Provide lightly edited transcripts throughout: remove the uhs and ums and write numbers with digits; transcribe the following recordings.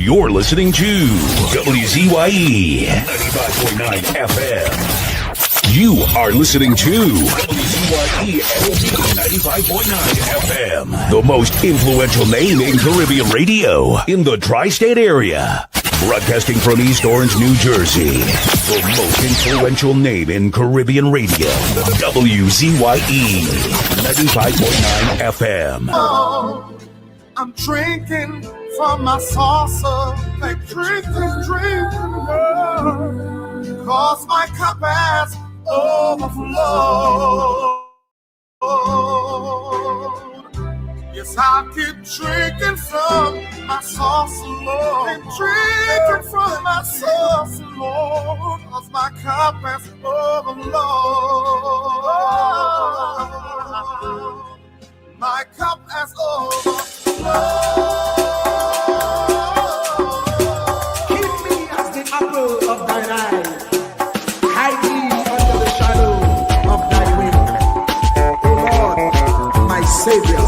You're listening to WZYE 95.9 FM. You are listening to WZYE 95.9 FM. The most influential name in Caribbean radio in the tri-state area. Broadcasting from East Orange, New Jersey. The most influential name in Caribbean radio. WZYE 95.9 FM. Oh, I'm drinking from my saucer. Like drinking, cause my cup has overflowed. Yes, I keep drinking from my saucer, Lord. Keep drinking from my saucer, Lord. Cause my cup has overflowed. My cup has overflowed. Keep me as the apple of thine eye. Hide me under the shadow of thy wing. O Lord, my Savior.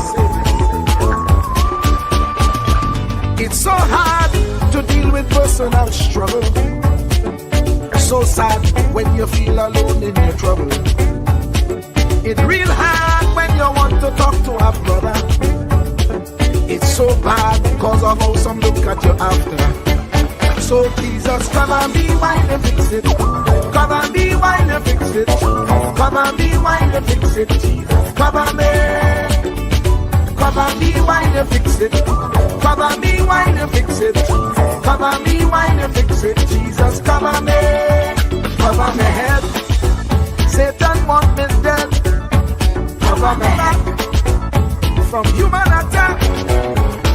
It's so hard to deal with personal struggle. It's so sad when you feel alone in your trouble. It's real hard when you want to talk to a brother. It's so bad because of how some look at you after. So Jesus, come and be while you fix it. Come and be while you fix it. Come and be while you fix it. Jesus, come and be. Come and be while you fix it. Come and be while you fix it. Come and be while you fix it. Jesus, come and be. Cover my head. Satan want me dead. Cover my back from human attack.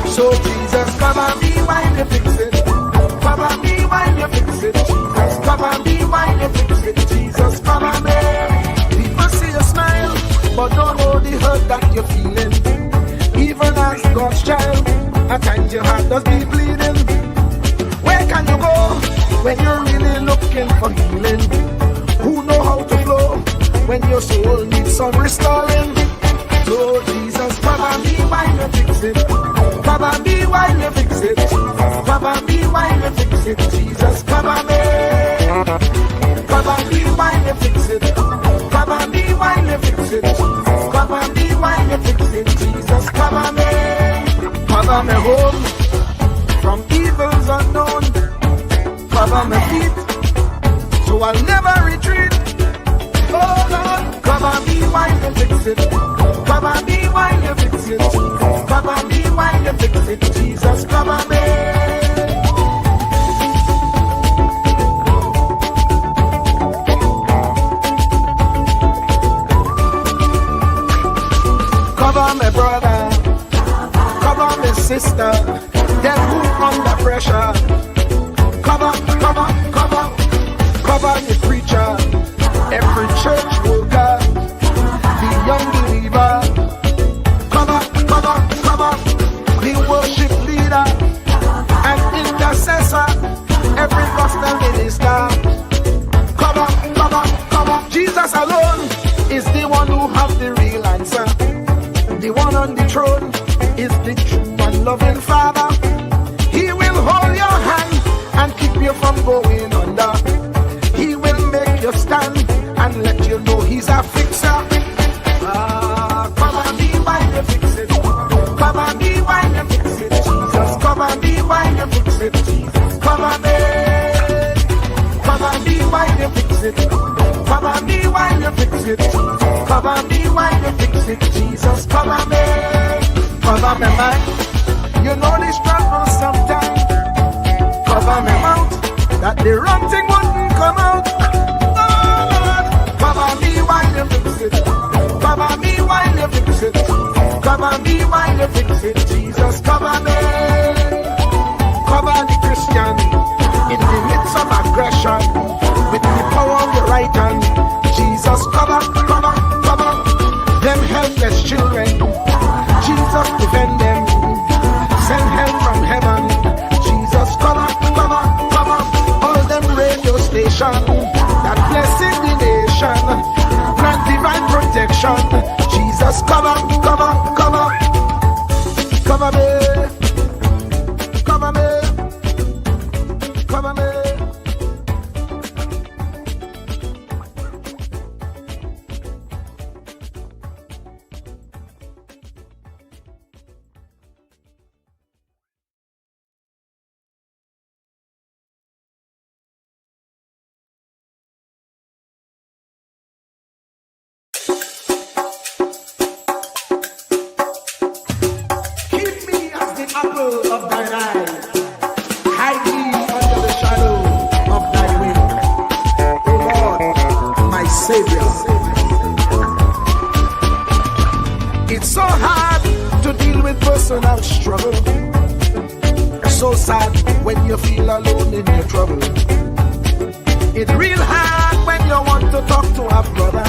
So Jesus, come and be while you fix it. Come and be while you fix it. Jesus, come and be while you fix it. Jesus, come and be. People see you smile, but don't know the hurt that you're feeling. Even as God's child, at times your heart does be bleeding. Where can you go when you're really looking for healing? Who know how to flow when your soul needs some restoring? So Jesus, come and be while you fix it. Come and be while you fix it. Come and be while you fix it. Jesus, come and be. Come and be while you fix it. Come and be while you fix it. Come and be while you fix it. Jesus, come and be. Cover me home from evils unknown. Cover my feet so I'll never retreat. Oh Lord, cover me while you fix it. Cover me while you fix it. Cover me while you fix it. Jesus, cover me. Cover my brother. Cover my sister. Them who under pressure. Cover the preacher, every church worker, the young believer. Cover the worship leader and intercessor, every gospel minister. Cover. Jesus alone is the one who has the real answer. The one on the throne is the true and loving Father. He will hold your hand and keep you from going under. He will make you stand and let you know he's a fixer. Come and be while you fix it. Come and be while you fix it. Jesus, come and be while you fix it. Jesus, come and be. Come and be while you fix it. Come and be while you fix it. Come and be while you fix it. Jesus, come and be. Cover my mind. You know the struggle sometimes. Cover my mouth, that the wrong thing wouldn't come out. Oh Lord, cover me while you fix it. Cover me while you fix it. Cover me while you fix it. Jesus, cover me. Cover the Christian in the midst of aggression with the power of your right hand. Jesus, cover them helpless children. Jesus, defend them. Send help from heaven. Jesus, cover all them radio stations that blessing the nation. Grant divine protection. Jesus, cover me. so hard to deal with personal struggle. It's so sad when you feel alone in your trouble. It's real hard when you want to talk to a brother.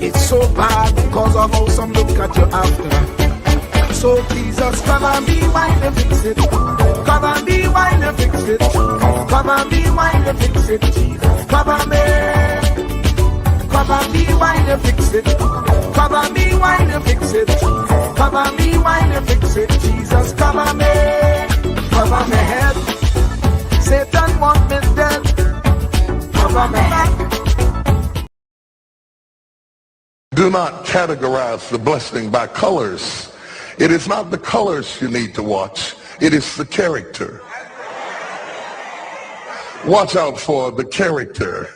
It's so bad because of how some look at you after. So Jesus, come and be while you fix it. Come and be while you fix it. Come and be while you fix it. Jesus, cover me. Cover me while you fix it. Cover me while you fix it. Cover me while you fix it. Jesus, cover me. Cover my head. Satan want me dead. Cover my head. Do not categorize the blessing by colors. It is not the colors you need to watch. It is the character. Watch out for the character.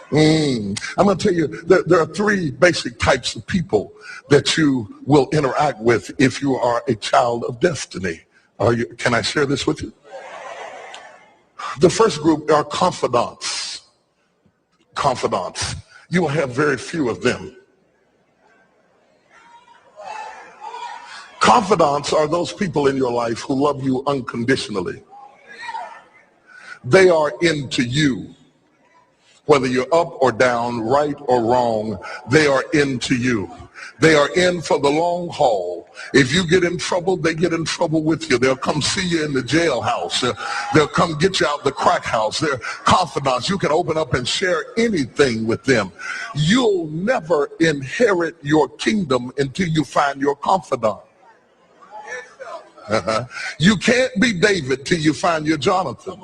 I'm going to tell you, there are three basic types of people that you will interact with if you are a child of destiny. Can I share this with you? The first group are confidants. Confidants. You will have very few of them. Confidants are those people in your life who love you unconditionally. They are into you. Whether you're up or down, right or wrong, they are into you. They are in for the long haul. If you get in trouble, they get in trouble with you. They'll come see you in the jailhouse. They'll come get you out the crack house. They're confidants. You can open up and share anything with them. You'll never inherit your kingdom until you find your confidant. You can't be David till you find your Jonathan.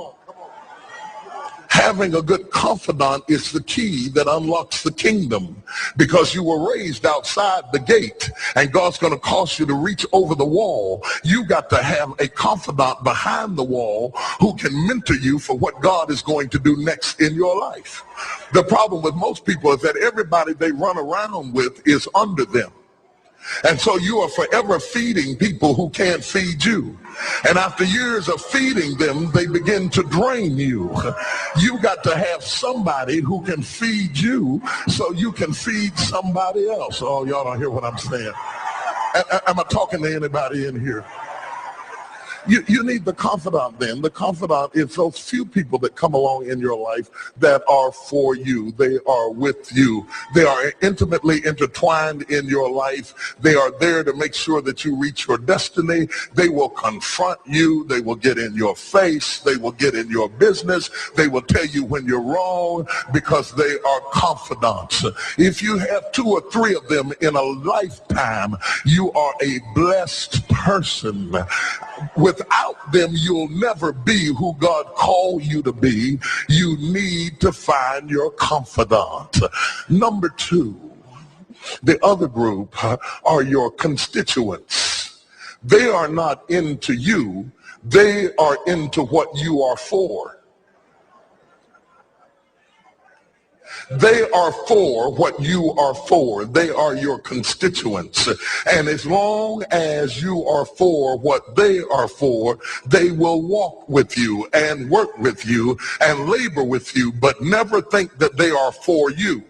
Having a good confidant is the key that unlocks the kingdom, because you were raised outside the gate and God's going to cause you to reach over the wall. You got to have a confidant behind the wall who can mentor you for what God is going to do next in your life. The problem with most people is that everybody they run around with is under them. And so you are forever feeding people who can't feed you. And after years of feeding them, they begin to drain you. You got to have somebody who can feed you so you can feed somebody else. Oh, y'all don't hear what I'm saying. Am I talking to anybody in here? You need the confidant then. The confidant is those few people that come along in your life that are for you. They are with you. They are intimately intertwined in your life. They are there to make sure that you reach your destiny. They will confront you. They will get in your face. They will get in your business. They will tell you when you're wrong, because they are confidants. If you have 2 or 3 of them in a lifetime, you are a blessed person. Without them, you'll never be who God called you to be. You need to find your confidant. Number 2, the other group are your constituents. They are not into you. They are into what you are for. They are for what you are for. They are your constituents. And as long as you are for what they are for, they will walk with you and work with you and labor with you, but never think that they are for you.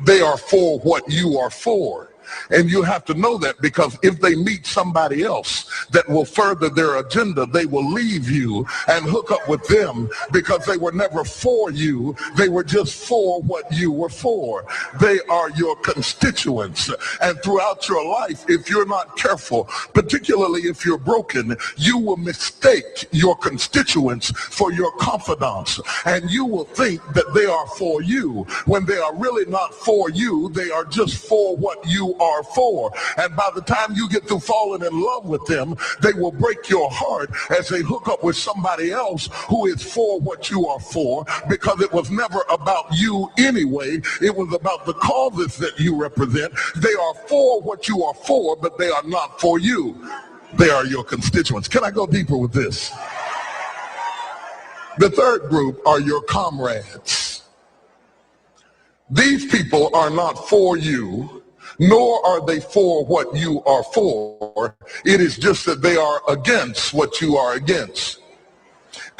They are for what you are for. And you have to know that, because if they meet somebody else that will further their agenda, they will leave you and hook up with them, because they were never for you. They were just for what you were for. They are your constituents. And throughout your life, if you're not careful, particularly if you're broken, you will mistake your constituents for your confidants. And you will think that they are for you when they are really not for you. They are just for what you are for. And by the time you get through falling in love with them, they will break your heart as they hook up with somebody else who is for what you are for, because it was never about you anyway. It was about the causes that you represent. They are for what you are for, but they are not for you. They are your constituents. Can I go deeper with this? The third group are your comrades. These people are not for you, nor are they for what you are for. It is just that they are against what you are against.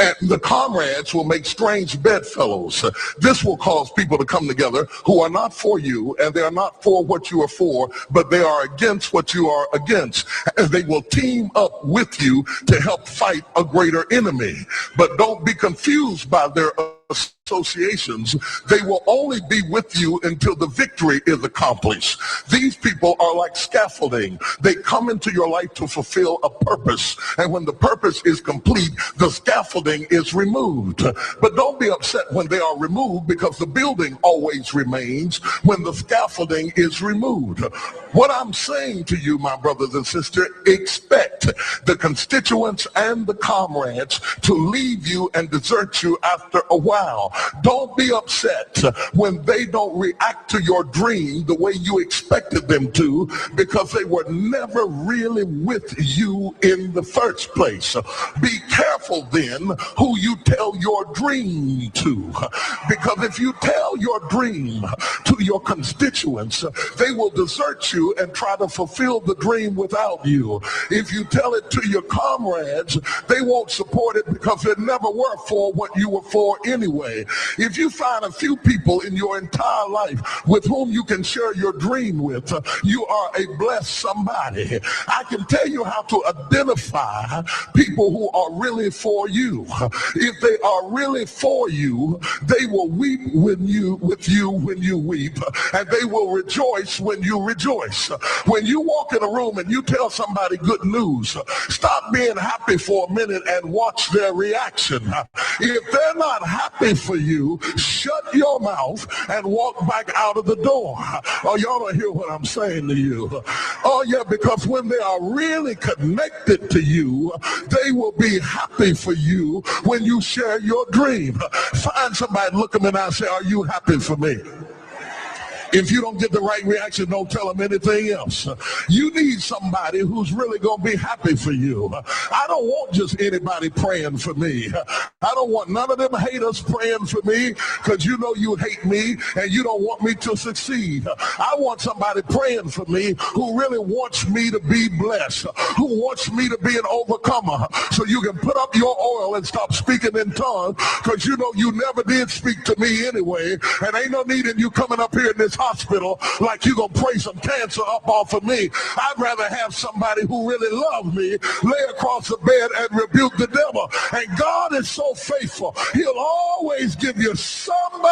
And the comrades will make strange bedfellows. This will cause people to come together who are not for you, and they are not for what you are for, but they are against what you are against. And they will team up with you to help fight a greater enemy. But don't be confused by their associations. They will only be with you until the victory is accomplished. These people are like scaffolding. They come into your life to fulfill a purpose, and when the purpose is complete, the scaffolding is removed. But don't be upset when they are removed, because the building always remains when the scaffolding is removed. What I'm saying to you, my brothers and sisters, expect the constituents and the comrades to leave you and desert you after a while. Don't be upset when they don't react to your dream the way you expected them to, because they were never really with you in the first place. Be careful then who you tell your dream to, because if you tell your dream to your constituents, they will desert you and try to fulfill the dream without you. If you tell it to your comrades, they won't support it because they never were for what you were for anyway. If you find a few people in your entire life with whom you can share your dream with, you are a blessed somebody. I can tell you how to identify people who are really for you. If they are really for you, they will weep with you when you weep, and they will rejoice when you rejoice. When you walk in a room and you tell somebody good news, stop being happy for a minute and watch their reaction. If they're not happy for you, shut your mouth and walk back out of the door. Oh, y'all don't hear what I'm saying to you. Oh, yeah, because when they are really connected to you, they will be happy for you when you share your dream. Find somebody, look them in the eye and say, are you happy for me? If you don't get the right reaction, don't tell them anything else. You need somebody who's really going to be happy for you. I don't want just anybody praying for me. I don't want none of them haters praying for me, because you know you hate me and you don't want me to succeed. I want somebody praying for me who really wants me to be blessed, who wants me to be an overcomer, so you can put up your oil and stop speaking in tongues, because you know you never did speak to me anyway, and ain't no need in you coming up here in this hospital like you gonna pray some cancer up off of me. I'd rather have somebody who really loves me lay across the bed and rebuke the devil. And God is so faithful, he'll always give you somebody.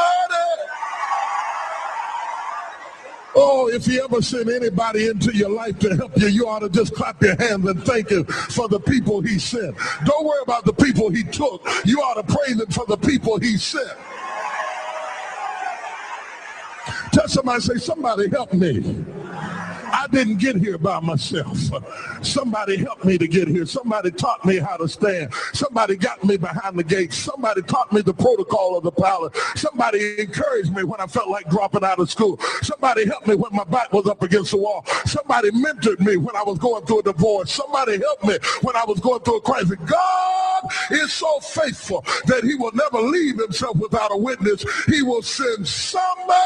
Oh, if he ever sent anybody into your life to help you, you ought to just clap your hands and thank him for the people he sent. Don't worry about the people he took. You ought to praise him for the people he sent. Tell somebody, say, somebody help me. I didn't get here by myself. Somebody helped me to get here. Somebody taught me how to stand. Somebody got me behind the gate. Somebody taught me the protocol of the palace. Somebody encouraged me when I felt like dropping out of school. Somebody helped me when my back was up against the wall. Somebody mentored me when I was going through a divorce. Somebody helped me when I was going through a crisis. God is so faithful that he will never leave himself without a witness. He will send somebody.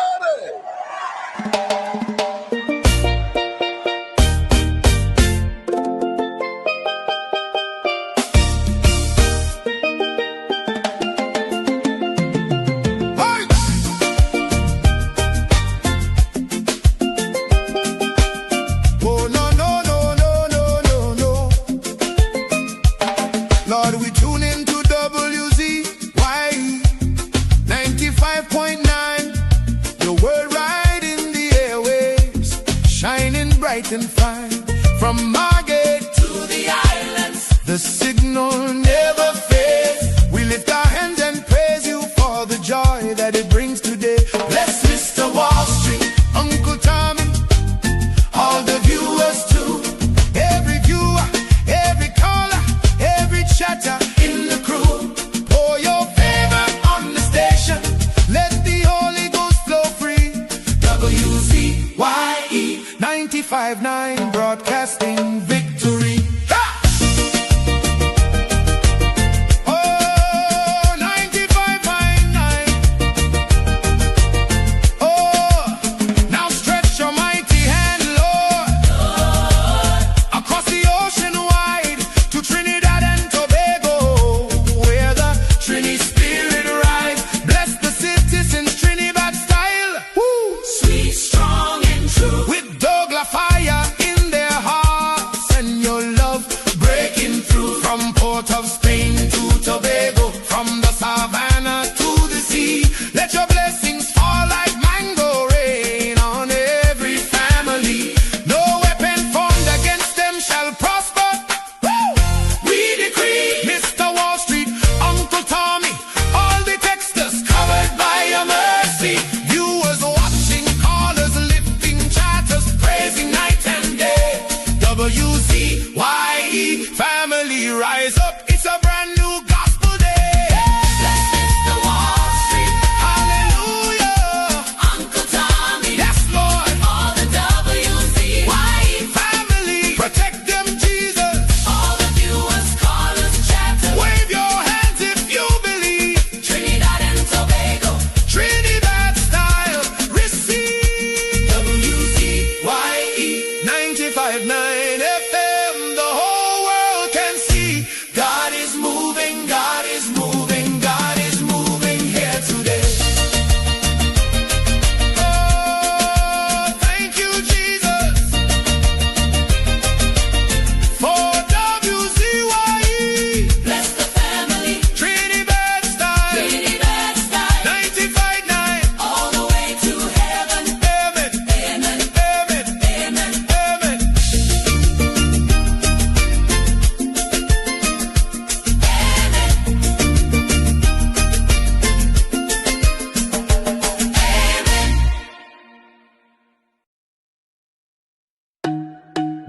Lord, we tune into WZYE 95.9, the world right in the airwaves, shining bright and fine. From Margate to the islands, the signal never fades. We lift our hands and praise you for the joy that it brings today. Bless Mr. Wall Street, Uncle Tommy, all the viewers too. Every viewer, every caller, every chatter in the crew. Pour your favor on the station, let the Holy Ghost flow free. WZYE 95.9, broadcasting victory.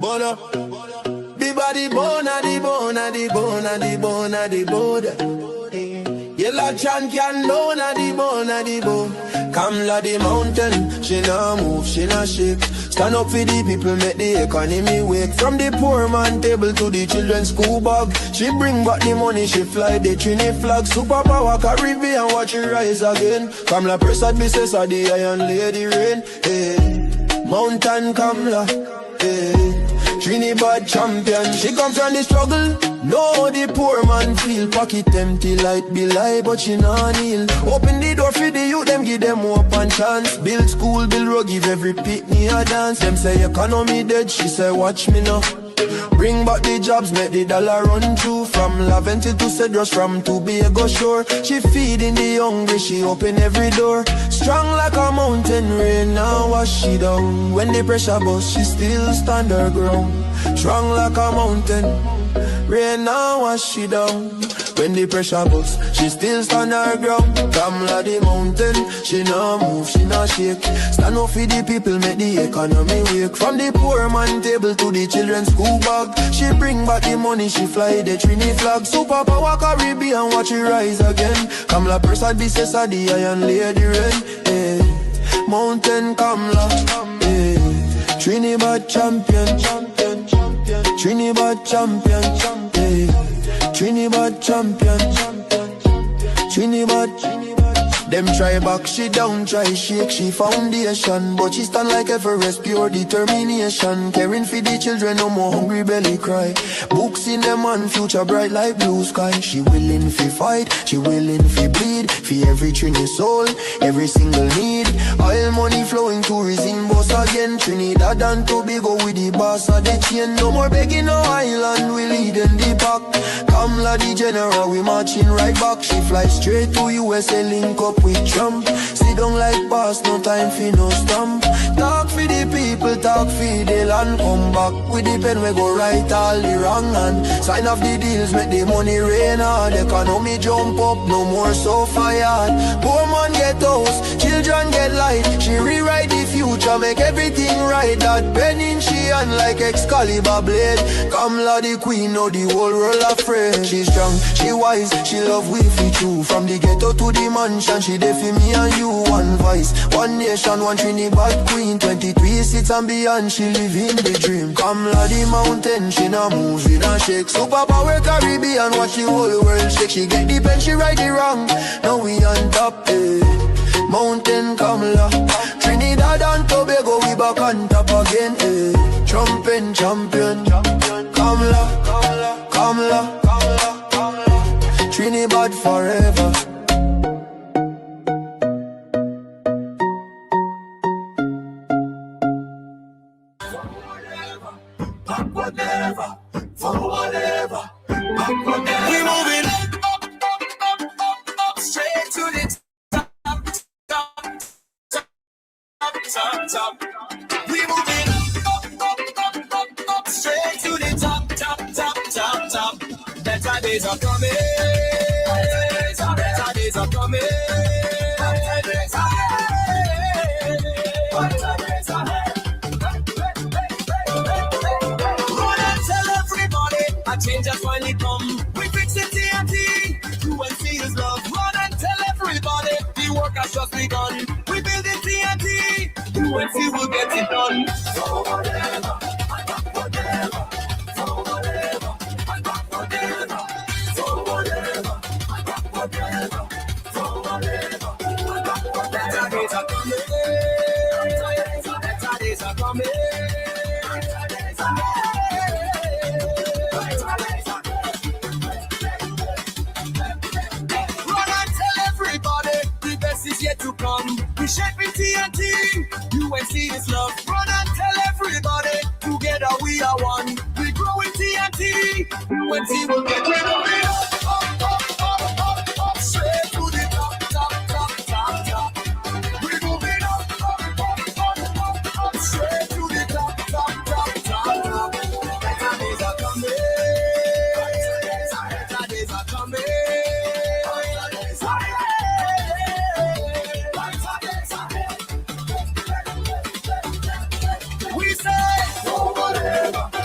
Bona. The body bona, the bona, the bona, the bona, the bona. Yellow chan can lona the bona, the bone. Kamla the mountain, she nah move, she nah shake. Stand up for the people, make the economy wake. From the poor man table to the children's school bag. She bring back the money, she fly the Trini flag. Superpower Caribbean, watch it rise again. Kamla Prasad Mrs. of the Iron Lady Rain. Hey. Mountain Kamla, hey. Trinidad champion, she come from the struggle. No, the poor man feel pocket empty, light be lie, but she nah kneel. Open the door for the youth, them give them hope and chance. Build school, build road, give every picnic a dance. Them say economy dead, she say watch me now. Bring back the jobs, make the dollar run through. From Laventille to Cedros, from Tobago shore. She feeding the hungry, she open every door. Strong like a mountain, rain now wash she down. When the pressure bust, she still stand her ground. Strong like a mountain, rain now wash she down. When the pressure bust, she still stand her ground. Kamla the mountain, she nah move, she nah shake. Stand up for the people, make the economy wake. From the poor man table to the children's school bag. She bring back the money, she fly the Trini flag. Superpower Caribbean, watch it rise again. Kamla Prasad Mrs. of the Iron Lady Rain. Hey. Mountain Kamla, hey. Trinidad champion, champion, champion. Trinidad champion, hey. Trinidad champion, Trinidad. Them try back, she down, try shake, she foundation. But she stand like Everest, pure determination. Caring for the children, no more hungry belly cry. Books in them and future bright like blue sky. She willing fi fight, she willing fi bleed. For every Trini soul, every single need. Oil money flowing, tourism boss again. Trinidad and Tobago with the boss of the chain. No more begging no island, we lead in the pack. Kamla the general, we marching right back. She fly straight to USA, link up with Trump. Sit down like boss, no time for no stamp. Talk for the people, talk for the land. Come back with the pen, we go right all the wrong hand. Sign off the deals, make the money rain hard. Economy jump up, no more so fired. Poor man get house, children get light. She rewrite the future, make everything right. That pen in she hand like Excalibur blade. Kamla the queen, know the whole world afraid. She strong, she wise, she love we fi true. From the ghetto to the mansion, she dey for me and you. One voice, one nation, one Trinidad queen. 23 seats and beyond, she living the dream. Kamla the mountain, she nah move, she nah shake. Superpower Caribbean, watch the whole world shake. She get the pen, she right the wrong. Now we on top, eh. Mountain Kamla, Trinidad and Tobago, we back on top again, eh. Trumping champion, Kamla, Kamla, Kamla, Kamla, Kamla. Trinidad forever. Whatever, for whatever, we moving up, straight to the top, top. We moving up, straight to the top. Better days are coming. Better days are coming. Better days are change has finally come. We fix it TNT. You and see his love. Run and tell everybody the work has just begun. We build it TNT. You and see will get it done. So whatever, I got whatever. So whatever, I got whatever. So whatever, I got whatever. So whatever, I got whatever. Better days are coming. Better days are coming. Better days are coming. Is yet to come. We shape with TNT. You and see this love. Run and tell everybody. Together we are one. We grow with TNT. You and see will get rid of it. Up, straight to the top. We moving up, straight to the top. Better days are coming. Better days are coming. We say, so whatever.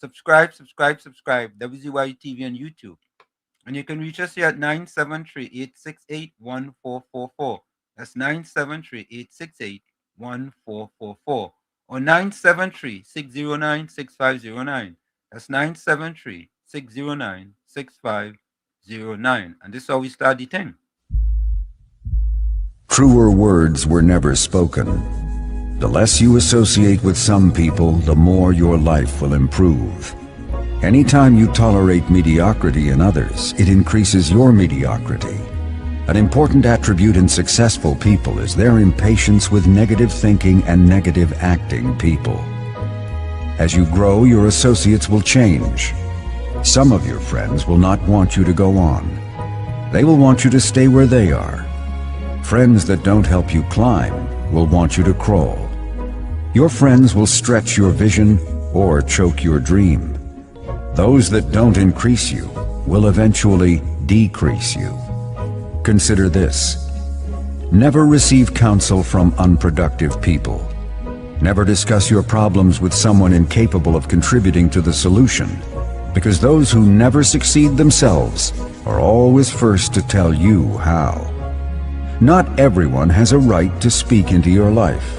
Subscribe. WZYE TV on YouTube. And you can reach us here at 973-868-1444. That's 973-868-1444. Or 973-609-6509. That's 973-609-6509. And this is how we start the thing. Truer words were never spoken. The less you associate with some people, the more your life will improve. Anytime you tolerate mediocrity in others, it increases your mediocrity. An important attribute in successful people is their impatience with negative thinking and negative acting people. As you grow, your associates will change. Some of your friends will not want you to go on. They will want you to stay where they are. Friends that don't help you climb will want you to crawl. Your friends will stretch your vision or choke your dream. Those that don't increase you will eventually decrease you. Consider this. Never receive counsel from unproductive people. Never discuss your problems with someone incapable of contributing to the solution, because those who never succeed themselves are always first to tell you how. Not everyone has a right to speak into your life.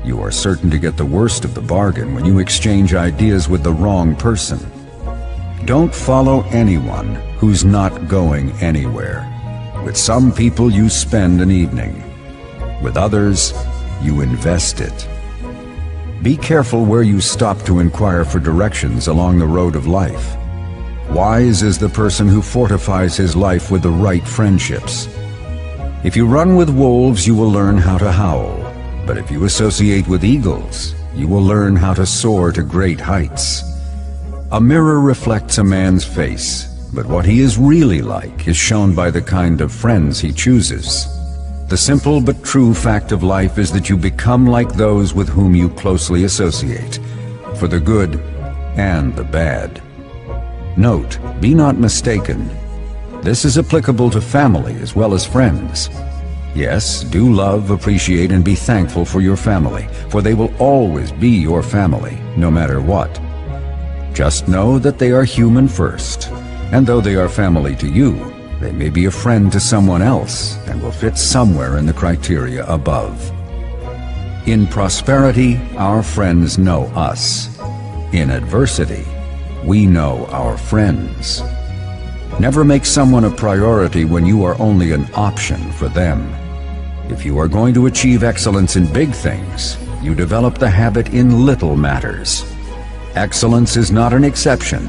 You are certain to get the worst of the bargain when you exchange ideas with the wrong person. Don't follow anyone who's not going anywhere. With some people you spend an evening. With others, you invest it. Be careful where you stop to inquire for directions along the road of life. Wise is the person who fortifies his life with the right friendships. If you run with wolves, you will learn how to howl. But if you associate with eagles, you will learn how to soar to great heights. A mirror reflects a man's face, but what he is really like is shown by the kind of friends he chooses. The simple but true fact of life is that you become like those with whom you closely associate, for the good and the bad. Note, be not mistaken. This is applicable to family as well as friends. Yes, do love, appreciate, and be thankful for your family, for they will always be your family, no matter what. Just know that they are human first, and though they are family to you, they may be a friend to someone else and will fit somewhere in the criteria above. In prosperity, our friends know us. In adversity, we know our friends. Never make someone a priority when you are only an option for them. If you are going to achieve excellence in big things, you develop the habit in little matters. Excellence is not an exception.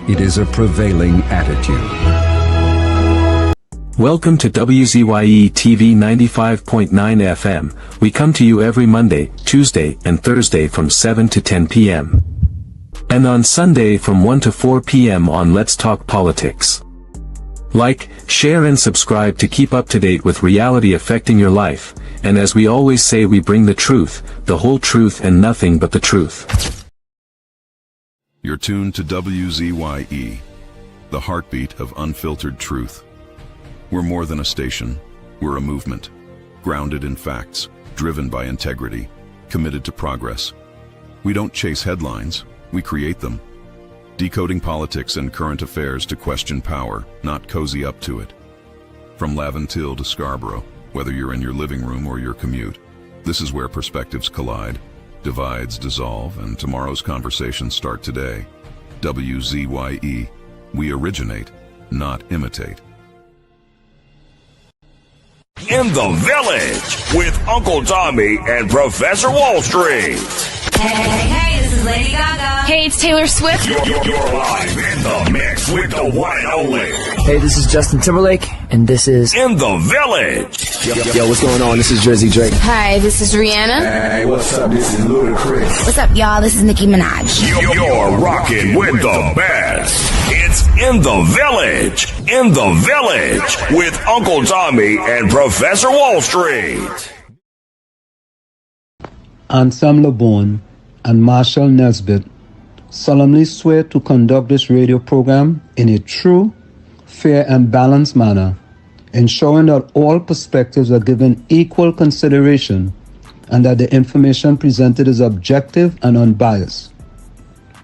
It is a prevailing attitude. Welcome to WZYE TV 95.9 FM. We come to you every Monday, Tuesday, and Thursday from 7 to 10 p.m. And on Sunday from 1 to 4 p.m. on Let's Talk Politics. Like, share and subscribe to keep up to date with reality affecting your life, and as we always say, we bring the truth, the whole truth and nothing but the truth. You're tuned to WZYE, the heartbeat of unfiltered truth. We're more than a station, we're a movement, grounded in facts, driven by integrity, committed to progress. We don't chase headlines, we create them. Decoding politics and current affairs to question power, not cozy up to it. From Laventille to Scarborough, whether you're in your living room or your commute, this is where perspectives collide, divides dissolve, and tomorrow's conversations start today. WZYE, we originate, not imitate. In the Village with Uncle Tommy and Professor Wall Street. Hey, this is Lady Gaga. Hey, it's Taylor Swift. You're live in the mix with the one and only. Hey, this is Justin Timberlake, and this is In the Village. Yo, what's going on? This is Jersey Drake. Hi, this is Rihanna. Hey, what's up? This is Ludacris. What's up, y'all? This is Nicki Minaj. You're rocking with the best. It's In the Village. In the Village with Uncle Tommy and Professor Wall Street. Anselm LeBon and Marshall Nesbitt solemnly swear to conduct this radio program in a true, fair, and balanced manner, ensuring that all perspectives are given equal consideration and that the information presented is objective and unbiased.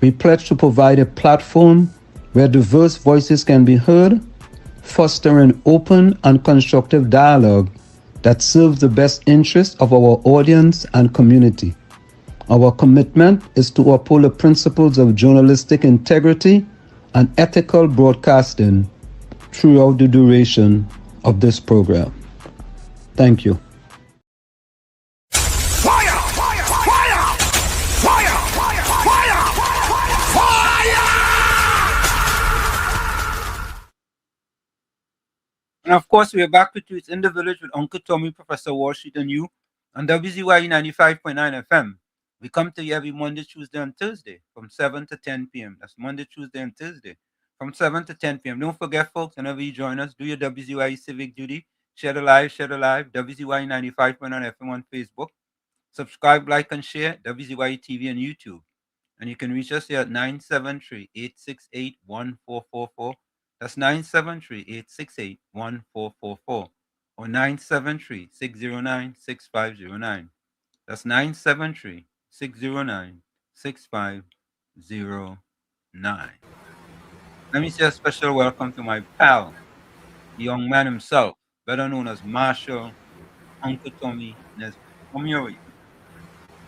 We pledge to provide a platform where diverse voices can be heard, fostering open and constructive dialogue that serves the best interests of our audience and community. Our commitment is to uphold the principles of journalistic integrity and ethical broadcasting throughout the duration of this program. Thank you. And of course, we're back with you. It's in the village with Uncle Tommy, Professor Wall Street, and you on WZYE 95.9 FM. We come to you every Monday, Tuesday, and Thursday from 7 to 10 p.m. That's Monday, Tuesday, and Thursday from 7 to 10 p.m. Don't forget, folks, whenever you join us, do your WZYE civic duty. Share the live, WZYE 95.9 FM on Facebook. Subscribe, like, and share WZYE TV and YouTube. And you can reach us here at 973-868-1444. That's 973-868-1444 or 973-609-6509. That's 973-609-6509. Let me say a special welcome to my pal, the young man himself, better known as Marshall Uncle Tommy Nesbitt. Come here with you.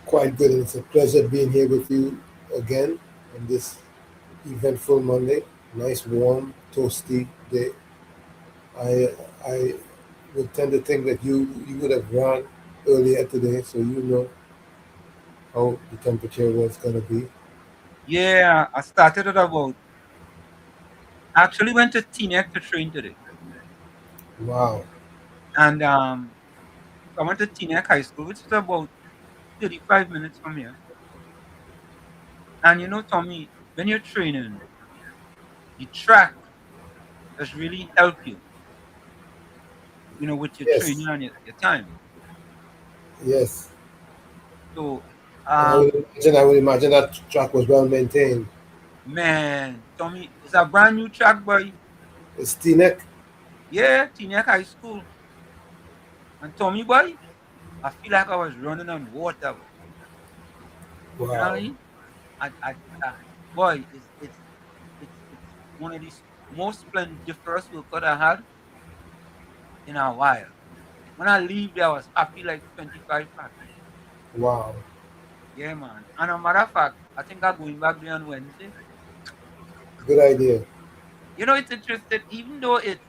Quite good. It's a pleasure being here with you again on this eventful Monday. Nice, warm, toasty day. I would tend to think that you would have run earlier today, so you know how the temperature was going to be. Yeah, I started at about. I actually went to Teaneck to train today. Wow. And I went to Teaneck High School, which is about 35 minutes from here. And you know, Tommy, when you're training, the track does really help you, with your Yes. training and your time. Yes. So, I would imagine that track was well maintained. man, Tommy, it's a brand new track, boy. It's Teaneck. Yeah, Teaneck High School. And Tommy, boy, I feel like I was running on water, boy. Wow. You know what I mean? Boy, it's one of these most splendiferous workouts I had in a while. When I leave there, I was happy like 25 packs. Wow. Yeah, man. And a matter of fact, I think I'm going back there on Wednesday. Good idea. You know, it's interesting, even though it's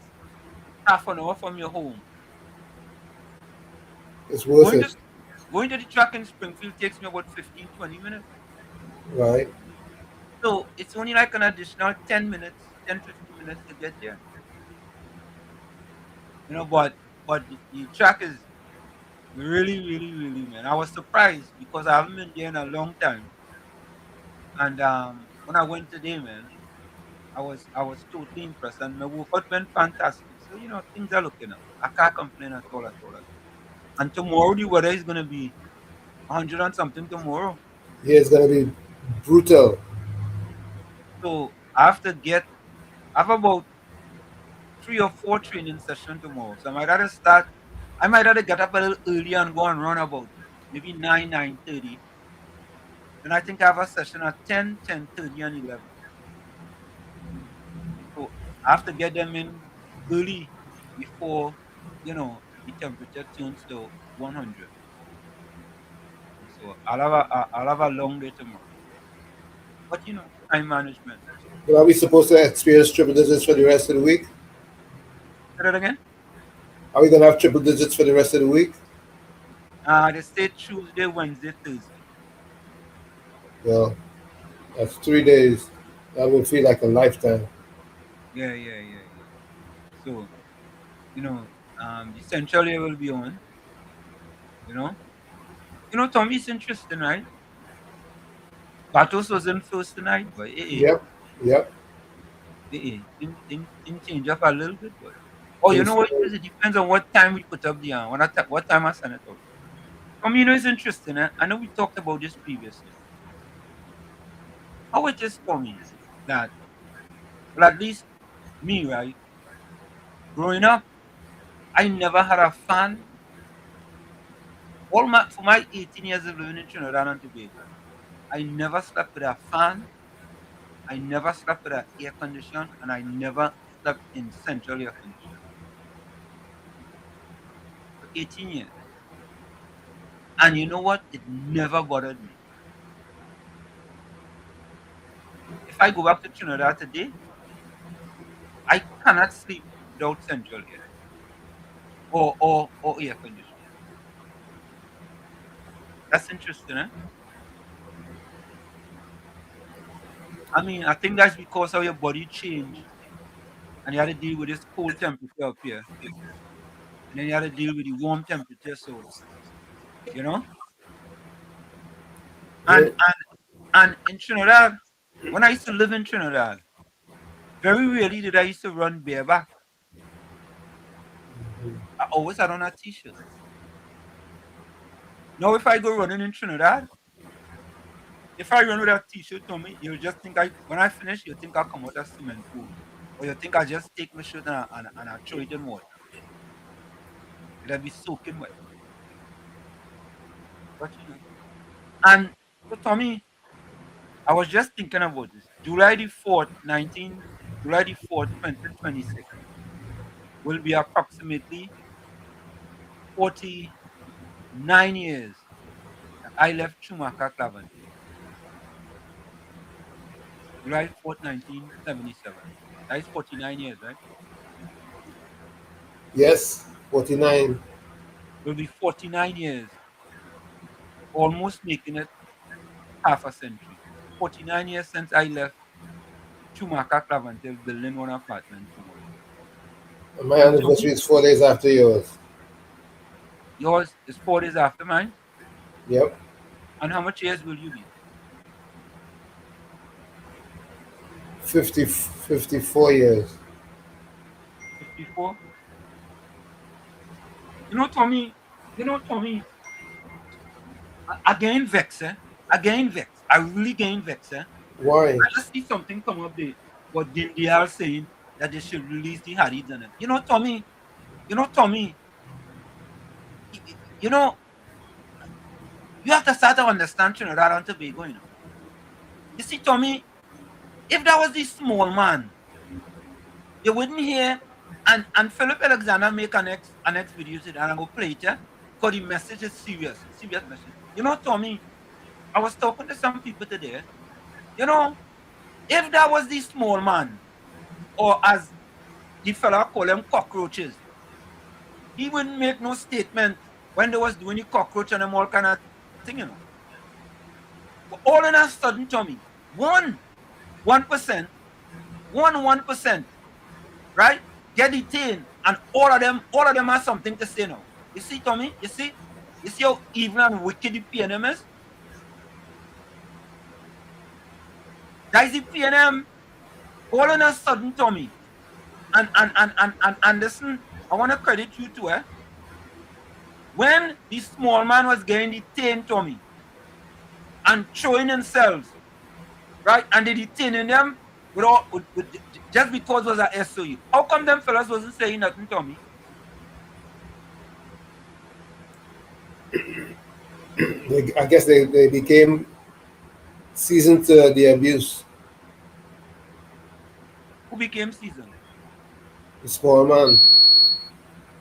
half an hour from your home. It's worth it. Going to the track in Springfield takes me about 15, 20 minutes. Right. So it's only like an additional 10 minutes, 10, 15 minutes to get there. But the track is really, really, really, man. I was surprised because I haven't been there in a long time. And when I went today, man, I was totally impressed, and my workout went fantastic. So things are looking up. I can't complain at all. And tomorrow the weather is gonna be 100 and something tomorrow. Yeah, it's gonna be brutal. So I have about 3 or 4 training sessions tomorrow. So I might rather get up a little early and go and run about maybe 9:30. Then I think I have a session at 10, 10:30, and 11. So I have to get them in early before the temperature turns to 100. So I'll have a long day tomorrow. But time management. Well, are we supposed to experience triple digits for the rest of the week? Say that again? Are we gonna have triple digits for the rest of the week? They say Tuesday, Wednesday, Thursday. Well, that's 3 days. That would feel like a lifetime. Yeah. So, the central year will be on. Tommy, it's interesting, right? Batos was in first tonight, but Yep. Things change up a little bit, but you know what it is? It depends on what time we put up the what time I send it out. It's interesting. I know we talked about this previously. How it is for me that, well, at least me, right? Growing up, I never had a fan. For my 18 years of living in Trinidad and Tobago, I never slept with a fan I never slept with an air condition, and I never slept in central air condition for 18 years. And you know what? It never bothered me. If I go back to Trinidad today, I cannot sleep without central air or air conditioning. That's interesting, eh? I mean, I think that's because how your body changed, and you had to deal with this cold temperature up here, and then you had to deal with the warm temperature, so you know. Yeah. And in Trinidad, when I used to live in Trinidad, very rarely did I used to run bareback. I always had on a t-shirt. Now, if I go running in Trinidad, if I run with a t-shirt on me, you'll just think when I finish, you'll think I come out of cement pool. Or you think I just take my shirt and I throw it in water. It'll be soaking wet. But you know. And so Tommy, I was just thinking about this. July the 4th, 2026 will be approximately 49 years that I left Schumacher Clavante. July 4th, 1977. That is 49 years, right? Yes, 49. It will be 49 years, almost making it half a century. 49 years since I left Schumacher Clavante building one apartment tomorrow. And my anniversary is 4 days after yours. Yours is 4 days after mine? Yep. And how much years will you be? 54 years. 54? You know, Tommy, I gain vex, eh? I gain vex. I really gain vex, eh? Why? I just see something come up there, but then they are saying that they should release the Hadiths in it. You know, Tommy, you have to start to understand Trinidad and Tobago, you know. You see, Tommy, if that was this small man, you wouldn't hear and Philip Alexander make an next video today, and I go play it, yeah? Because the message is serious message. You know, Tommy, I was talking to some people today. You know, if that was the small man, or as the fella call them cockroaches, he wouldn't make no statement when they was doing the cockroach and them all kind of thing, you know. But all in a sudden, Tommy, 1%, right? Get detained, and all of them have something to say now. You see, Tommy? You see how evil and wicked the PNM is? That is the PNM. All in a sudden, Tommy. And listen, I want to credit you too, eh? When the small man was getting detained, Tommy, and showing themselves, right? And they detaining them just because it was a SOU. How come them fellas wasn't saying nothing, Tommy? I guess they became seasoned to the abuse. Who became seasoned? The small man.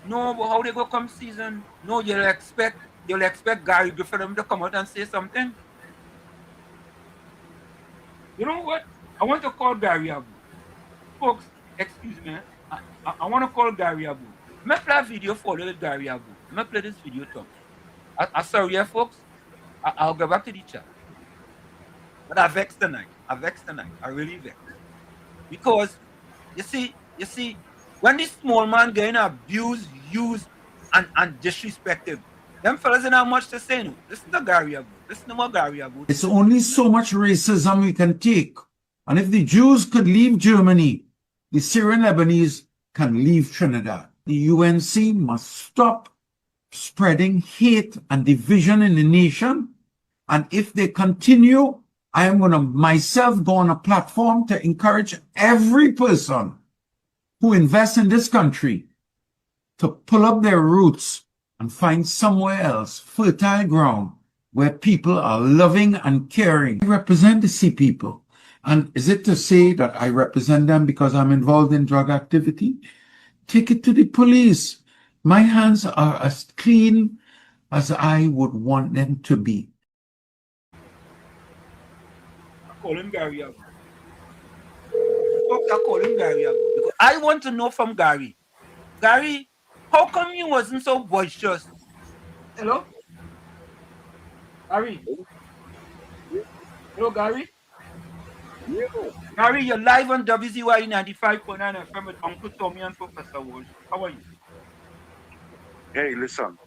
No, but how they go come season? No, you'll expect Gary Griffin to come out and say something. You know what? I want to call Gary Abu. Folks, excuse me. I want to call Gary Abu. Let me play a video for little Gary Abu. Let me play this video, Tom. I'm sorry, yeah, folks. I'll go back to the chat. But I vexed tonight. I really vexed. Because, you see, when this small man getting abused, used, and disrespected, them fellas don't have much to say. No. Listen to Gary Abu. Listen to what Gary Abu. It's only so much racism we can take. And if the Jews could leave Germany, the Syrian Lebanese can leave Trinidad. The UNC must stop spreading hate and division in the nation. And if they continue, I am going to myself go on a platform to encourage every person who invests in this country to pull up their roots and find somewhere else fertile ground where people are loving and caring. I represent the Sea people. And is it to say that I represent them because I'm involved in drug activity? Take it to the police. My hands are as clean as I would want them to be. I call him Gary Ago. I call him Gary Ago because I want to know from Gary. Gary, how come you wasn't so boisterous? Hello? Gary? Hello, Gary? Gary, you're live on WZYE 95.9 FM with Uncle Tommy and Professor Walsh. How are you? Hey, listen.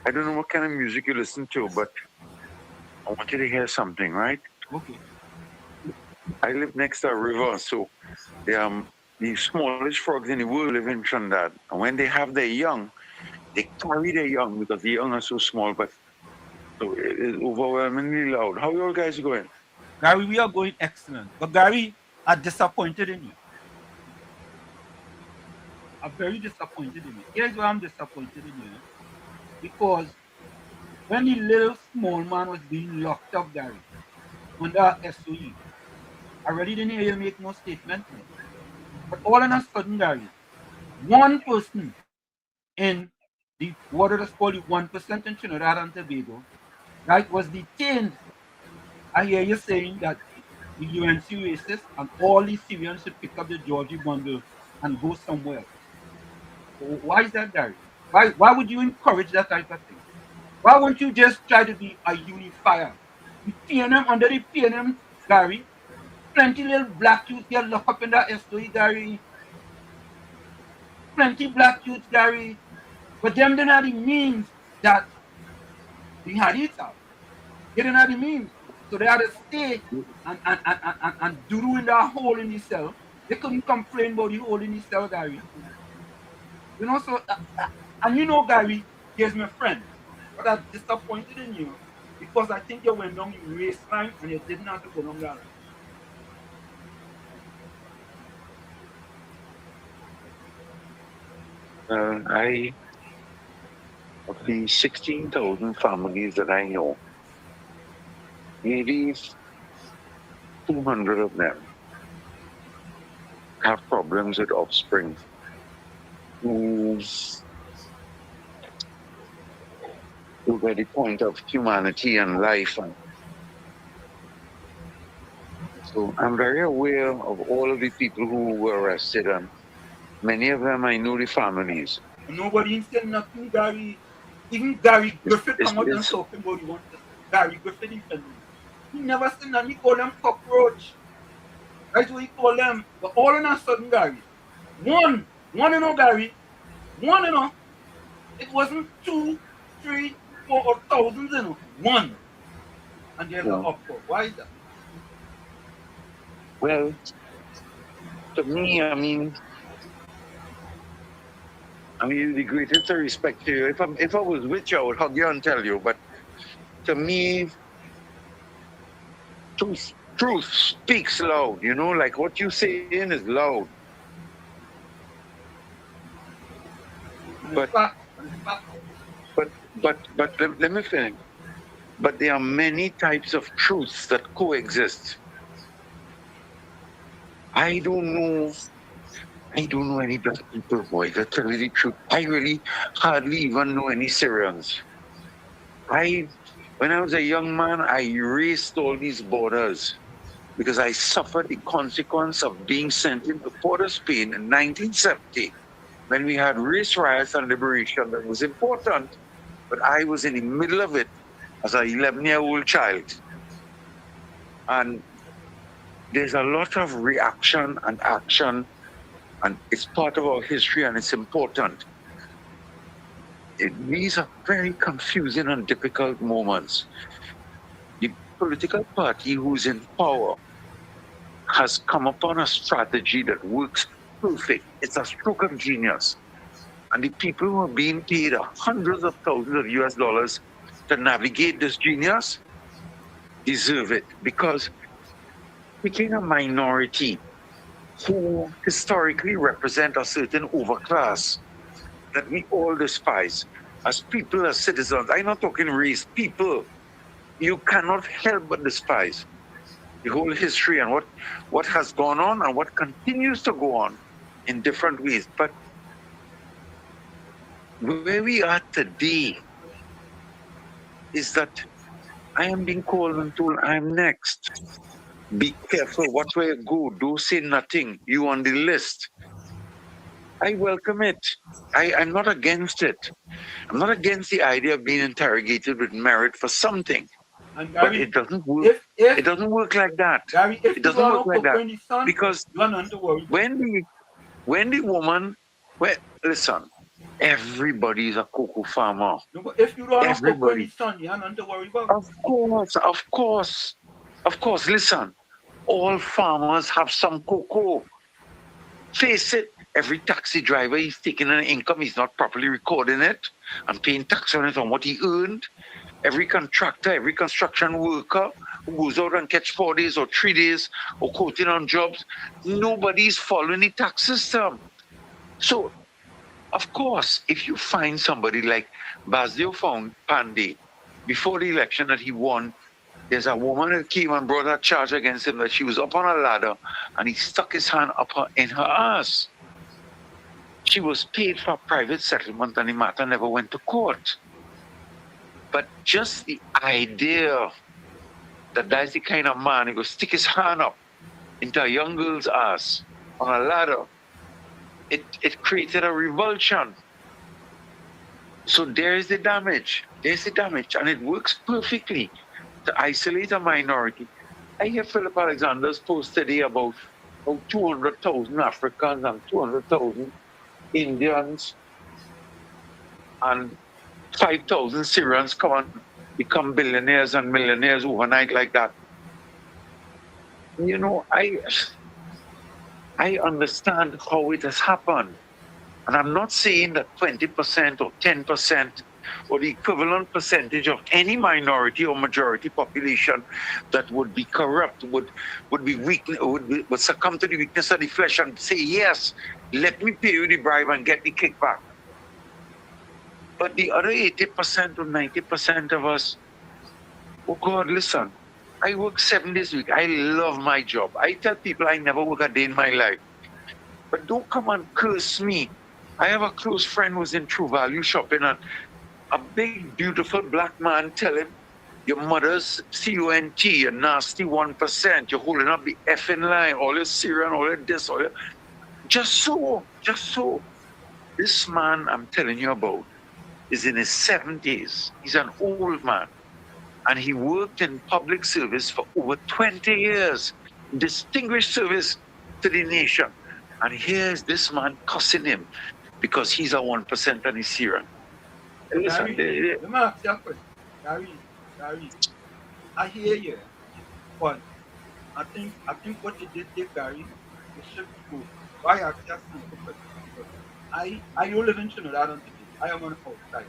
I don't know what kind of music you listen to, but I want you to hear something, right? Okay. I live next to a river, so the smallest frogs in the world live in Trinidad. And when they have their young, they carry their young because the young are so small, but so it is overwhelmingly loud. How you all guys going? Gary, we are going excellent. But Gary, I'm disappointed in you. I'm very disappointed in you. Here's why I'm disappointed in you. Because when the little small man was being locked up, Gary, under SOE, I really didn't hear you make no statement. But all of a sudden, Gary, one person in the what is called the 1% in Trinidad and Tobago, right, was detained. I hear you saying that the UNC racist and all these Syrians should pick up the Georgie bundle and go somewhere else. Why is that, Gary? Why would you encourage that type of thing? Why won't you just try to be a unifier? The PNM, under the PNM, Gary, plenty little black youth get locked up in that SOE, Gary. Plenty black youth, Gary. But them don't have the means that the Hadiths have. They don't have the means. So they had to stay and do in that hole in the cell. They couldn't complain about the hole in the cell, Gary. You know, so, and you know, Gary, here's my friend. But I'm disappointed in you because I think you went down the race line and you didn't have to go down that line. Of the 16,000 families that I know, maybe 200 of them have problems with offspring who at the point of humanity and life. And so I'm very aware of all of the people who were arrested, and many of them I know the families. Nobody said nothing, Gary. Even Gary Griffith come out and talking about you. Gary Griffith defending. He never said nothing. He called them cockroach. That's what he called them. But all of a sudden, Gary, one, you know, Gary, one, you know, it wasn't 2, 3, 4 or thousands, you know, one. And there's an uproar. Why is that? Well, to me, I mean, the greatest respect to you. If I was with you, I would hug you and tell you. But to me, truth speaks loud. You know, like what you saying is loud. But let me finish. But there are many types of truths that coexist. I don't know any black people, boy, to tell you the truth. I really hardly even know any Syrians. When I was a young man, I raced all these borders because I suffered the consequence of being sent into Port of Spain in 1970 when we had race riots and liberation. That was important, but I was in the middle of it as an 11-year-old child. And there's a lot of reaction and action, and it's part of our history and it's important. These are very confusing and difficult moments. The political party who's in power has come upon a strategy that works perfect. It's a stroke of genius. And the people who are being paid hundreds of thousands of US dollars to navigate this genius deserve it, because picking a minority who historically represent a certain overclass that we all despise as people, as citizens. I'm not talking race, people. You cannot help but despise. the whole history and what has gone on and what continues to go on in different ways. But where we are today is that I am being called and told I'm next. Be careful what way you go. Don't say nothing. You on the list. I welcome it. I'm not against it. I'm not against the idea of being interrogated with merit for something. And But Gary, it doesn't work. It doesn't work like that. Gary, if It doesn't you work like that. son, Because you are not to worry. when the woman, listen, everybody's a cocoa farmer. No, but if you don't have Everybody. son, you are not to worry about. Of course. Listen, all farmers have some cocoa. Face it, every taxi driver, he's taking an income, he's not properly recording it and paying tax on it on what he earned. Every contractor, every construction worker who goes out and catch 4 days or 3 days or quoting on jobs, nobody's following the tax system. So, of course, if you find somebody like Basdio found Pandey before the election that he won, there's a woman that came and brought a charge against him that she was up on a ladder and he stuck his hand up in her ass. She was paid for a private settlement and the matter never went to court. But just the idea that that's the kind of man who will stick his hand up into a young girl's ass on a ladder, it created a revulsion. So there's the damage. And it works perfectly to isolate a minority. I hear Philip Alexander's post today about 200,000 Africans and 200,000 Indians and 5,000 Syrians come and become billionaires and millionaires overnight like that. You know, I understand how it has happened. And I'm not saying that 20% or 10% or the equivalent percentage of any minority or majority population that would be corrupt, would be weak, would succumb to the weakness of the flesh and say, yes, let me pay you the bribe and get the kickback. But the other 80% or 90% of us, oh God, listen, I work 7 days a week. I love my job. I tell people I never work a day in my life. But don't come and curse me. I have a close friend who's in True Value shopping and a big, beautiful black man tell him, your mother's CUNT, a nasty 1%, you're holding up the effing line, all your Syrian, all your this, all your... Just so. This man I'm telling you about is in his 70s. He's an old man. And he worked in public service for over 20 years. Distinguished service to the nation. And here's this man cussing him because he's a 1% and he's Syrian. Listen, Let me ask you a question. Gary, I hear you, but I think what you did there, Gary, you should go. Why I ask you a simple question? I don't live in Trinidad and Tobago. I am on the outside.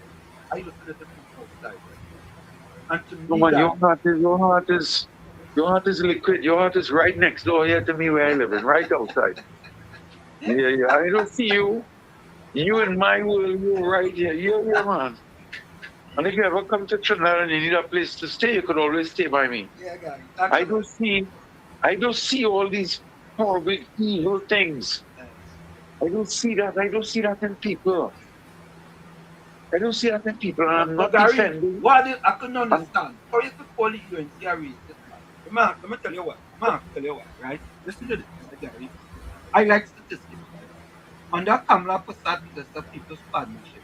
I listen to the people outside. And to me, no, man, your heart is liquid. Your heart is right next door here to me where I live, right outside. Yeah. I don't see you. You in my world, you right here. You're here, man. And if you ever come to Trinidad and you need a place to stay, you could always stay by me. Yeah, Gary. I don't see all these horrible, evil things. I don't see that. I don't see that in people. And I'm not Gary, defending. I couldn't understand. How you could call you and Gary? Man, let me tell you what, right? Listen to this, Gary. I like statistics. Under Kamala Prasad disaster people's partnership,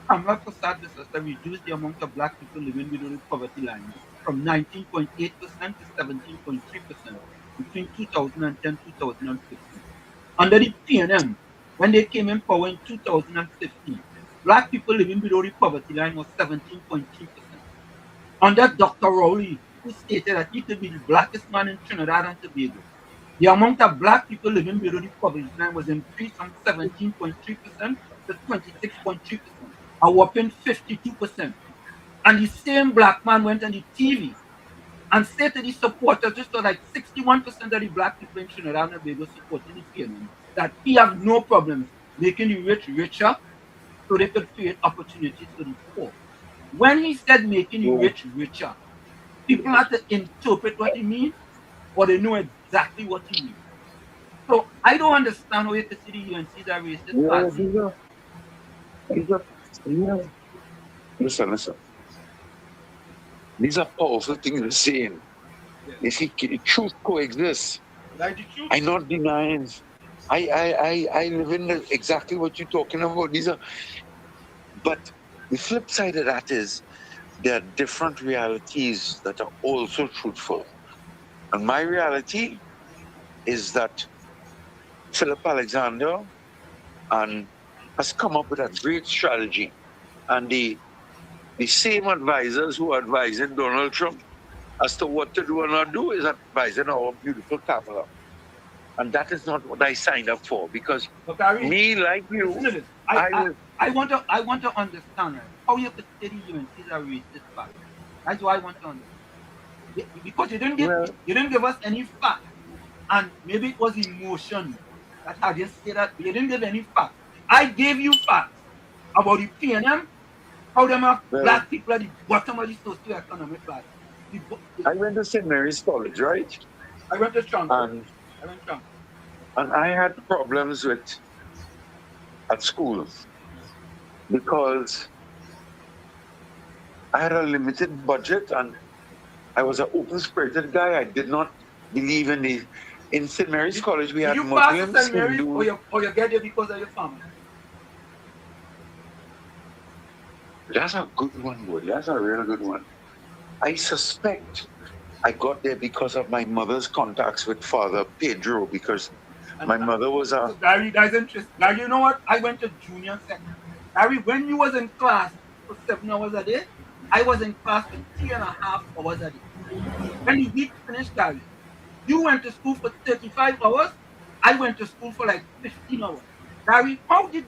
Kamala Prasad disaster reduced the amount of black people living below the poverty line from 19.8% to 17.3% between 2010 and 2015. Under the PNM, when they came in power in 2015, black people living below the poverty line was 17.3%. Under Dr. Rowley, who stated that he could be the blackest man in Trinidad and Tobago, the amount of black people living below the poverty line was increased from 17.3% to 26.3%, a whopping 52%. And the same black man went on the TV and said to the supporters, just like 61% of the black people in Trinidad and Tobago supporting the PNM, that he have no problems making the rich richer so they could create opportunities for the poor. When he said making the rich richer, people had to interpret what he means. or they know exactly what you mean. So I don't understand how you can see the UNC is a racist Yeah, party. yeah. Listen. These are powerful things we're saying. Yeah. You see, truth coexists. Like the truth. I'm not denying. I live in exactly what you're talking about. But the flip side of that is there are different realities that are also truthful. And my reality is that Philip Alexander has come up with a great strategy. And the same advisors who are advising Donald Trump as to what to do and not do is advising our beautiful Kamala. And that is not what I signed up for, because me, like you, listen to this. I want to understand, right, how you could say the UNC is a racist party. That's what I want to understand. Because you didn't give us any facts, and maybe it was emotion that had you say that, but you didn't give any facts. I gave you facts about the PNM, how them have black people at the bottom of the socioeconomic ladder. I went to St. Mary's College, right? I went to Stronghold. And I had problems at school because I had a limited budget and I was an open-spirited guy. I did not believe in St. Mary's College. We had Muslims, St. Mary's, or you get there because of your family? That's a good one, boy. That's a real good one. I suspect I got there because of my mother's contacts with Father Pedro, because my mother was a... Gary, that's interesting. Gary, you know what? I went to junior second. Gary, when you was in class for 7 hours a day, I was in class for 3.5 hours a day. When the week finished, Gary, you went to school for 35 hours. I went to school for like 15 hours. Gary, how did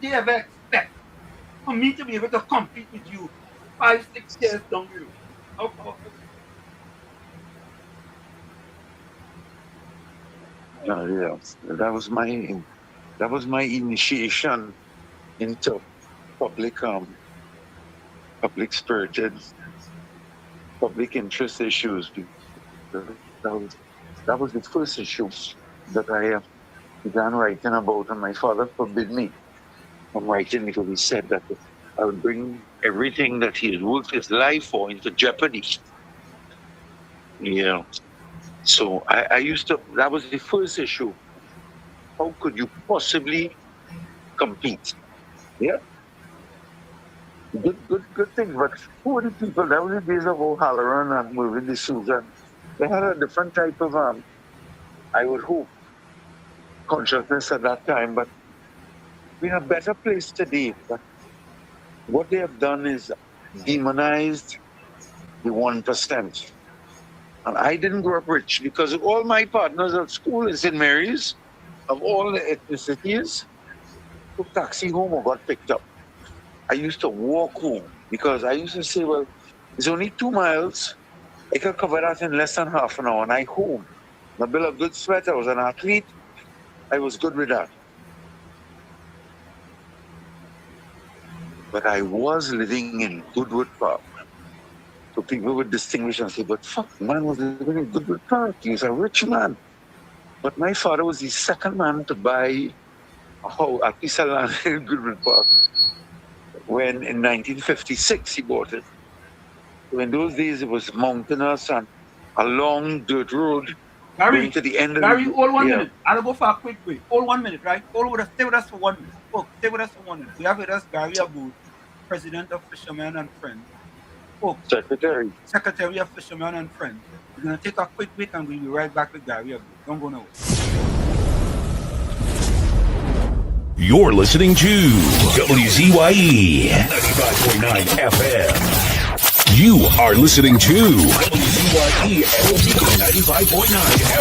they ever expect for me to be able to compete with you 5-6 years down the road? How powerful? Yeah, that was my initiation into public spirited, public interest issues. That was the first issue that I began writing about, and my father forbid me from writing because he said that I would bring everything that he had worked his life for into jeopardy. Yeah. So I used to, that was the first issue. How could you possibly compete? Yeah. Good thing. But who were the people? That was the days of O'Halloran and Mervyn D'Souza. They had a different type of, I would hope, consciousness at that time. But we're in a better place today. But what they have done is demonized the 1%. And I didn't grow up rich because all my partners at school in St. Mary's, of all the ethnicities, took taxi home or got picked up. I used to walk home because I used to say, well, it's only 2 miles. I could cover that in less than half an hour, and I home. I built a good sweat. I was an athlete. I was good with that. But I was living in Goodwood Park. So people would distinguish and say, but fuck, man was living in Goodwood Park. He was a rich man. But my father was the second man to buy a piece of land in Goodwood Park when in 1956 he bought it. So in those days it was mountainous and a long dirt road going to the end of Gary, hold 1 minute. I'll go for a quick break. Hold 1 minute, right? Stay with us for 1 minute. Folks, stay with us for 1 minute. We have with us Gary Aboud, President of Fishermen and Friends. Folks, Secretary of Fishermen and Friends. We're going to take a quick break and we'll be right back with Gary Aboud. Don't go nowhere. You're listening to WZYE 95.9 FM. You are listening to WZYE 95.9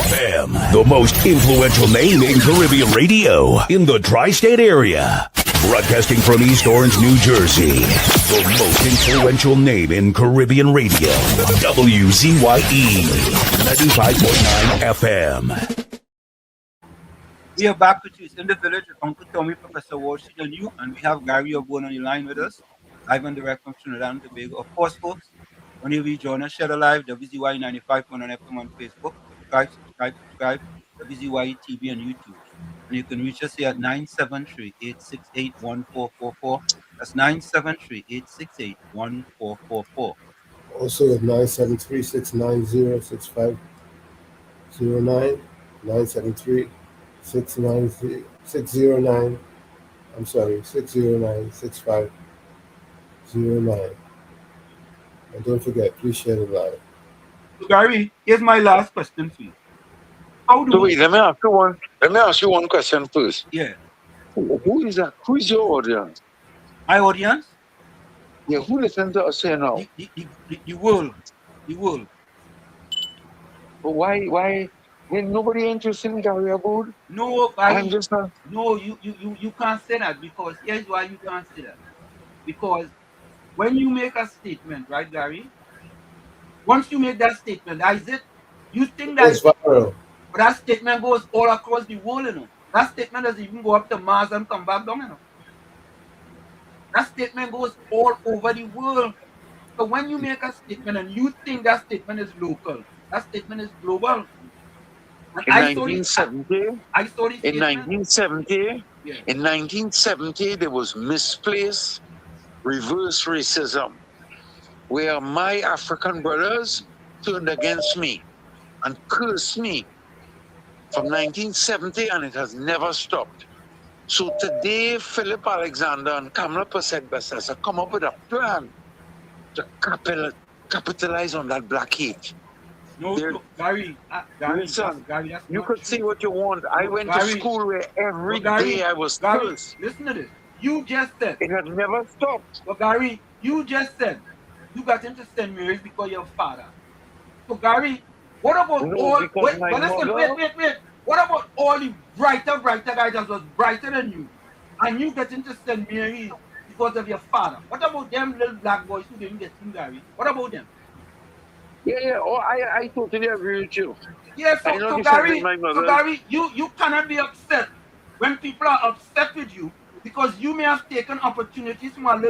FM, the most influential name in Caribbean radio in the tri-state area. Broadcasting from East Orange, New Jersey, the most influential name in Caribbean radio, WZYE 95.9 FM. We are back with you in the village with Uncle Tommy, Professor Walsh, and you, and we have Gary Aboud on the line with us, live and direct from Trinidad and Tobago. Of course, folks, whenever you join us, share the live, WZYE 95.9 FM on Facebook, subscribe. WZYE TV on YouTube. And you can reach us here at 973-868-1444. That's 973-868-1444. Also at 973-690-6509, 973-690-609. I'm sorry, 609-6509. And don't forget, please share the live. So Gary, here's my last question for you. How do So wait, let me ask you one question first. Yeah. Who is that? Who is your audience? My audience? Yeah, who listens to us here now? The world. The world. But why? Ain't nobody interested in Gary Aboud? No, Gary. I'm just not. No, you can't say that, because here's why you can't say that. Because when you make a statement, right, Gary? Once you make that statement, that is it. You think that It's viral. But that statement goes all across the world, you know. That statement doesn't even go up to Mars and come back down, you know. That statement goes all over the world. So when you make a statement and you think that statement is local, that statement is global. And In 1970, I saw this in 1970, Yeah. in 1970, there was misplaced reverse racism, where my African brothers turned against me and cursed me from 1970, and it has never stopped. So today, Philip Alexander and Kamala Persad-Bessessa come up with a plan to capitalize on that black hate. No, Gary, listen, Gary, you could say what you want. I went to Gary, school where every day I was cursed. Listen to this. You just said it has never stopped. But Gary, you just said you got into St. Mary's because your father. So Gary, what about wait. What about all the brighter guys that was brighter than you? And you get into St. Mary's because of your father. What about them little black boys who didn't get in, Gary? What about them? Yeah. Oh, I totally agree with you. Yeah, so Gary, you cannot be upset when people are upset with you, because you may have taken opportunities from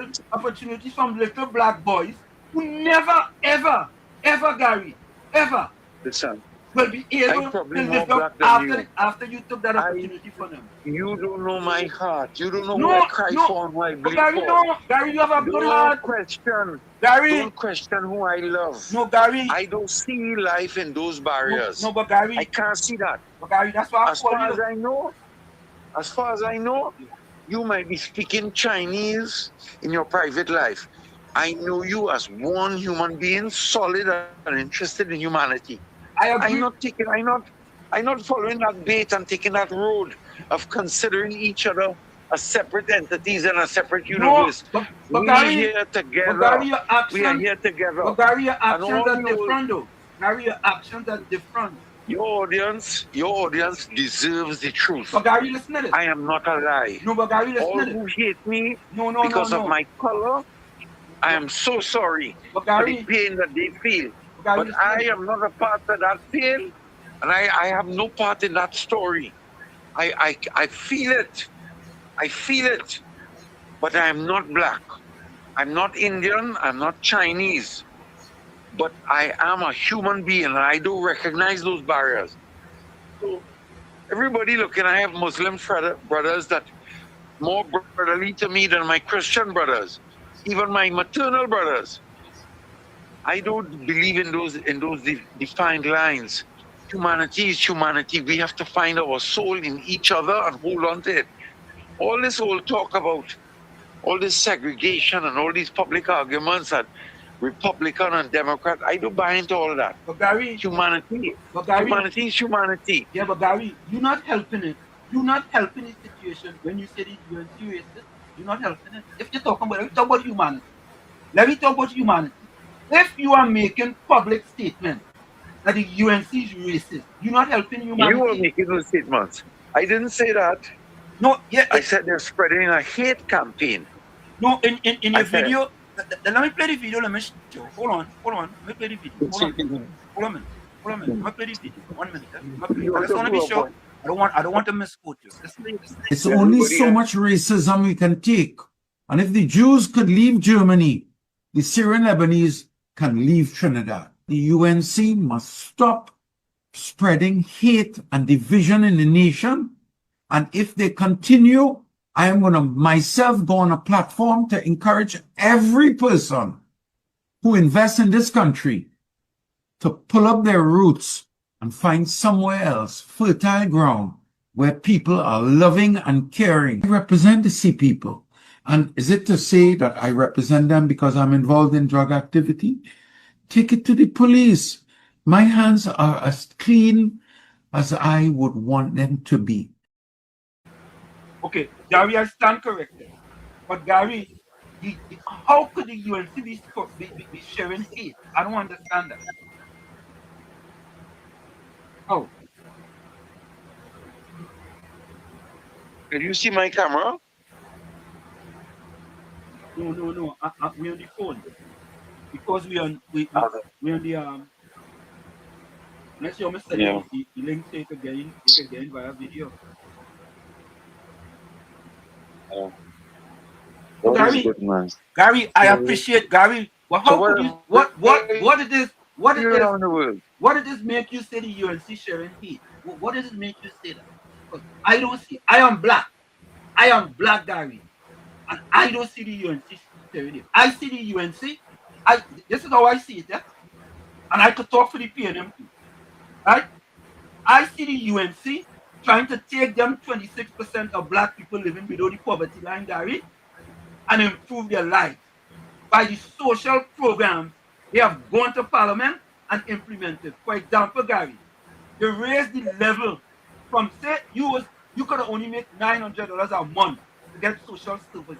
little black boys who never, ever, Gary, ever Listen, will be able to live up after you took that opportunity for them. You don't know my heart. You don't know who I cry for and who I bleed Gary, for. No, Gary, you have a good heart. Don't question who I love. No, Gary. I don't see life in those barriers. No, but Gary. I can't see that. But Gary, that's why as far as I know, you might be speaking Chinese in your private life. I know you as one human being, solid and interested in humanity. I agree. I'm not following that bait and taking that road of considering each other as separate entities in a separate universe. But we Gary, are here together. We are here together. But Gary, your actions are different, though. Gary, your actions are different. Your audience deserves the truth. But Gary, listen to this. I am not a lie. No, but Gary, listen to this. All who hate me because of my color, I am so sorry for the pain that they feel. But I am not a part of that pain, and I have no part in that story. I feel it. I feel it. But I am not black. I'm not Indian. I'm not Chinese. But I am a human being, and I do recognize those barriers. So everybody looking, I have Muslim brothers that more brotherly to me than my Christian brothers, even my maternal brothers. I don't believe in those defined lines. Humanity is humanity. We have to find our soul in each other and hold on to it. All this whole talk about all this segregation and all these public arguments that Republican and Democrat, I don't buy into all that. But Gary, humanity is humanity. Yeah, but Gary, you're not helping it. You're not helping the situation when you say the UNC racist. You're not helping it. If you're talking about, let me talk about humanity. Let me talk about humanity. If you are making public statements that the UNC is racist, you're not helping humanity. You are making those statements. I didn't say that. No, yeah. I said they're spreading a hate campaign. No, in your video, let me play the video. Let me show you. Hold on. Let me play the video. Hold on a minute. Let me play the video. 1 minute. I just want to be sure. I don't want to misquote you. It's only so much racism we can take. And if the Jews could leave Germany, the Syrian Lebanese can leave Trinidad. The UNC must stop spreading hate and division in the nation. And if they continue, I am going to myself go on a platform to encourage every person who invests in this country to pull up their roots and find somewhere else, fertile ground, where people are loving and caring. I represent the Sea people. And is it to say that I represent them because I'm involved in drug activity? Take it to the police. My hands are as clean as I would want them to be. Okay, Gary, I stand corrected. But Gary, how could the UNC be sharing hate? I don't understand that. How? Can you see my camera? No. We on the phone because we on the Let's see how much the link so you can get in via video. Gary, I appreciate Gary. Well, how could you what did this make you say the UNC sharing hate? What does it make you say that? Because I don't see. I am black, Gary, and I don't see the UNC sharing it. I see the UNC. This is how I see it, yeah? And I could talk for the PNM too, right? I see the UNC trying to take them 26% of black people living below the poverty line, Gary, and improve their lives by the social programs they have gone to Parliament and implemented. For example, Gary, they raised the level from, say, you could only make $900 a month to get social services.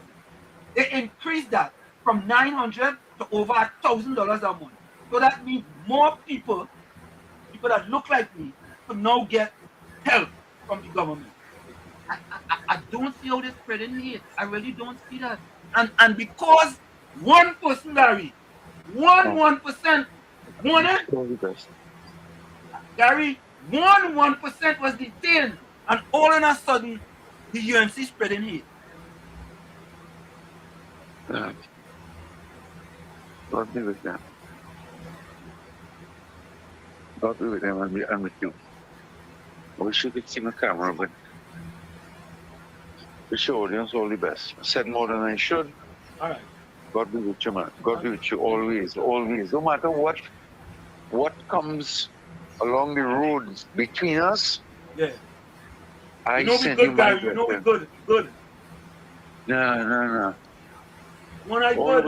They increased that from $900 to over $1,000 a month. So that means more people that look like me, could now get help from the government. I don't see how they're spreading hate. I really don't see that. And because one person, Gary, 1% wanted, Gary, 1% was detained, and all of a sudden, the UNC spreading hate. God be with them. God be with them and with you. I wish you could see my camera, but the show audience all the best. I said more than I should. All right. God be with you, man. God be with you always, always. No matter what comes along the roads between us. Yeah. I send you my blessing. You know we're good. No. All of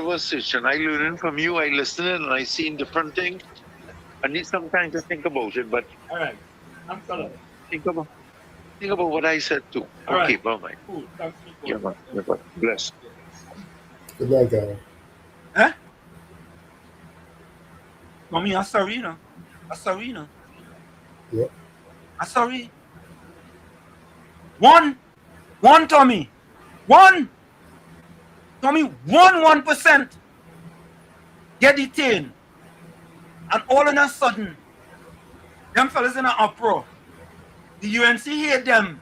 us searching. I learning from you. I listening and I seeing different things. I need some time to think about it, but all right. I'm sorry. Think about what I said too. All okay, right. bye-bye. Cool. Thanks for yeah, man. Bless. Good night, guy. Huh? Mommy, I'm sorry, you know. Yeah. I'm sorry. One, Tommy. Tommy, 1% get detained. And all of a sudden, them fellas in an uproar. The UNC hate them.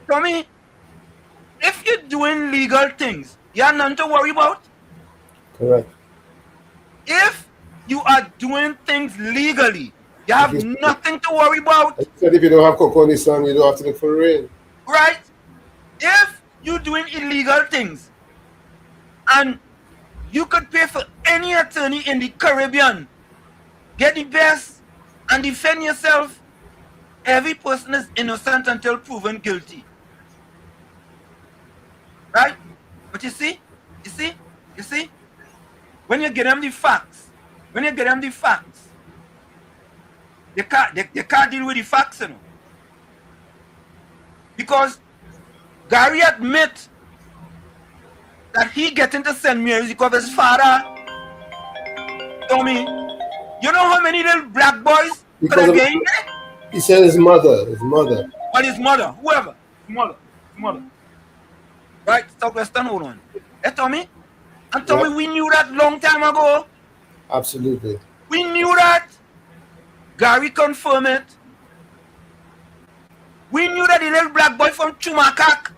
Tommy, if you're doing legal things, you have nothing to worry about. Correct. If you are doing things legally, you have nothing to worry about. I said if you don't have cocoa in the sun, you don't have to look for rain. Right? If you're doing illegal things and you could pay for any attorney in the Caribbean, get the best and defend yourself, every person is innocent until proven guilty. Right? But you see, when you get them the facts, they can't deal with the facts, you know. Because Gary admit that he getting to St. Mary's because of his father. Tommy, you know how many little black boys could have been there? He said his mother. But his mother, whoever. His mother. Right, Southwestern, hold on. Hey, Tommy? And Tommy, we knew that long time ago. Absolutely. We knew that. Gary confirmed it. We knew that the little black boy from Chumakak,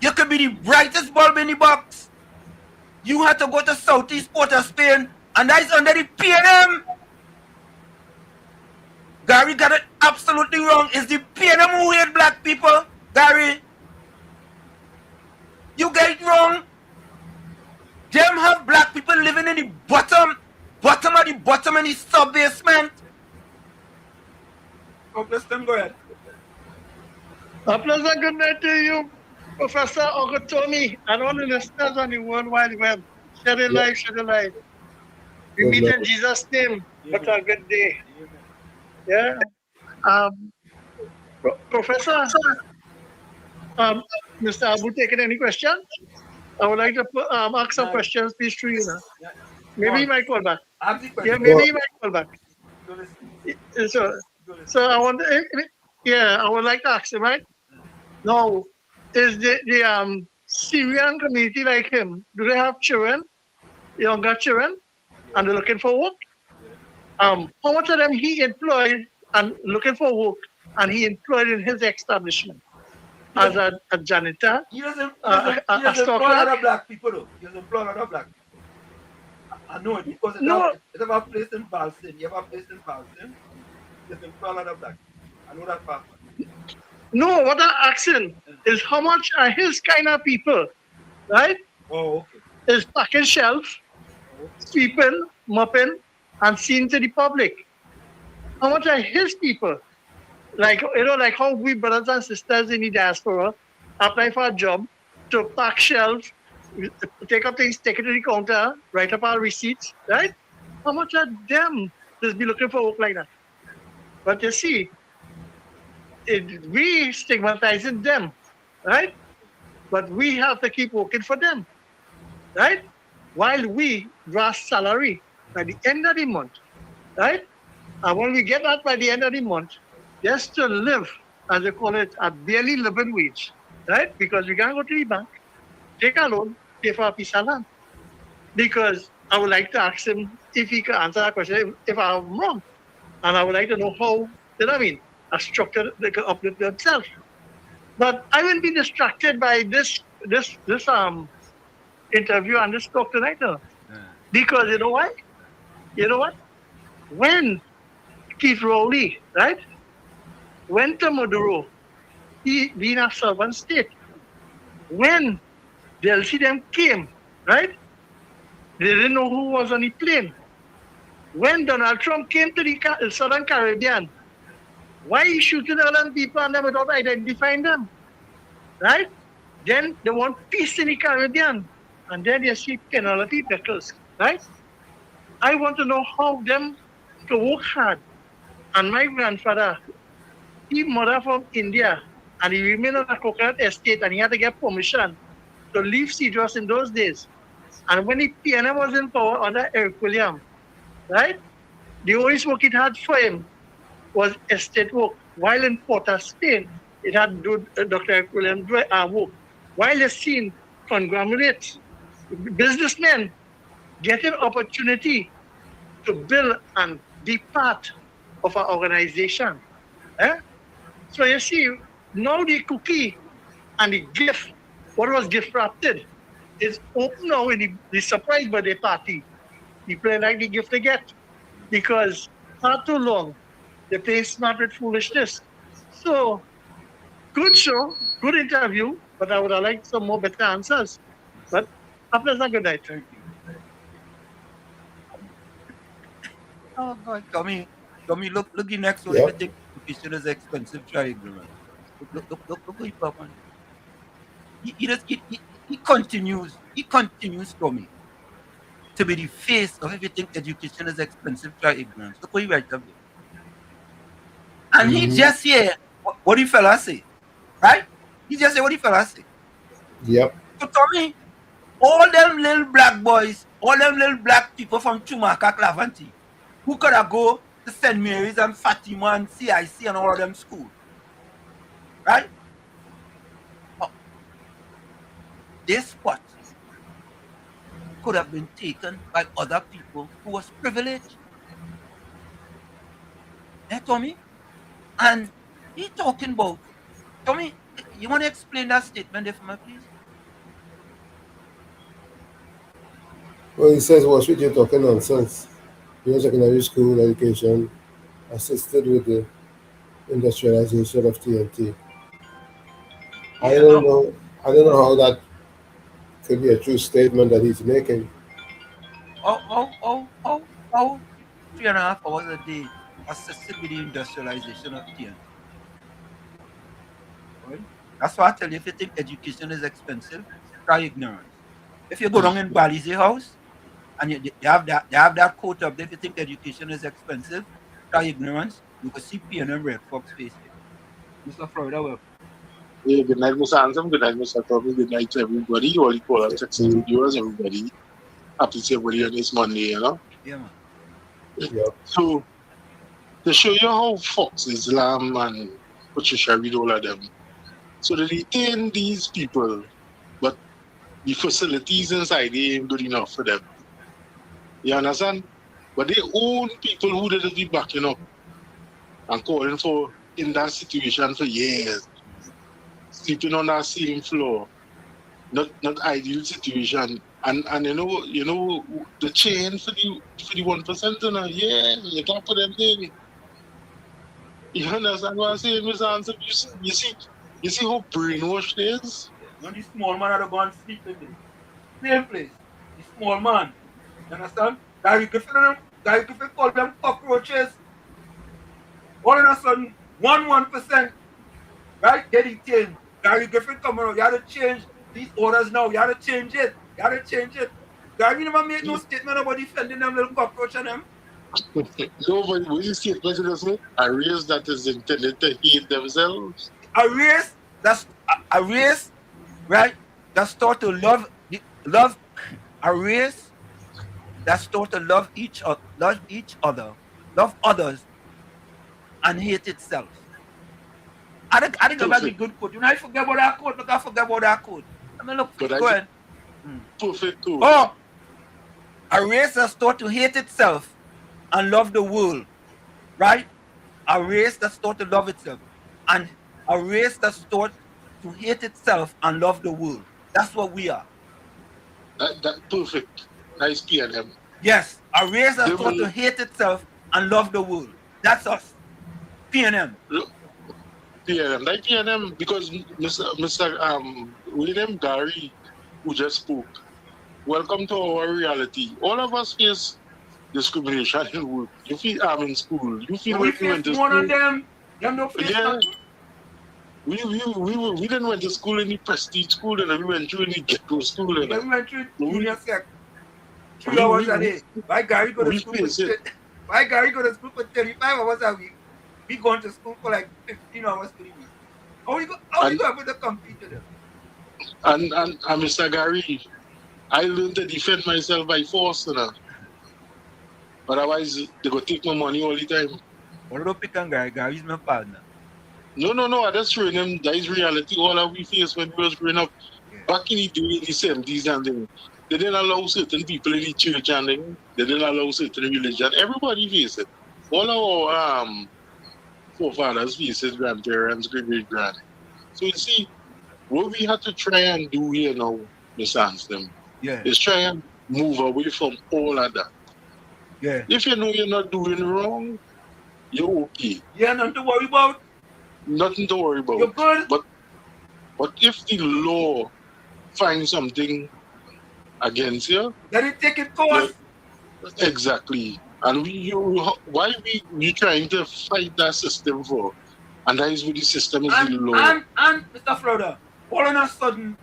you could be the brightest bulb in the box. You had to go to Southeast Port of Spain And that is under the PNM. Gary got it absolutely wrong. It's the PNM who hate black people, Gary. You get it wrong. Them have black people living in the bottom of the bottom in the sub-basement. Oh, bless them, go ahead. A pleasant good night to you, Professor Ogotomi, and all the listeners on the World Wide Web. Share the life, share the life. We meet in Jesus' name. Have a good day. Yeah. Professor, Mr. Abu, taking any questions? I would like to ask some questions, please, to you now. Maybe he might call back. Yeah, maybe he might call back. So I want, I would like to ask him, right? Now, is the Syrian community like him? Do they have children, younger children, and they're looking for work? How much of them he employed and looking for work, and he employed in his establishment as a janitor? He doesn't employ a lot of black people, though. He doesn't employ a lot of black people. I know it because it's have a place in Balsin. You have a place in Balsin. He doesn't employ a lot of black people. I know that part. No, what I'm asking is how much are his kind of people, right? Oh, okay. Is packing shelves, sweeping, mopping, and seeing to the public. How much are his people? Like, like how we brothers and sisters in the diaspora apply for a job to pack shelves, take up things, take it to the counter, write up our receipts, right? How much are them just be looking for work like that? But you see, we stigmatizing them, right? But we have to keep working for them, right? While we draw salary by the end of the month, right? And when we get that by the end of the month, just to live, as they call it, a barely living wage, right? Because we can't go to the bank, take a loan, pay for a piece of land. Because I would like to ask him if he can answer that question, if I'm wrong. And I would like to know how, a structure they can uplift themselves. But I will be distracted by this interview and this talk tonight, because you know why? You know what? When Keith Rowley, right, went to Maduro, he being a sovereign state. When the LCDM came, right, they didn't know who was on the plane. When Donald Trump came to the Southern Caribbean, why he shooting all them people and them without identifying them, right? Then they want peace in the Caribbean, and then you see Penelope Beckles, right? I want to know how them to work hard. And my grandfather, he mother from India, and he remained on a coconut estate, and he had to get permission to leave Cedros in those days. And when the PNM was in power under Eric William, right, the only work it had for him was estate work. While in Porta, Spain, it had Dr. Eric William work. While you're seeing conglomerates, businessmen getting opportunity to build and be part of our organization. So you see, now the cookie and the gift, what was gift wrapped, is open now in the surprise birthday party. People like the gift they get because not too long they play smart with foolishness. So good show, good interview, but I would have liked some more better answers. But after that, good night. Thank you. Oh God, Tommy, look the next one. Everything education is expensive. Try ignorant. Look, he Papa. He continues, Tommy, to be the face of everything education is expensive. Try ignorance. Look what he right up there. And he just hear what the fella say, right? He just say what the fella say. Yep. So Tommy, all them little black boys, all them little black people from Chumaka, Clavanti, who could have go to St. Mary's and Fatima and CIC and all of them schools, right? Oh, this spot could have been taken by other people who was privileged. Tommy? And he talking about, Tommy, you want to explain that statement there for me, please? Well, he says, well, what you're talking nonsense. He was secondary school education, assisted with the industrialization of TNT. I Yeah, don't no. know. I don't know how that could be a true statement that he's making. Oh, 3.5 hours a day assisted with the industrialization of TNT. Right? That's why I tell you, if you think education is expensive, try ignorance. If you go down in Bali's house and they have that quote up there, if you think education is expensive, try ignorance. You can see P&M Red Fox face there. Mr. Florida, welcome. Yeah, good night, Mr. Ansem. Good night, Mr. Tommy. Good night to everybody. All the callers, texting viewers, everybody. Happy to see everybody on this Monday, you know? Yeah, man. Yeah. So, to show you how Fox, Islam, and Patricia Reid, all of them. So, they retain these people, but the facilities inside they ain't good enough for them. You understand? But they own people who didn't be backing up and calling for in that situation for years, sleeping on that same floor. Not ideal situation. And you know the chain for the 1%, yeah, you can't put them thing. You understand what I'm saying, Mr. Hanson? You see how brainwashed it is? When the small man had to go and sleep in there. Same place. The small man. You understand? Gary Griffin called them cockroaches. All of a sudden, 1%, right? Get it changed. Gary Griffin come around. You had to change these orders now. You had to change it. You had to change it. Gary never made no statement about defending them little cockroach and them. No, but when you see it, a race that is intended to hate themselves. A race, right? That's taught to love a race that's taught to love each other, love others, and hate itself. I think about the good quote. You know, I forget about that quote. Look, I forget about that quote. I mean, look, go ahead. Perfect quote. Oh, a race that's taught to hate itself and love the world, right? A race that's taught to love itself, and a race that's taught to hate itself and love the world. That's what we are. That perfect. Nice P&M. Yes, a race that's taught to hate itself and love the world. That's us. P&M. P&M. Like P&M, because Mr. William Gary, who just spoke, welcome to our reality. All of us face discrimination in work. You feel in school. You feel we when we went to one school. of them. Them no face nothing. We didn't went to school in the prestige school, and we went through in the ghetto school. Yeah, we went through junior sec. 3 hours a day. My Gary go to school for 35 hours a week. We going to school for like 15 hours to the week. How you going to compete with them? And Mr. Gary, I learned to defend myself by force, Otherwise, they go take my money all the time. What do pick on Gary? Gary's my partner. No, I just showing them that is reality. All that we face when we was growing up. Yeah. Back in the day, in the 70s and then, they didn't allow certain people in the church and then, they didn't allow certain religion. Everybody faced it. All our forefathers faced it, grandparents, great-great-grand. So you see, what we have to try and do here now, Mr. Ansem, is try and move away from all of that. Yeah. If you know you're not doing wrong, you're okay. Yeah, nothing to worry about. Nothing to worry about. You're good. But if the law finds something against you, then it take it course. Exactly. And why we trying to fight that system for? And that is what the system is the law. And Mr. Florida, all of a sudden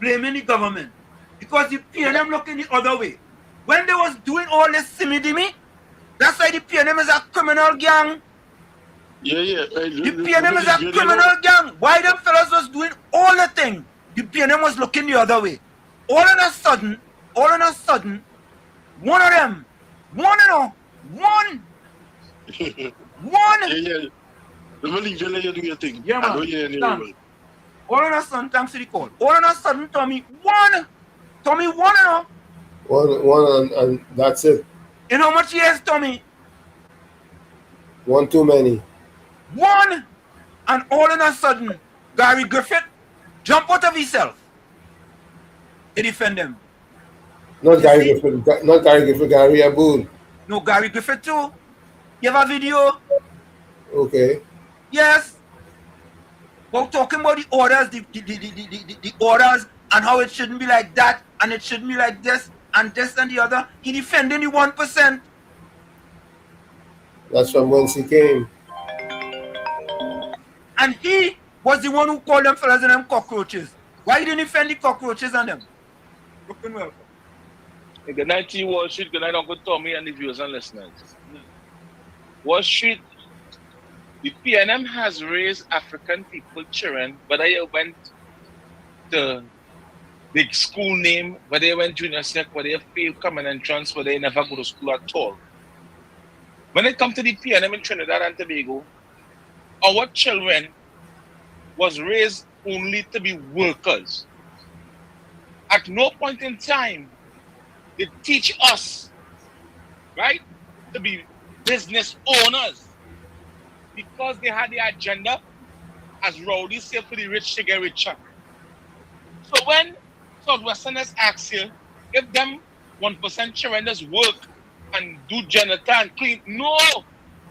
blaming the government because the P&M looking the other way. When they was doing all this simmy-dimmy, that's why the P&M is a criminal gang. Yeah. The P&M is a criminal gang. Why them fellas was doing all the thing? The P&M was looking the other way. All of a sudden, one of them, one. Yeah. Let me leave you let you do your thing. Yeah, man. I know you're in all of a sudden, thanks to the call. All of a sudden, Tommy, one, One, and that's it. In how much years, Tommy? One too many. One, and all of a sudden, Gary Griffith jump out of himself. He defend them. Not Gary Griffith. Not Gary Griffith. Gary Aboon. No, Gary Griffith too. You have a video? Okay. Yes. We're talking about the orders, the orders, and how it shouldn't be like that, and it shouldn't be like this, and this and the other. He defending the 1%. That's from whence he came. And he was the one who called them fellas and them cockroaches. Why didn't he defend the cockroaches and them? Brooklyn, welcome. Good night to you, Wall Street. Good night, Uncle Tommy, and the viewers and listeners. Wall Street, the PNM has raised African people children, whether you went to the school name, whether you went junior sec, whether you failed common entrance, whether you never go to school at all. When it comes to the PNM in Trinidad and Tobago, our children was raised only to be workers. At no point in time they teach us, right, to be business owners, because they had the agenda, as Rowdy said, for the rich to get richer. So when Southwesterners ask you if them 1% children just work and do janitor and clean, no,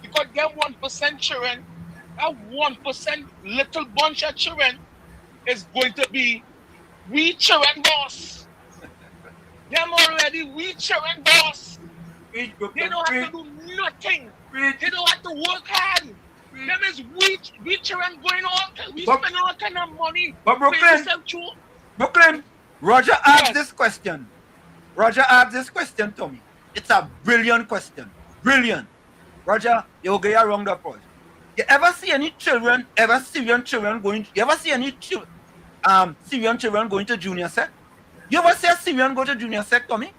because them 1% children, that 1% little bunch of children is going to be we children boss. Them already we children boss. They don't have to do nothing. They don't have to work hard. Them is we children going on. We spend all kind of money. But Brooklyn, Roger asked this question. Roger asked this question to me. It's a brilliant question. Brilliant. Roger, you'll get a round of applause. You ever see any children, Syrian children going to junior sec? You ever see a Syrian go to junior sec, Tommy?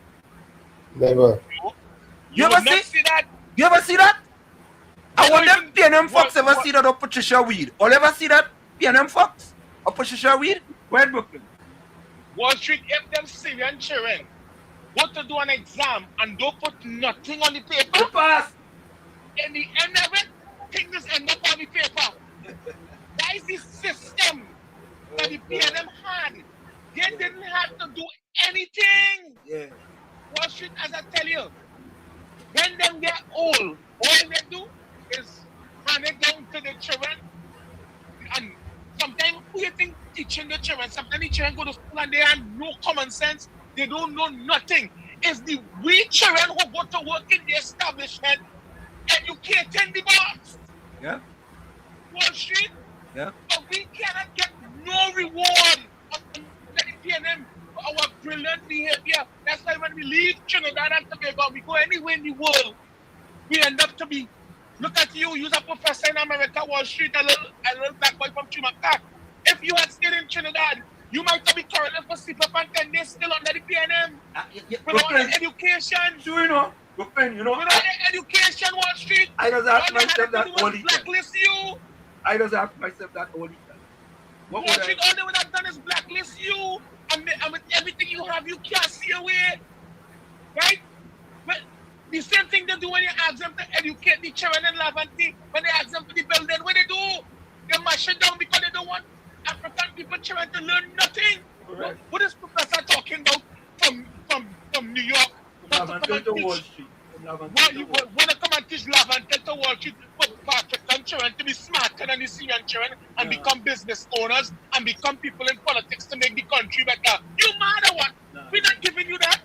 Never. You ever see that? You ever see that? I wonder if PNM Fox ever see that or Patricia Weed. Or ever see that PNM Fox or Patricia Weed? Where in Brooklyn? Wall Street, if them Syrian children want to do an exam and don't put nothing on the paper, pass. In the end of it, things end up on the paper. That is the system that the PNM had. They didn't have to do anything. Yeah. Wall Street, as I tell you, when them get old, all they do is hand it down to the children. And sometimes we think teaching the children, sometimes the children go to school and they have no common sense. They don't know nothing. It's the we children who go to work in the establishment educating the boss. Yeah. Wall Street. Yeah. But we cannot get no reward on the PNM for our brilliant behavior. That's why when we leave Trinidad and Tobago, we go anywhere in the world, we end up to be, look at you, you're a professor in America, Wall Street, a little black boy from Chimaka. If you had stayed in Trinidad, you might have been currently for CPAP and 10 days still under the PNM. Without education. Do you know? Brooklyn, you know? Without education, Wall Street. I just asked myself that all the time. Blacklist you. I just asked myself that all the time. Wall Street, all they would have done is blacklist you. And with everything you have, you can't see a way. Right? But the same thing they do when you ask them to educate the children in Laventi, when they ask them for the building, what they do? They mash it down because they don't want African people children to learn nothing. Right. What is Professor talking about from New York? Laventi to Wall Street. When they come and teach Laventi to Wall Street for African children to be smarter than the Syrian children and become business owners and become people in politics to make the country better. You mad or what? No. We're not giving you that.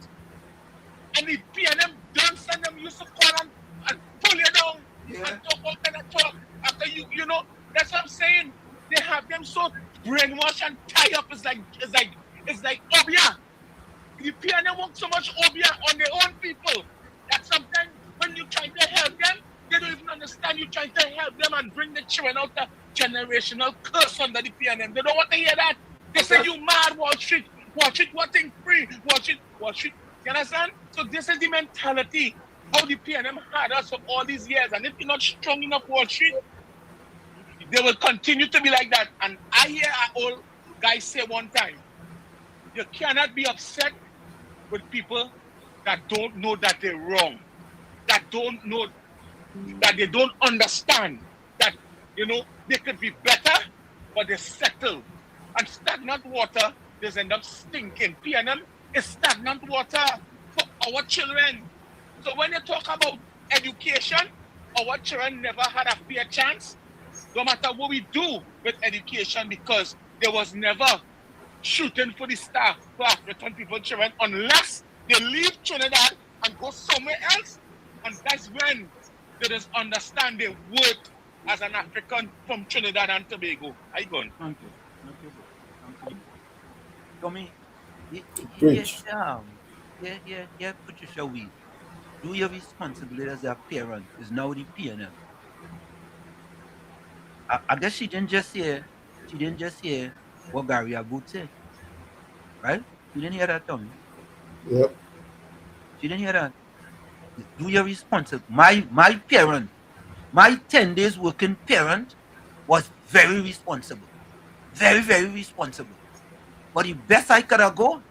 And the PNM don't send them used to call and pull you down and talk all kind of talk after you know. That's what I'm saying. They have them so brainwashed and tied up. It's like obia. The PNM want so much obia on their own people that sometimes when you try to help them, they don't even understand you trying to help them and bring the children out of generational curse under the PNM. They don't want to hear that. They say you mad, Wall Street. Watch it, watching free. Watch it. You understand? So this is the mentality how the PNM had us for all these years. And if you're not strong enough, Wall Street, they will continue to be like that. And I hear an old guy say one time, you cannot be upset with people that don't know that they're wrong, that don't know, that they don't understand, that, you know, they could be better, but they settle. And stagnant water, they end up stinking. PNM is stagnant water. our children. So when you talk about education, our children never had a fair chance, no matter what we do with education, because there was never shooting for the star for African people children unless they leave Trinidad and go somewhere else. And that's when they just understand their worth as an African from Trinidad and Tobago. I gone. Thank you. Thank you, bro. Thank you. Tommy, Preach. Patricia Weed. Do your responsibility as a parent is now the PNM. I guess she didn't just hear what Gary Agut said. Right? You didn't hear that, Tommy? Yep. She didn't hear that. Do your responsibility. My parent, my 10 days working parent was very responsible. Very, very responsible. But the best I could have go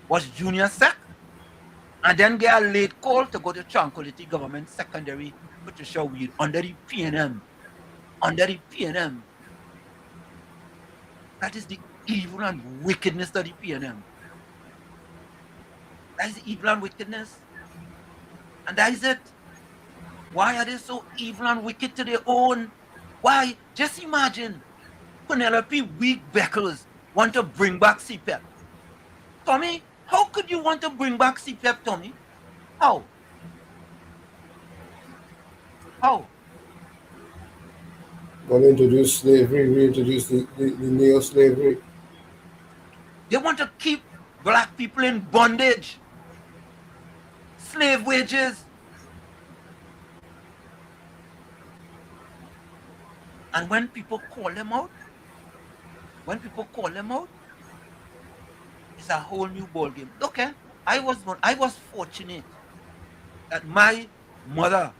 was junior sec, and then get a late call to go to Tranquility Government Secondary Patricia Weed under the PNM. Under the PNM. That is the evil and wickedness of the PNM. That is the evil and wickedness. And that is it. Why are they so evil and wicked to their own? Why? Just imagine Penelope Weed Beckles want to bring back CPEP. Tommy, how could you want to bring back CPEP, Tommy? How? How? Want to introduce slavery, reintroduce the neo-slavery. They want to keep black people in bondage. Slave wages. And when people call them out, it's a whole new ballgame. Look, I was fortunate that my mother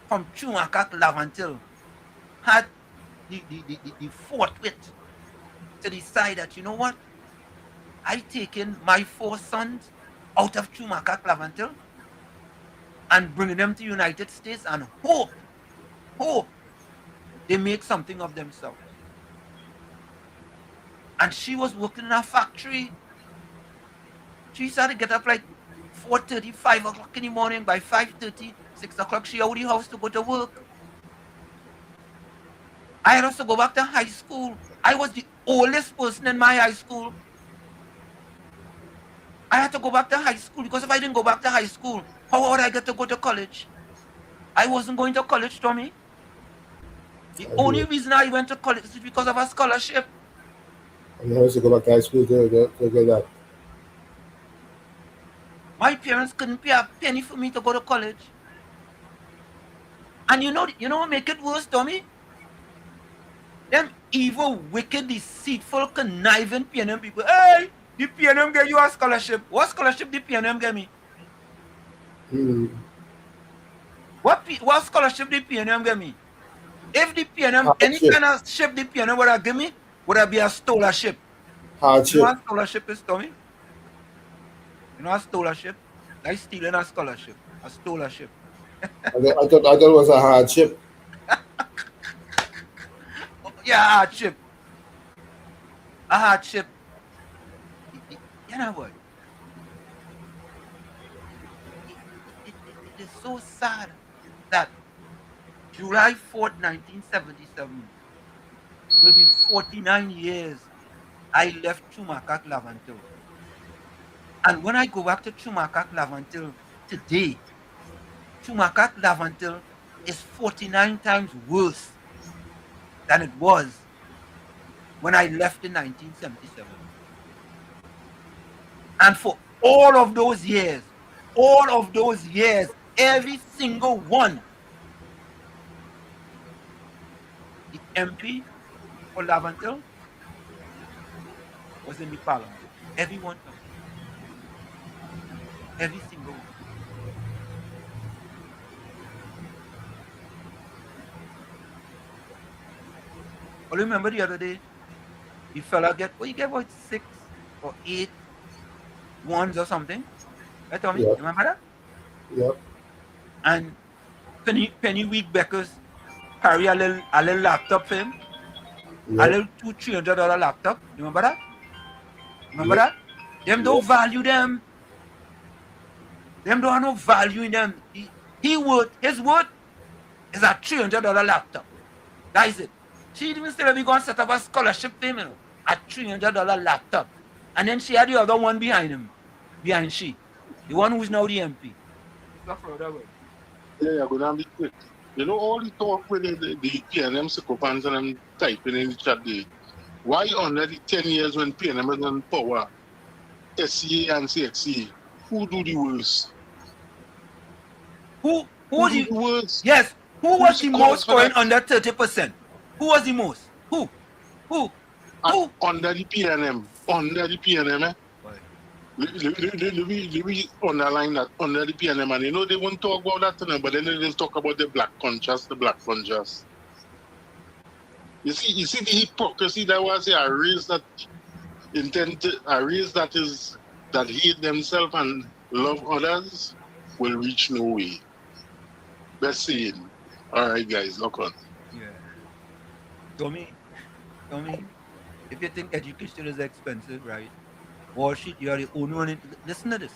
from Chumakak Lavantil had the forthwith to decide that, you know what? I taken my 4 sons out of Chumakak Lavantil and bringing them to United States and hope they make something of themselves. And she was working in a factory. She started to get up like 4:30, 5 o'clock in the morning. By 5:30, 6 o'clock, she out of the house to go to work. I had to go back to high school. I was the oldest person in my high school. I had to go back to high school because if I didn't go back to high school, how would I get to go to college? I wasn't going to college, Tommy. The only reason I went to college is because of a scholarship. And you have to go back to high school to get that. My parents couldn't pay a penny for me to go to college. And you know what make it worse, Tommy? Them evil, wicked, deceitful, conniving PNM people. Hey, the PNM gave you a scholarship. What scholarship the PNM gave me? What scholarship the PNM gave me? If the PNM, any kind of ship the PNM would have given me, would have been a scholarship. Hardship. You know what scholarship is, Tommy? You know a scholarship? Like stealing a scholarship. A scholarship. I thought it was a hardship. Yeah, a hardship. A hardship. You know what? It is so sad that July 4th, 1977 will be 49 years I left Chumakak Lavantil. And when I go back to Chumakak Lavantil today, Chumakak Lavantil is 49 times worse than it was when I left in 1977. And for all of those years, every single one, the MP for Lavantil was in the parliament. Every one of them. Every single one. I remember the other day, the fella get about 6 or 8 ones or something. Right, Tommy? Yeah. You remember that? Yep. And Penny Week Beckers carry a little laptop for him. Yep. A little $200-300 laptop. You remember that? Remember that? Them don't value them. Them don't have no value in them. His worth is a $300 laptop. That is it. She even said we're going to set up a scholarship for him, a $300 laptop. And then she had the other one behind she. The one who's now the MP. Yeah, I'm gonna be quick. You know, all the talk with the PNM sycophants and them typing in the chat there. Why under the 10 years when PNM is in power, SCA and CXC, who do the worst? Who do the worst? Yes. Who was the most scoring that? under 30%? Who was the most? Who? Under the PNM. Under the PNM, eh? Let me underline that under the PNM, and you know they won't talk about that tonight, but then they just talk about the black conscious. You see the hypocrisy that was here. A race that hate themselves and love others will reach no way. Best saying. All right, guys, look on. Yeah. Tommy, if you think education is expensive, right? Wall Street, you are the only one. Listen to this,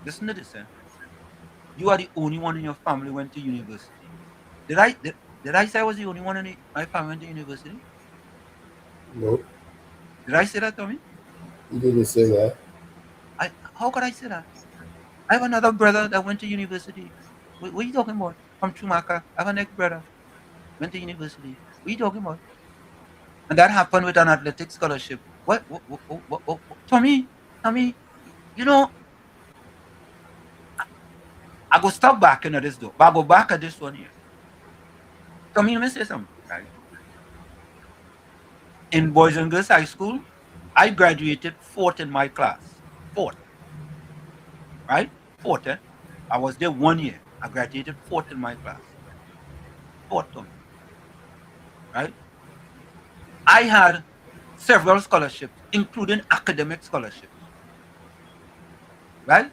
Listen to this, You are the only one in your family went to university. Did I say I was the only one in my family went to university? No. Did I say that, Tommy? You didn't say that. How could I say that? I have another brother that went to university. What are you talking about? From Chumaka. I have a next brother. Went to university. What are you talking about? And that happened with an athletic scholarship. What? Tommy, you know, I go stop back into this door, but I go back at this one here. Tommy, let me say something, right? In Boys and Girls High School, I graduated 4th in my class. 4th. Right? 4th, eh? I was there 1 year. I graduated 4th in my class. 4th, Tommy. Right? I had several scholarships, including academic scholarships. Right?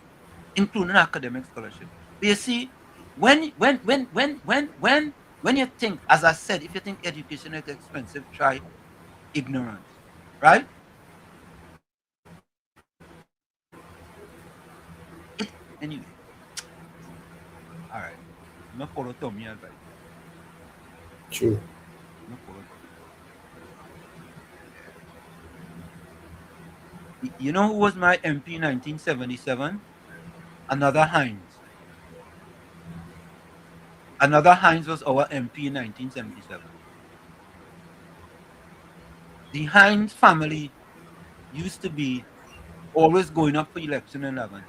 Including academic scholarships. But you see, when you think, as I said, if you think education is expensive, try ignorance. Right? Anyway. All right. I'm not follow Tommy advice. True. You know who was my MP in 1977? Another Hines. Another Hines was our MP in 1977. The Hines family used to be always going up for election in Laventille.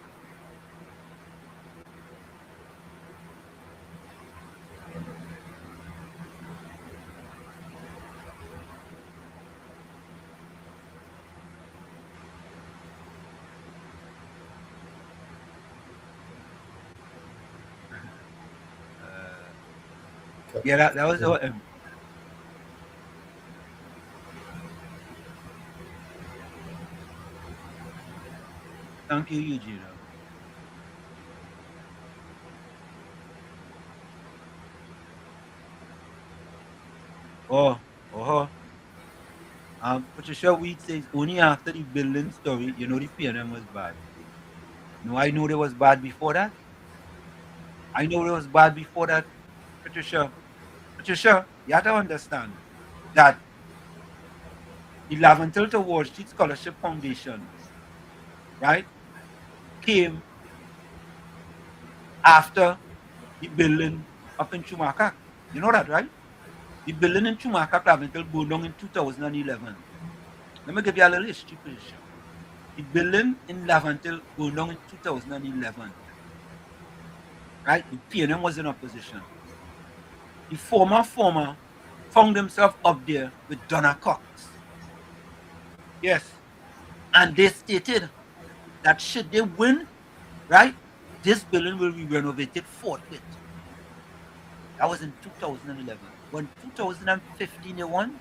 Yeah, that was our MP. Thank you, Eugene. Patricia Wheat says only after the building story, you know the PNM was bad. No, I know they was bad before that. Patricia, you have to understand that the Laventille to Wall Street Scholarship Foundation, right, came after the building up in Chumaka. You know that, right? The building in Chumaka, Laventille, burned down in 2011. Let me give you a little history, Patricia. The building in Laventille burned down in 2011. Right? The PNM was in opposition. The former found himself up there with Donna Cox. Yes. And they stated that should they win, right, this building will be renovated forthwith. That was in 2011. When 2015 they won,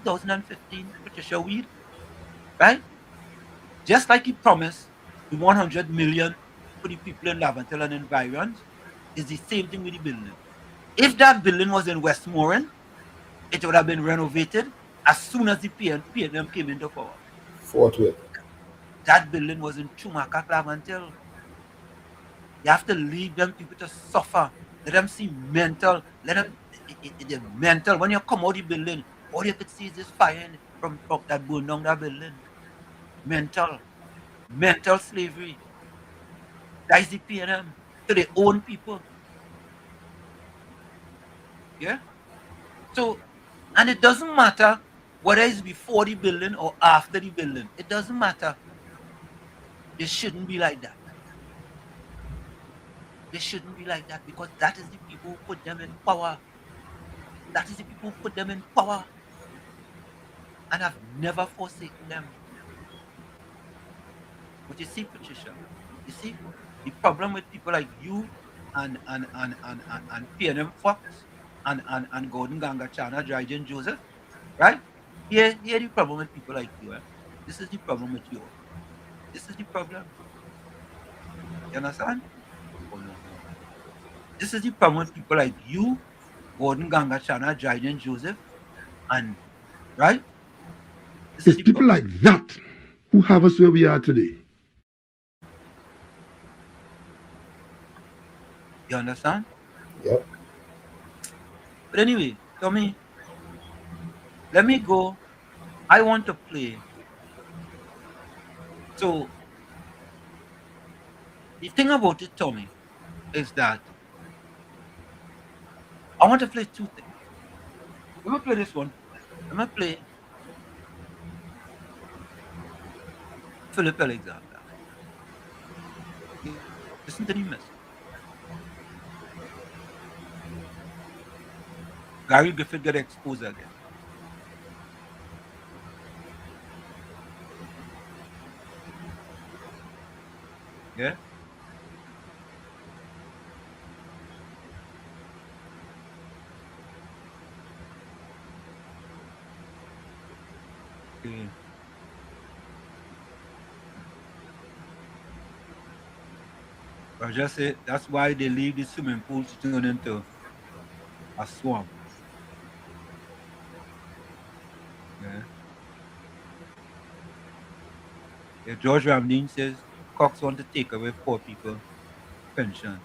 2015, Patricia Weed, right? Just like he promised the 100 million for the people in Laventille and environs, is the same thing with the building. If that building was in Westmoreland, it would have been renovated as soon as the PNM came into power. Forthwith. that building was in Chumaka Clamantil. You have to leave them people to suffer. Let them see mental. Let them they're mental. When you come out of the building, all you could see is this fire from that burn down that building. Mental slavery. That is the PNM to their own people. Yeah. So, and it doesn't matter whether it's before the building or after the building. It doesn't matter. It shouldn't be like that. They shouldn't be like that because that is the people who put them in power. That is the people who put them in power. And I've never forsaken them. But you see, Patricia, you see, the problem with people like you and PNM Fox and Gordon Ganga Chana, Dryden Joseph, right? Here the problem with people like you. This is the problem with you. This is the problem. You understand? Oh, no. This is the problem with people like you, Gordon Ganga Chana, Dryden Joseph, and right? This It's people like that who have us where we are today. You understand? Yep. But anyway, Tommy, let me go. I want to play. So the thing about it, Tommy, is that I want to play two things. Let me play this one. Let me play Philip Alexander. Listen to the message. Gary Griffith got exposed again. Yeah? Okay. I just say that's why they leave the swimming pool to turn into a swamp. Yeah. Yeah, George Ramdeen says Cox want to take away poor people pension.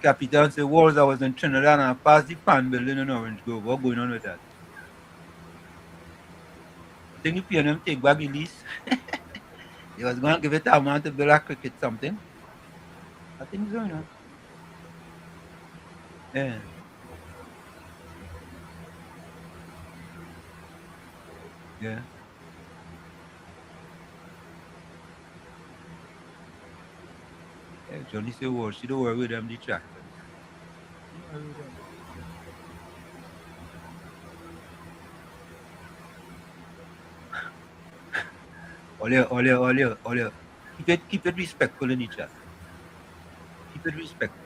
Capitan said Walls I was in Trinidad and I passed the pan building in Orange Grove. What's going on with that? I think the PNM take back the lease. They was going to give it to a man to build a cricket something. I think so, you know. Yeah. Yeah. Yeah, Johnny said, well, she don't worry with them detractors. Don't worry with them. All you. Keep it respectful in each other. Keep it respectful.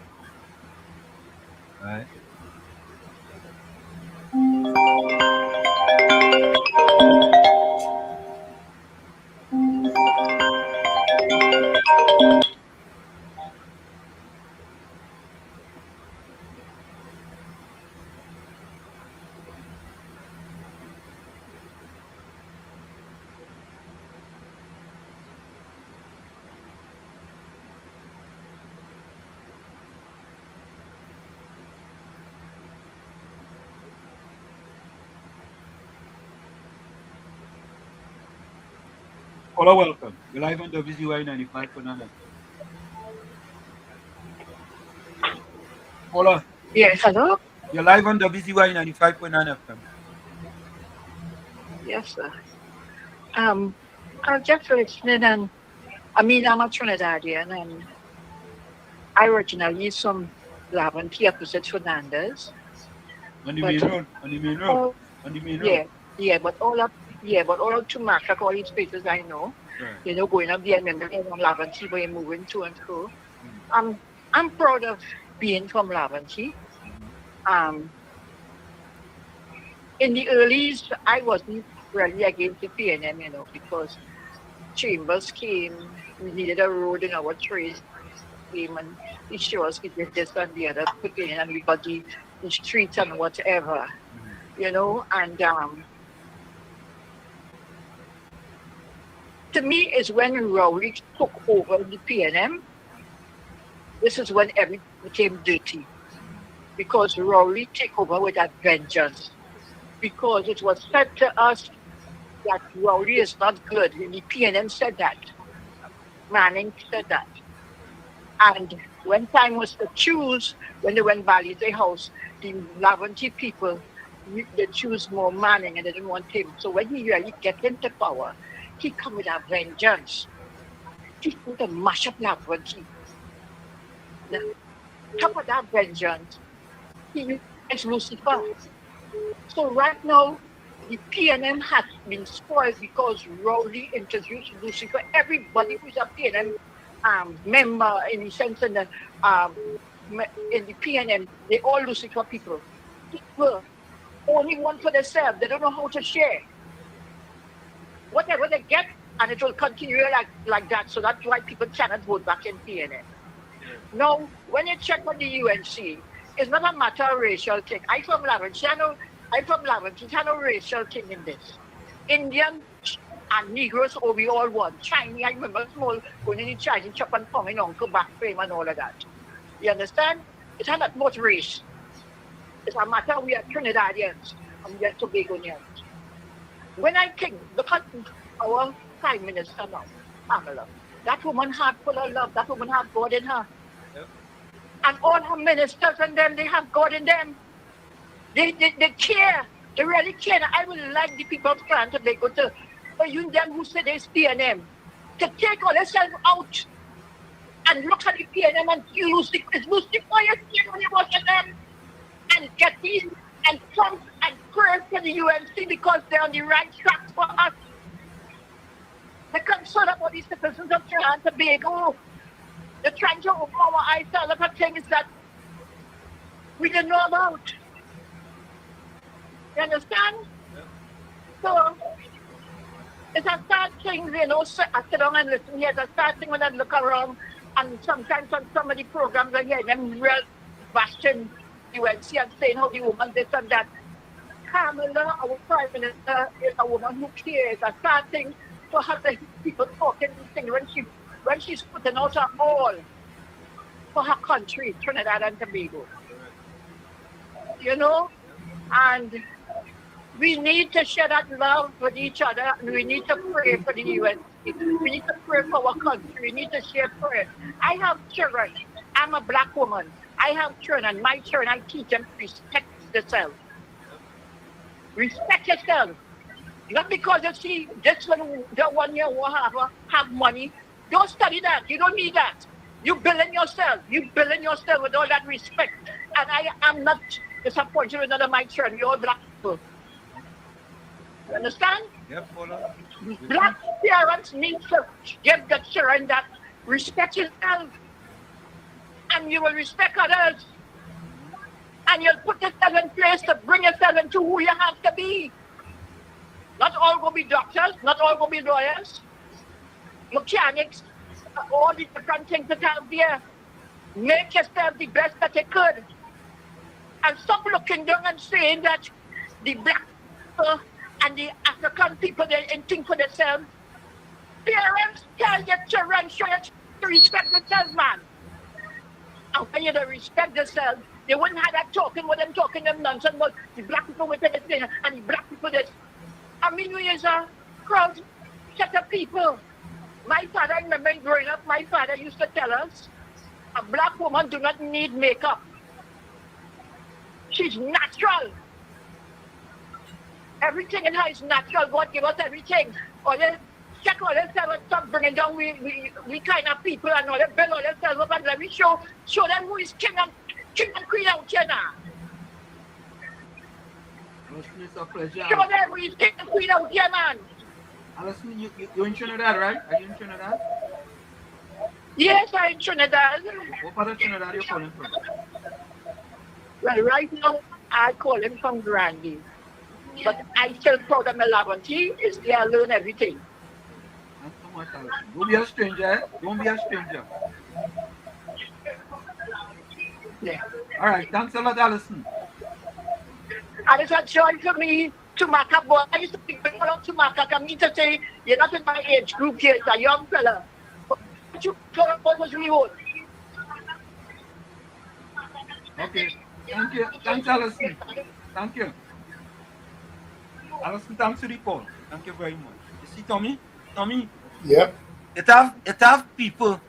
All right? Caller, welcome. You're live on WZYE 95.9 FM. Caller. Yes, hello? You're live on WZYE 95.9 FM. Yes, sir. I'm just listening, and I mean, I'm a Trinidadian, and I originally from Laventille opposite Fernandez. On the main road. On the main road. On the main road. Yeah, but all up to Macac, all these places I know, Right. going up there and then on Laventille, where you're moving to and fro. I'm proud of being from Laventille. In the earlys, I wasn't really against the PNM, because Chambers came, we needed a road in our trace, came and he showed us he did this and the other, putting and we got the streets and whatever, you know, and to me is when Rowley took over the PNM, this is when everything became dirty. Because Rowley took over with that vengeance. Because it was said to us that Rowley is not good. And the PNM said that. Manning said that. And when time was to choose, when they went Valley the house, the Laventille people, they choose more Manning and they didn't want him. So when he really get into power, he come with a vengeance. He put to mash up Laventille. Top of that vengeance, he is Lucifer. So right now, the PNM has been spoiled because Rowley introduced Lucifer. Everybody who's a PNM member in the sense in the PNM, they all Lucifer people. People only one for themselves. They don't know how to share. Whatever they get, and it will continue like that. So that's why people cannot vote back in PNM. Now, when you check on the UNC, it's not a matter of racial thing. I'm from Laventille. I know racial thing in this. Indian and Negroes, we all one. Chinese, I remember small, going in the Chinese chop and pong in Uncle Back Frame and all of that. You understand? It's not much race. It's a matter we are Trinidadians and we are Tobagonians. When I think, look at our Prime Minister now, Pamela. That woman had full of love. That woman had God in her. Yep. And all her ministers and them, they have God in them. They care. They really care. I would like the people of France they go to you them who say there's PNM to take all themselves out and look at the PNM and use the Christmas before you see when you watch them and get in and come and pray for the UNC because they're on the right track for us. They're concerned about the citizens of Trinidad and Tobago. They're trying to open our eyes to a lot of things that we didn't know about. You understand? Yeah. So, it's a sad thing, you know, I sit down and listen here. It's a sad thing when I look around and sometimes on some of the programs I hear them real bashing UNC and saying how the woman this and that. Kamala, our Prime Minister, is a woman who cares. It's a sad thing to have the people talking these things when she's putting out her all for her country, Trinidad and Tobago. You know? And we need to share that love with each other, and we need to pray for the UNC. We need to pray for our country. We need to share prayer. I have children. I'm a black woman. I have children, and my children, I teach them to respect themselves. Respect yourself. Not because you see this one, the 1 year will have money. Don't study that. You don't need that. You building yourself. You building yourself with all that respect. And I am not disappointed with none of my children. You're all black people. You understand? Yep, hold on. Black parents need to give the children that respect yourself. And you will respect others. And you'll put yourself in place to bring yourself into who you have to be. Not all going to be doctors, not all going to be lawyers, mechanics, all the different things that are there. Make yourself the best that you could. And stop looking down and saying that the black people and the African people, they think for themselves. Parents, tell your children, show your children to respect themselves, man. And when you don't respect themselves, they wouldn't have that talking with them, talking them nonsense about the black people with this thing and the black people this. I mean, we is a crowd set of people. My father, I remember growing up, my father used to tell us, a black woman do not need makeup. She's natural. Everything in her is natural. God give us everything. Or they check all themselves and stop bringing down we kind of people and all they build all themselves up and let me show them who is king and queen out here now. It's a pleasure. Show them who is king and queen out here, man. Alison, you're in Trinidad, right? Are you in Trinidad? Yes, I'm in Trinidad. What part of Trinidad are you calling from? Well, right now, I call him from Grandy. But I still proud of my Laventille. Is there I learn everything. That's so much. Don't be a stranger, eh? Don't be a stranger. Yeah. All right, thanks a lot, Allison. And it's a joy for me to Maka boy. I used to think about to Maka. I mean to say, you're not in my age group here, it's a young fella. But what you thought about was really old. Okay, thank you. Thanks, Allison. Thank you. Allison, thanks for the call. Thank you very much. You see, Tommy? Tommy? Yep. It have people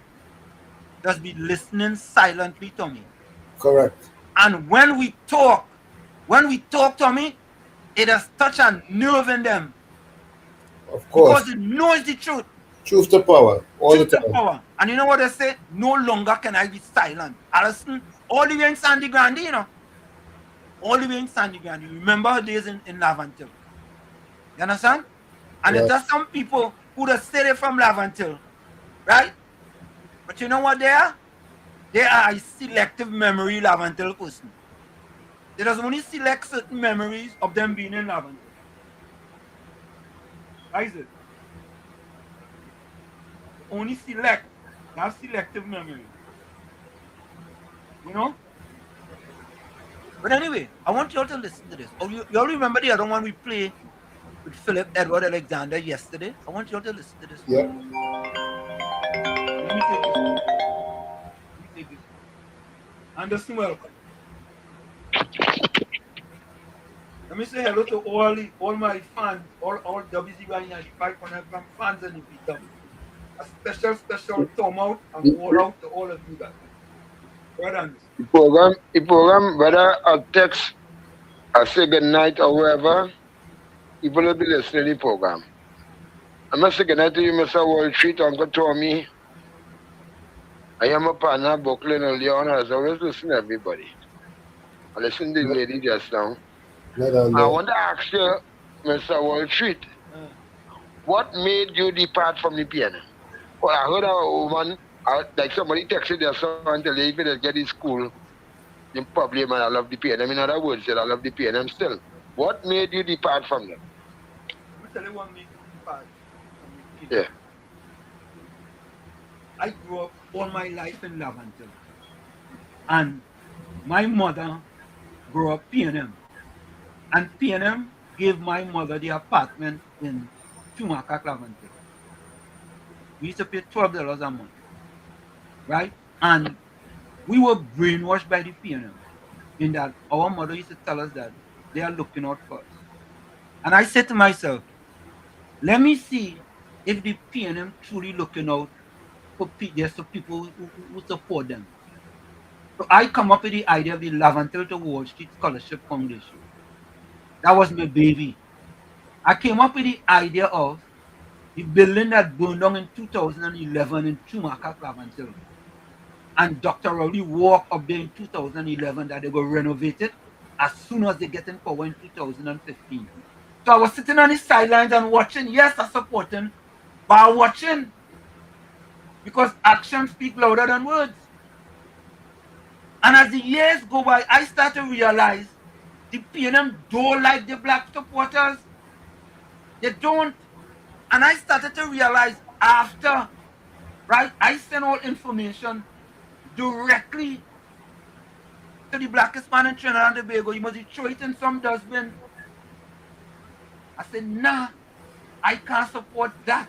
just be listening silently to me. Correct. And when we talk, Tommy, it has touched a nerve in them. Of course. Because it knows the truth. Truth to power. All Truth the to time. power. And you know what they say? No longer can I be silent. Allison, all the way in Sandy Grande, you know. All the way in Sandy Grande. You remember her days in Lavantil. You understand? And Yes. there's some people who just stay there from Lavantil. Right? But you know what they are? They are a selective memory Lavantil person. They just only select certain memories of them being in Lavantil. That is it. Only select. That's selective memory. You know? But anyway, I want you all to listen to this. Oh, you all remember the other one we played with Philip Edward Alexander yesterday? I want you all to listen to this. Yep. Let me take this one. Anderson, welcome. Let me say hello to all my fans, all WZYE 95.5 fans in the beat. A special thumb out and all out to all of you guys. Right on this. The program, whether a text, a say good night or wherever, people will be listening to the program. I must say good night to you, Mr. Wall Street, Uncle Tommy. I am a partner, Brooklyn and Leon. I always listen to everybody. I listen to the lady just now. I want to ask you, Mr. Wall Street, what made you depart from the piano? Well, I heard a woman, like somebody texted their son until they even get in school. You probably, man, I love the piano. In other words, I love the piano still. What made you depart from them? Let me tell you what made me depart from the piano. Yeah. I grew up all my life in Lavantil. And my mother grew up P&M. And P&M gave my mother the apartment in Chumaka, Lavantil. We used to pay $12 a month. Right? And we were brainwashed by the P&M in that our mother used to tell us that they are looking out for us. And I said to myself, let me see if the P&M truly looking out for people who support them. So I come up with the idea of the Lavantil to Wall Street Scholarship Foundation. That was my baby. I came up with the idea of the building that burned down in 2011 in Chumaka, Lavantil. And Dr. Rowley walked up there in 2011 that they will renovate it as soon as they get in power in 2015. So I was sitting on the sidelines and watching. Yes, I'm supporting, but I'm watching because actions speak louder than words. And as the years go by, I start to realize the P&M don't like the black supporters. They don't. And I started to realize after, right, I send all information directly to the blackest man in Trinidad and Tobago. You must throw it in some dustbin. I said, nah, I can't support that.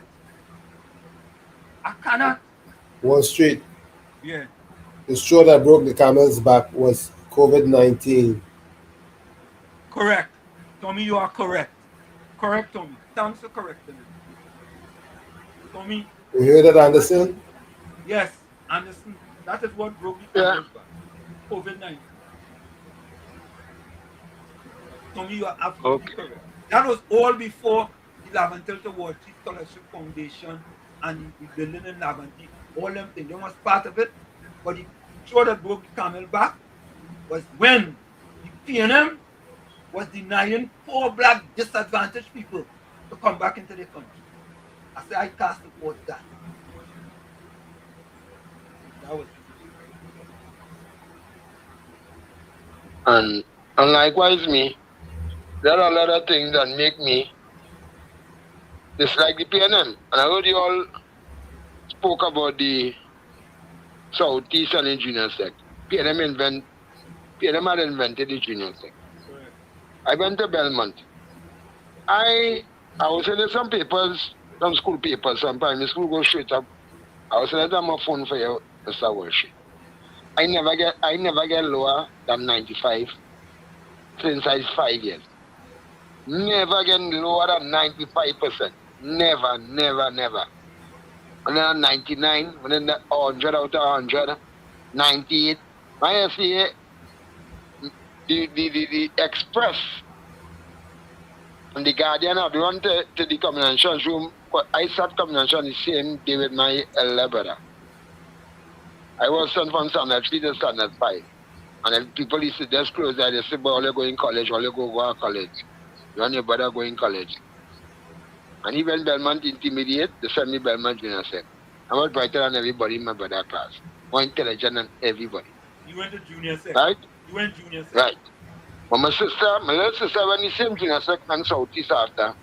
I cannot. Wall Street. Yeah. The straw that broke the camel's back was COVID-19. Correct. Tommy, you are correct. Correct, Tommy. Thanks for correcting it. Tommy. You hear that, Anderson? Yes, Anderson. That is what broke the camel's back. COVID-19. Tommy, you are absolutely correct. That was all before the Lavantil to Wall Street Scholarship Foundation and the building in Lavantil. All them things. They was part of it. But the straw that broke the camel back was when the P&M was denying poor black disadvantaged people to come back into the country. I said I can't support that. That was And likewise me, there are a lot of things that make me dislike the P&M. And I heard you all spoke about the Southeast and Junior Sect. P&M invent PNM had invented the junior sec. I went to Belmont. I was sending some papers, some school papers, some primary school go straight up. I was sending them a phone for you, Mr. Worship. I never get lower than 95 since I was 5 years. Never getting lower than 95%. Never. When I'm 99, when I'm 100 out of 100, 98. My SCA, the Express and the Guardian have run to the communication room. I sat communication the same day with my elder brother. I was sent from standard 3 to standard 5. And then people used to just close there. They say, "Boy, all you go in college, all you go to college. You and your brother go in college." And even Belmont Intermediate, they sent me Belmont Junior Sec. I was brighter than everybody in my brother class. More intelligent than everybody. You went to junior sec. Right? You went junior sec. Right. But my little sister, went the same junior sec and Southeast after.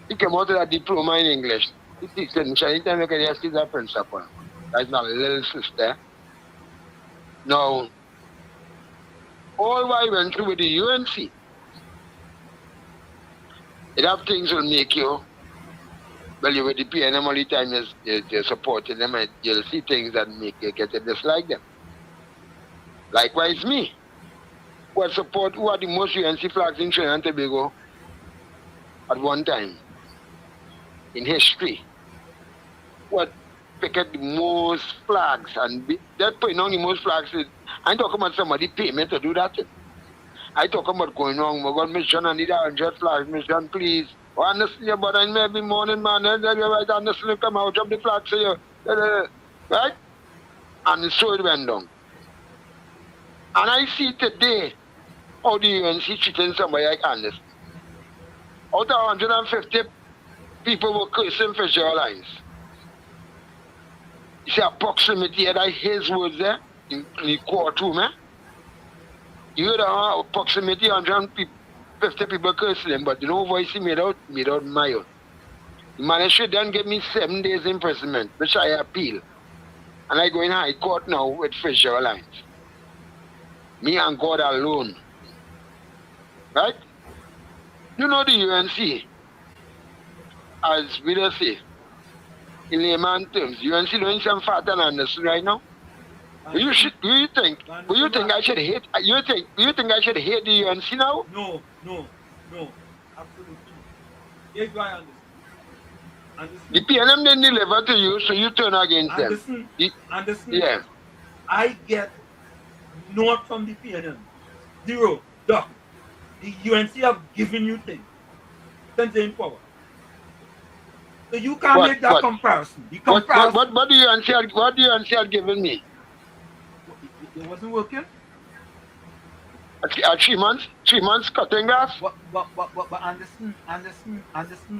He came out with a diploma in English. He teaches me, anytime you can see the principal. That's my little sister. Now, all I went through with the UNC, it have things will make you, well, you with the PNM all the time, you're supporting them, and you'll see things that make you get to dislike them. Likewise, me. Who are the most UNC flags in Trinidad and Tobago at one time in history? What picket the most flags and that putting on the most flags? I'm talking about somebody pay me to do that. I talk about going on. We're going to mission and need 100 flags. Mission, please. Oh, honestly, but I every morning, man. Right, honestly, come out, drop the flags for you. Right? And so it went down. And I see today how the UNC treating somebody like Anderson. Out of 150 people were cursing Fisher Lines. You see, proximity, that his words there in the courtroom, eh? You heard approximately 150 people cursing him, but you know voice he made out my own. The man should then give me 7 days imprisonment, which I appeal. And I go in high court now with Fisher Alliance. Me and God alone. Right? You know the UNC, as we just say, in layman terms, UNC doing some fat and Anderson right now. Do you think I should hate? You think I should hate the UNC now? No, absolutely. Here's why I understand. The PNM didn't deliver to you, so you turn against them. Anderson. Yeah. I get not from the PNM. Zero. Doc. The UNC have given you things since they're in power. So you can't make that comparison. The comparison. What do you have given me? It wasn't working. 3 months? 3 months cutting grass? But Anderson,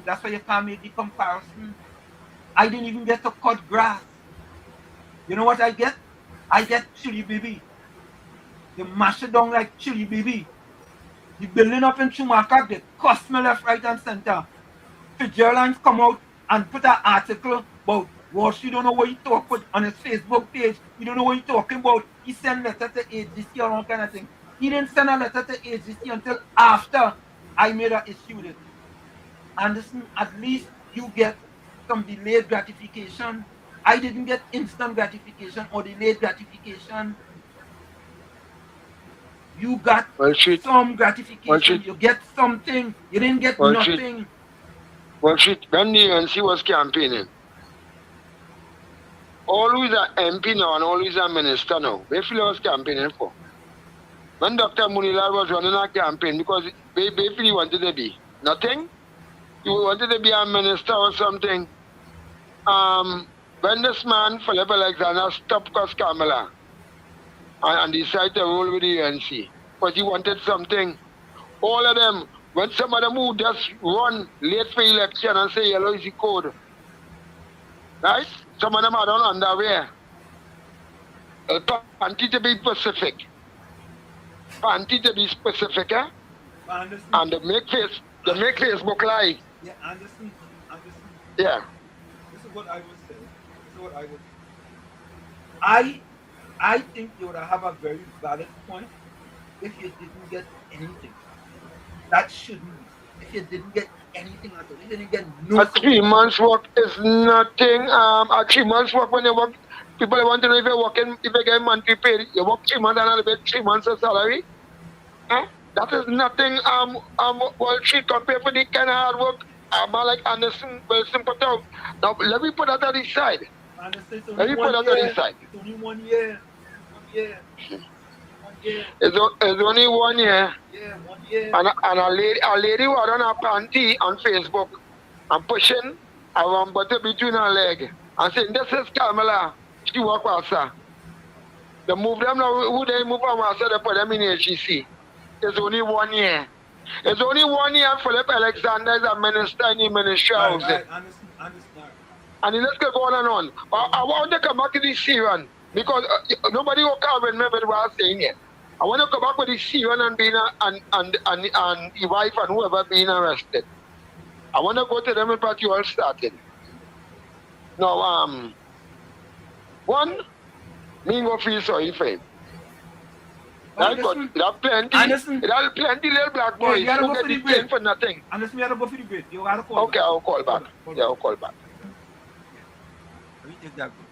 that's why you can't make the comparison. I didn't even get to cut grass. You know what I get? I get chili baby. They mash it down like chili baby. The building up in Schumacher, they cost me left, right, and center. Fitzgerald come out and put an article about Walsh, you don't know what he talk about on his Facebook page. You don't know what he's talking about. He sent letter to AGC or all kind of thing. He didn't send a letter to AGC until after I made an issue with it. Anderson, at least you get some delayed gratification. I didn't get instant gratification or delayed gratification. You got some gratification. You get something. You didn't get nothing. When the UNC was campaigning, always an MP now and always a minister now. Where Phil was campaigning for? When Dr. Munilal was running a campaign, because basically he wanted to be nothing. He wanted to be a minister or something. When this man, Philip Alexander, stopped Cos Kamala and decided to roll with the UNC, because he wanted something. All of them, when some of them who just run late for election and say yellow is the code. Right? Some of them are on underwear. Panty to be specific. Panty to be specific, eh? And they make Facebook Live. Yeah, Anderson. Yeah. This is what I would say. I think you would have a very valid point if you didn't get anything. That shouldn't be. If you didn't get anything at all, you didn't get no. A 3 months work is nothing. A 3 months work when you work, people want to know if you're working, if you get monthly paid, you work 3 months and a little bit 3 months of salary. Huh? That is nothing. Wall Street compared for the kind of hard work. Like Anderson, well, simple talk. Now let me put that on the side. Let me put that on the side. It's only 1 year. 1 year. It's only 1 year. Yeah, 1 year. And a lady was on her panty on Facebook and pushing a one butter between her leg and saying, "This is Carmela." She walk past her. They move them now. Who they move from her? So they put them in HEC. It's only 1 year. It's only 1 year. Philip Alexander is a minister in the ministry house. Right. And the list can go on and on. I want to come back to the Syrian because nobody will come with me with what I'm saying here. I want to come back with the Syrian and being and the wife and whoever being arrested. I want to go to them and what you all started. Now, one, me go feel sorry for him. There are plenty little black boys who get detained for nothing. Anderson, you gotta go for the break. You gotta call. Okay, I'll call back. Yeah, I'll call back. Let me take that break.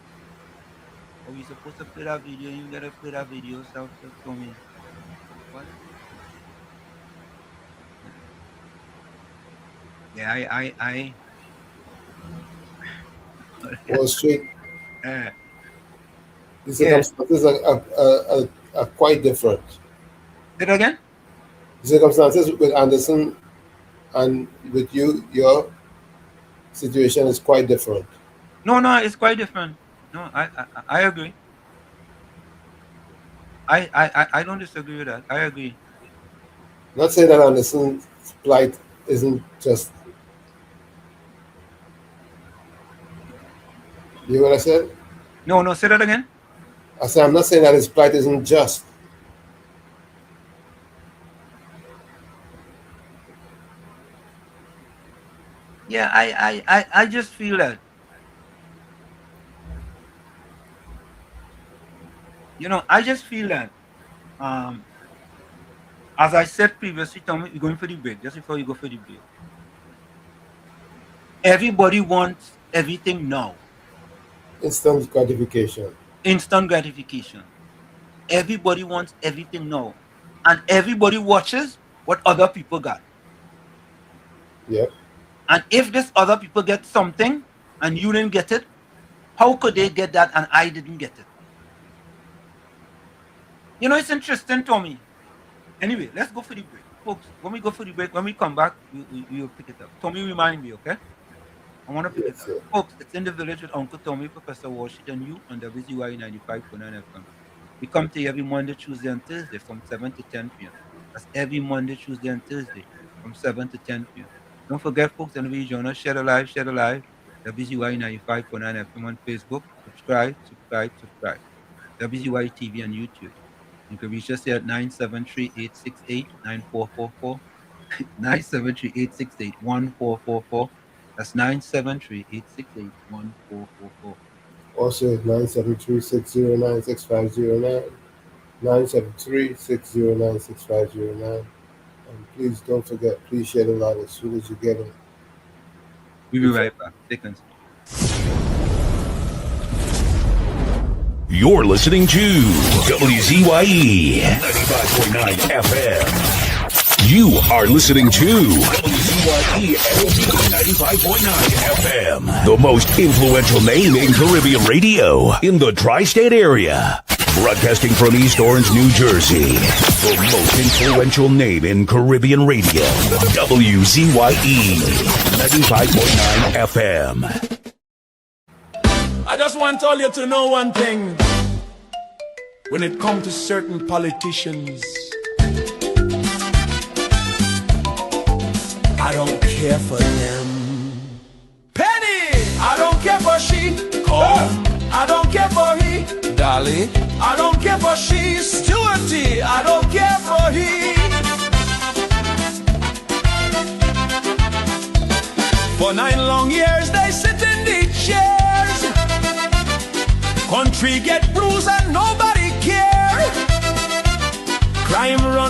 Are we supposed to play that video? You gotta play that video. So tell me. What? Yeah, I. Wall Street. The Yeah. circumstances are quite different. Say it again? The circumstances with Anderson and with you, your situation is quite different. No, it's quite different. No, I agree. I don't disagree with that. I agree. Not saying that Anderson's plight isn't just. You know what I said? No, say that again. I said I'm not saying that his plight isn't just. Yeah, I just feel that. I just feel that. As I said previously, Tommy, you're going for the break. Just before you go for the break. Everybody wants everything now. Instant gratification. Instant gratification. Everybody wants everything now. And everybody watches what other people got. Yep. And if this other people get something and you didn't get it, how could they get that and I didn't get it? It's interesting, Tommy. Anyway, let's go for the break. Folks, when we go for the break, when we come back, we'll pick it up. Tommy, remind me, okay? I want to pick it up. Sir. Folks, it's In the Village with Uncle Tommy, Professor Washington, you on WZYE 95.9 FM. We come to you every Monday, Tuesday, and Thursday from 7 to 10 p.m. That's every Monday, Tuesday, and Thursday from 7 to 10 p.m. Don't forget, folks, and we join us, share the live, WZYE 95.9 FM on Facebook. Subscribe. WZYE TV on YouTube. You can reach us here at 973-868-9444. 973-868-1444. That's 973-868-1444. Also 973-609-6509. 973-609-6509. And please don't forget, please share the live as soon as you get it. We'll be right back. Stay tuned. You're listening to WZYE 95.9 FM. You are listening to WZYE 95.9 FM, the most influential name in Caribbean radio in the tri-state area. Broadcasting from East Orange, New Jersey, the most influential name in Caribbean radio. WZYE 95.9 FM. I just want all you to know one thing. When it comes to certain politicians, I don't care for them. Penny, I don't care for she. Come, I don't care for he. Dolly, I don't care for she. Stewarty, I don't care for he. For 9 long years they sit in the chairs. Country get bruised and nobody care. Crime run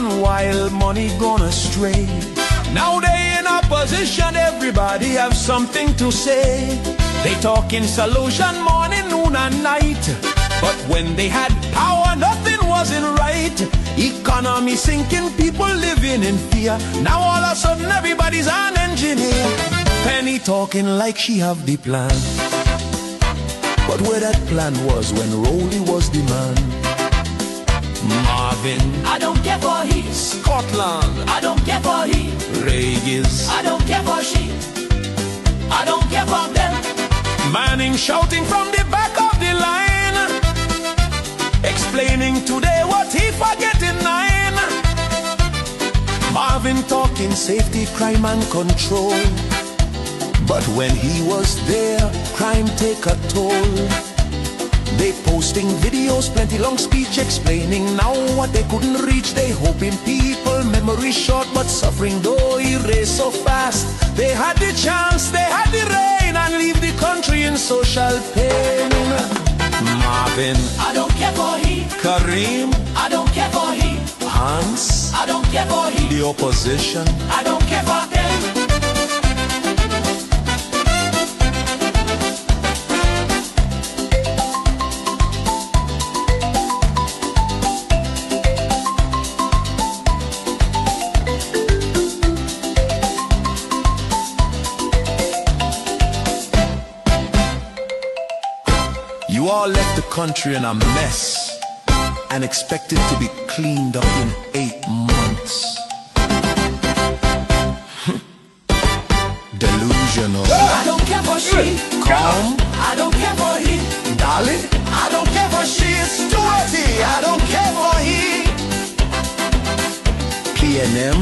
well, money gone astray. Now they in opposition, everybody have something to say. They talking solution morning, noon and night. But when they had power, nothing wasn't right. Economy sinking, people living in fear. Now all of a sudden everybody's an engineer. Penny talking like she have the plan. But where that plan was when Rowley was the man? Marvin, I don't care for he. Scotland, I don't care for he. Regis, I don't care for she. I don't care for them. Manning shouting from the back of the line, explaining today what he forget in 9. Marvin talking safety, crime and control. But when he was there, crime take a toll. They posting videos, plenty long speech explaining now what they couldn't reach. They hoping people memory short, but suffering though erase so fast. They had the chance, they had the rain, and leave the country in social pain. Marvin, I don't care for he. Kareem, I don't care for he. Hans, I don't care for he. the opposition, I don't care for them. you all left the country in a mess and expect it to be cleaned up in 8 months. Delusional. I don't care for she. Calm. I don't care for he. Dolly. I don't care for she. Stuarty. I don't care for he. PNM.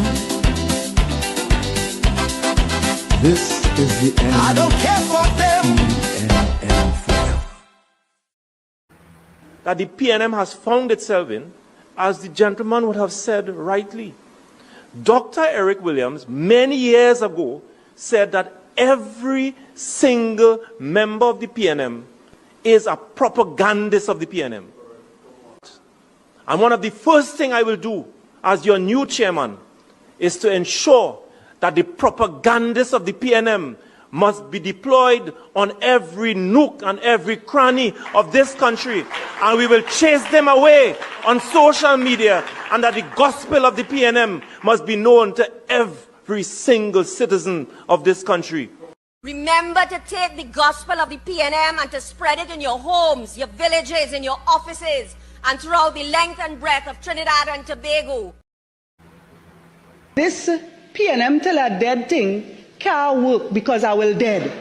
This is the end. I don't care for them. That the PNM has found itself in, as the gentleman would have said rightly. Dr. Eric Williams, many years ago, said that every single member of the PNM is a propagandist of the PNM. And one of the first things I will do as your new chairman is to ensure that the propagandists of the PNM must be deployed on every nook and every cranny of this country, and we will chase them away on social media, and that the gospel of the PNM must be known to every single citizen of this country. Remember to take the gospel of the PNM and to spread it in your homes, your villages, in your offices, and throughout the length and breadth of Trinidad and Tobago. This PNM tell a dead thing can't work because I will dead.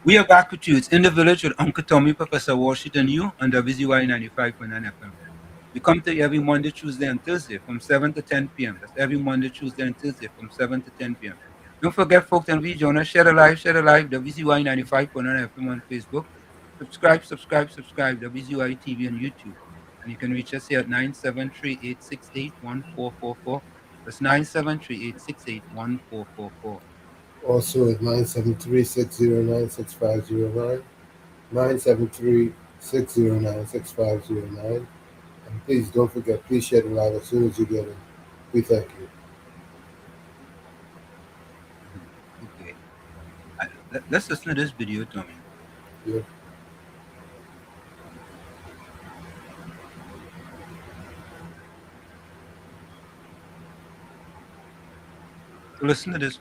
We are back with you. It's In the Village with Uncle Tommy, Professor Washington U on WZYE 95.9 FM. We come to you every Monday, Tuesday, and Thursday from 7 to 10 p.m. That's every Monday, Tuesday, and Thursday from 7 to 10 p.m. Don't forget, folks, and rejoin us. Share the live, WZYE 95.9 FM on Facebook. Subscribe, WZYE TV on YouTube. And you can reach us here at 973-868-1444. That's 973-868-1444. Also at 973-609-6509, 973-609-6509. And please don't forget, please share the live as soon as you get it. We thank you. Okay. Let's listen to this video, Tommy. Yeah. Listen to this.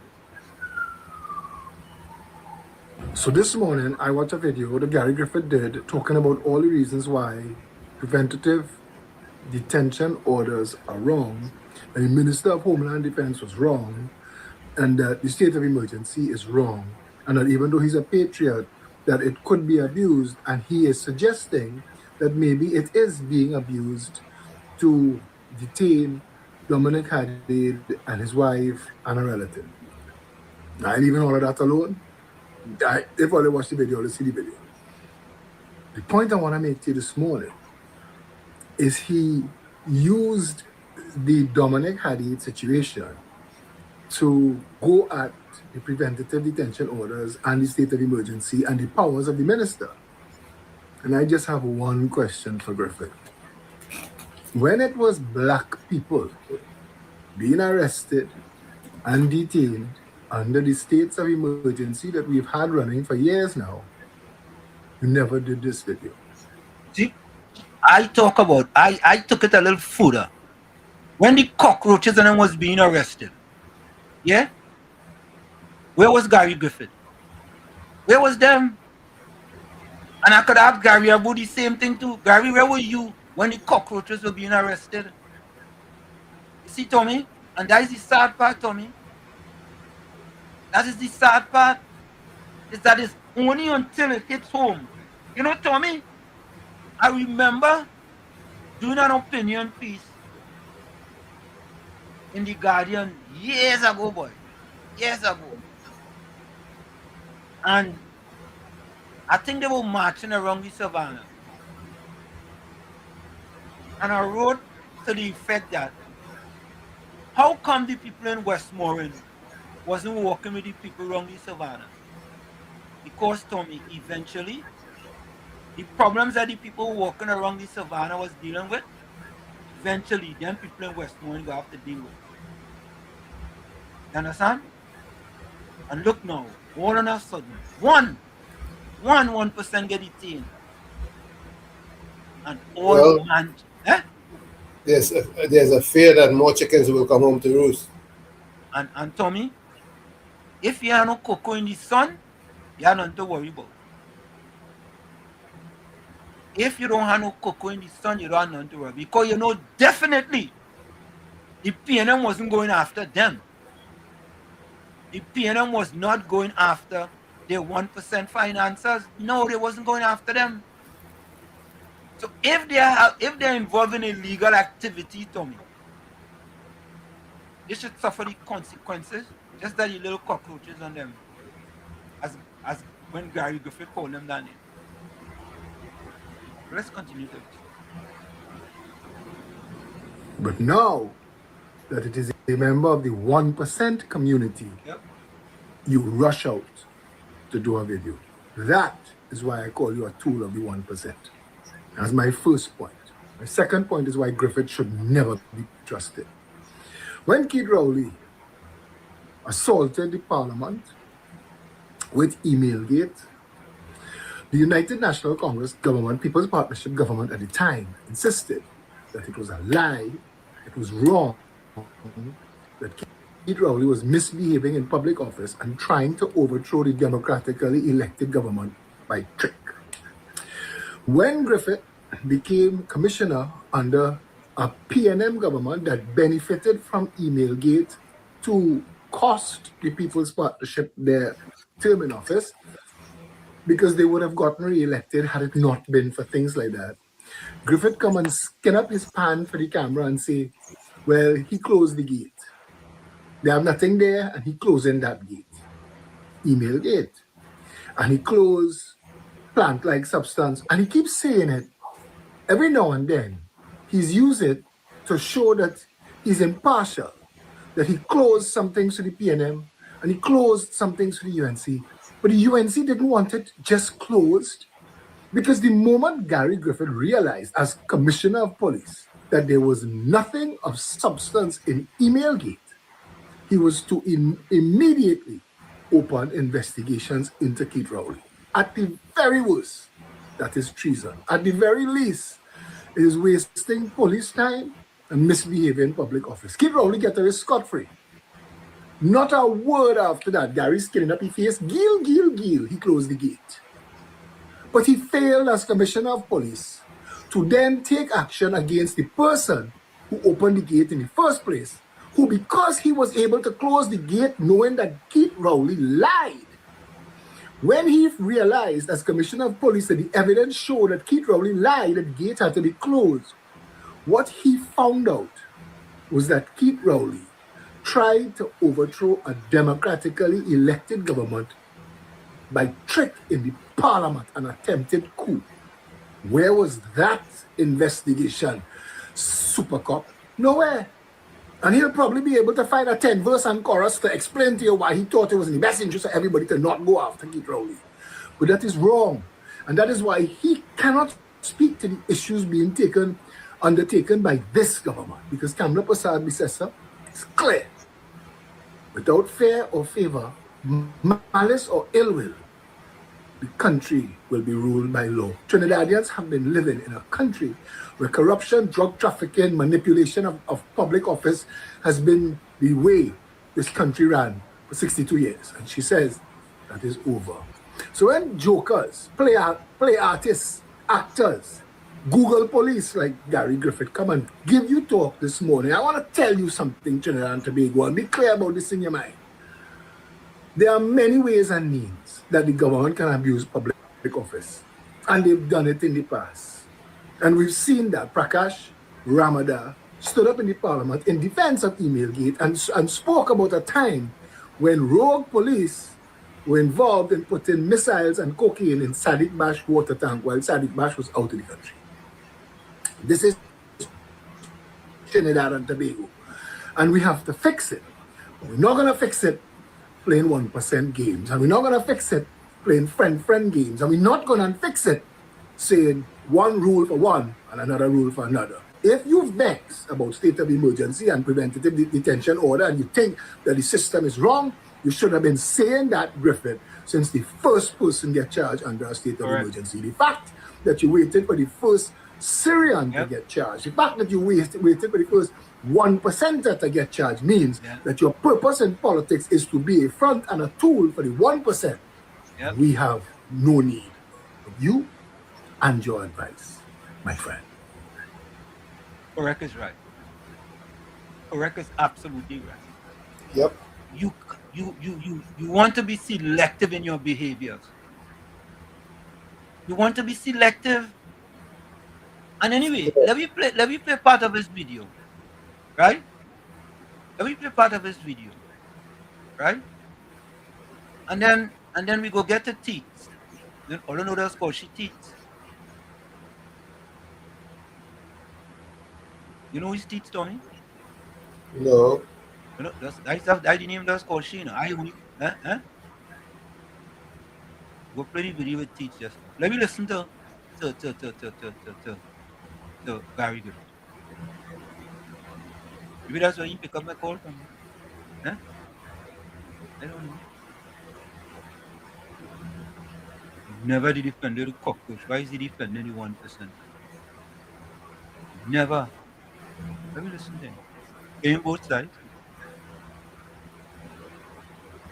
So this morning, I watched a video that Gary Griffith did talking about all the reasons why preventative detention orders are wrong, and the Minister of Homeland Defense was wrong, and that the state of emergency is wrong, and that even though he's a patriot, that it could be abused, and he is suggesting that maybe it is being abused to detain Dominic Hadid and his wife and a relative. Now, leaving all of that alone, if only watch the video, let's see the video. The point I want to make to you this morning is he used the Dominic Hadid situation to go at the preventative detention orders and the state of emergency and the powers of the minister. And I just have one question for Griffith. when it was black people being arrested and detained under the states of emergency that we've had running for years now, you never did this video. See, I took it a little further. When the cockroaches and them was being arrested, yeah? Where was Gary Griffith? Where was them? And I could ask Gary about the same thing too. Gary, where were you when the cockroaches were being arrested? You see, Tommy? And that is the sad part, Tommy. That is the sad part. Is that it's only until it hits home. You know, Tommy, I remember doing an opinion piece in The Guardian years ago, boy. Years ago. And I think they were marching around the savannah. And I wrote to the effect that, how come the people in Westmoreland wasn't walking with the people around the savannah? Because, Tommy, eventually, the problems that the people walking around the savannah was dealing with, eventually, them people in Westmoreland will have to deal with. You understand? And look now, all of a sudden, 1% get detained. And all Well, man, there's a fear that more chickens will come home to roost. And Tommy, if you have no cocoa in the sun, you have nothing to worry about. If you don't have no cocoa in the sun, you don't have nothing to worry. Because you know definitely the PNM wasn't going after them. The PNM was not going after their 1% financiers. No, they wasn't going after them. So if they're involved in illegal activity, Tommy, they should suffer the consequences, just that the little cockroaches on them, as when Gary Griffith called them that name. Let's continue to this. But now that it is a member of the 1% community, you rush out to do a video. That is why I call you a tool of the 1%. That's my first point. My second point is why Griffith should never be trusted. When Keith Rowley assaulted the parliament with Emailgate, the United National Congress government, People's Partnership government at the time, insisted that it was a lie, it was wrong, that Keith Rowley was misbehaving in public office and trying to overthrow the democratically elected government by trick. When Griffith became commissioner under a PNM government that benefited from Emailgate to cost the People's Partnership their term in office, because they would have gotten re-elected had it not been for things like that, Griffith come and skin up his pan for the camera and say, well, he closed the gate. They have nothing there, and he closing that gate. Emailgate. And he closed plant-like substance, and he keeps saying it. Every now and then, he's used it to show that he's impartial, that he closed some things to the PNM, and he closed some things to the UNC. But the UNC didn't want it just closed, because the moment Gary Griffith realized as Commissioner of Police that there was nothing of substance in Emailgate, he was to immediately open investigations into Keith Rowley. At the very worst, that is treason. At the very least, it is wasting police time and misbehaving in public office. Keith Rowley get away scot-free. Not a word after that. Gary skinning up his face. Gil. He closed the gate. But he failed as Commissioner of Police to then take action against the person who opened the gate in the first place, who, because he was able to close the gate knowing that Keith Rowley lied, when he realized as Commissioner of Police that the evidence showed that Keith Rowley lied, that the gate had to be closed, what he found out was that Keith Rowley tried to overthrow a democratically elected government by trick in the parliament, an attempted coup. Where was that investigation, Super Cop? Nowhere. And he'll probably be able to find a 10-verse and chorus to explain to you why he thought it was in the best interest of everybody to not go after Keith Rowley. But that is wrong. And that is why he cannot speak to the issues being taken undertaken by this government, because Kamla Prasad Bisesa is clear. Without fear or favor, malice or ill will, the country will be ruled by law. Trinidadians have been living in a country where corruption, drug trafficking, manipulation of public office has been the way this country ran for 62 years. And she says that is over. So when jokers, play artists, actors, Google police like Gary Griffith come and give you talk this morning, I want to tell you something, Trinidad and Tobago, and be clear about this in your mind. There are many ways and means that the government can abuse public office, and they've done it in the past. And we've seen that Prakash Ramada stood up in the parliament in defense of Emailgate and spoke about a time when rogue police were involved in putting missiles and cocaine in Sadiq Bash water tank while Sadiq Bash was out of the country. This is Trinidad and Tobago, and we have to fix it. We're not going to fix it playing 1% games, and we're not going to fix it playing friend games, and we're not going to fix it saying one rule for one and another rule for another. If you vex about state of emergency and preventative detention order and you think that the system is wrong, you should have been saying that, Griffith, since the first person get charged under a state of emergency. The fact that you waited for the first Syrian to get charged, the fact that you waited for the first 1% to get charged means that your purpose in politics is to be a front and a tool for the 1%. We have no need of you and your advice, my friend. Correct is right. Correct is absolutely right. Yep. You want to be selective in your behaviors. You want to be selective. And anyway, let me play part of this video. Right? Let me play part of this video. Right? And then we go get the teeth. Then all I know that's called she teeth. You know his teeth, Tommy? No. You know, that's the name that's called she, you know. I only Go play the video with teeth just now. Let me listen to Gary Griffith. Maybe that's why you pick up my call from me. Huh? I don't know. Never did defend the cockroach. Why is he defending the 1%? Never. Let me listen to him. Game both sides.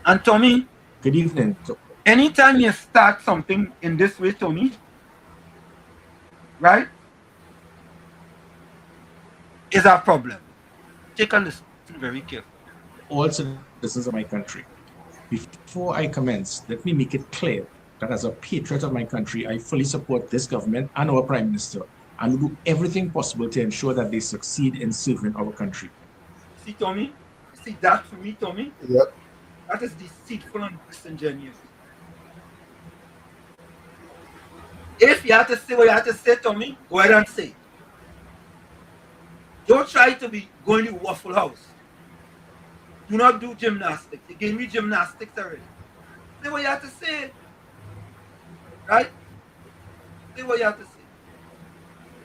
And Tommy. Good evening. Anytime you start something in this way, Tommy, right, is a problem. Take a listen very carefully. All citizens of my country. Before I commence, let me make it clear that as a patriot of my country, I fully support this government and our Prime Minister and will do everything possible to ensure that they succeed in serving our country. See, Tommy? See that for me, Tommy? Yep. That is deceitful and disingenuous. If you have to say what you have to say, Tommy, go ahead and say it. Don't try to be going to Waffle House. Do not do gymnastics. You gave me gymnastics already. Say what you have to say. Right? Say what you have to say.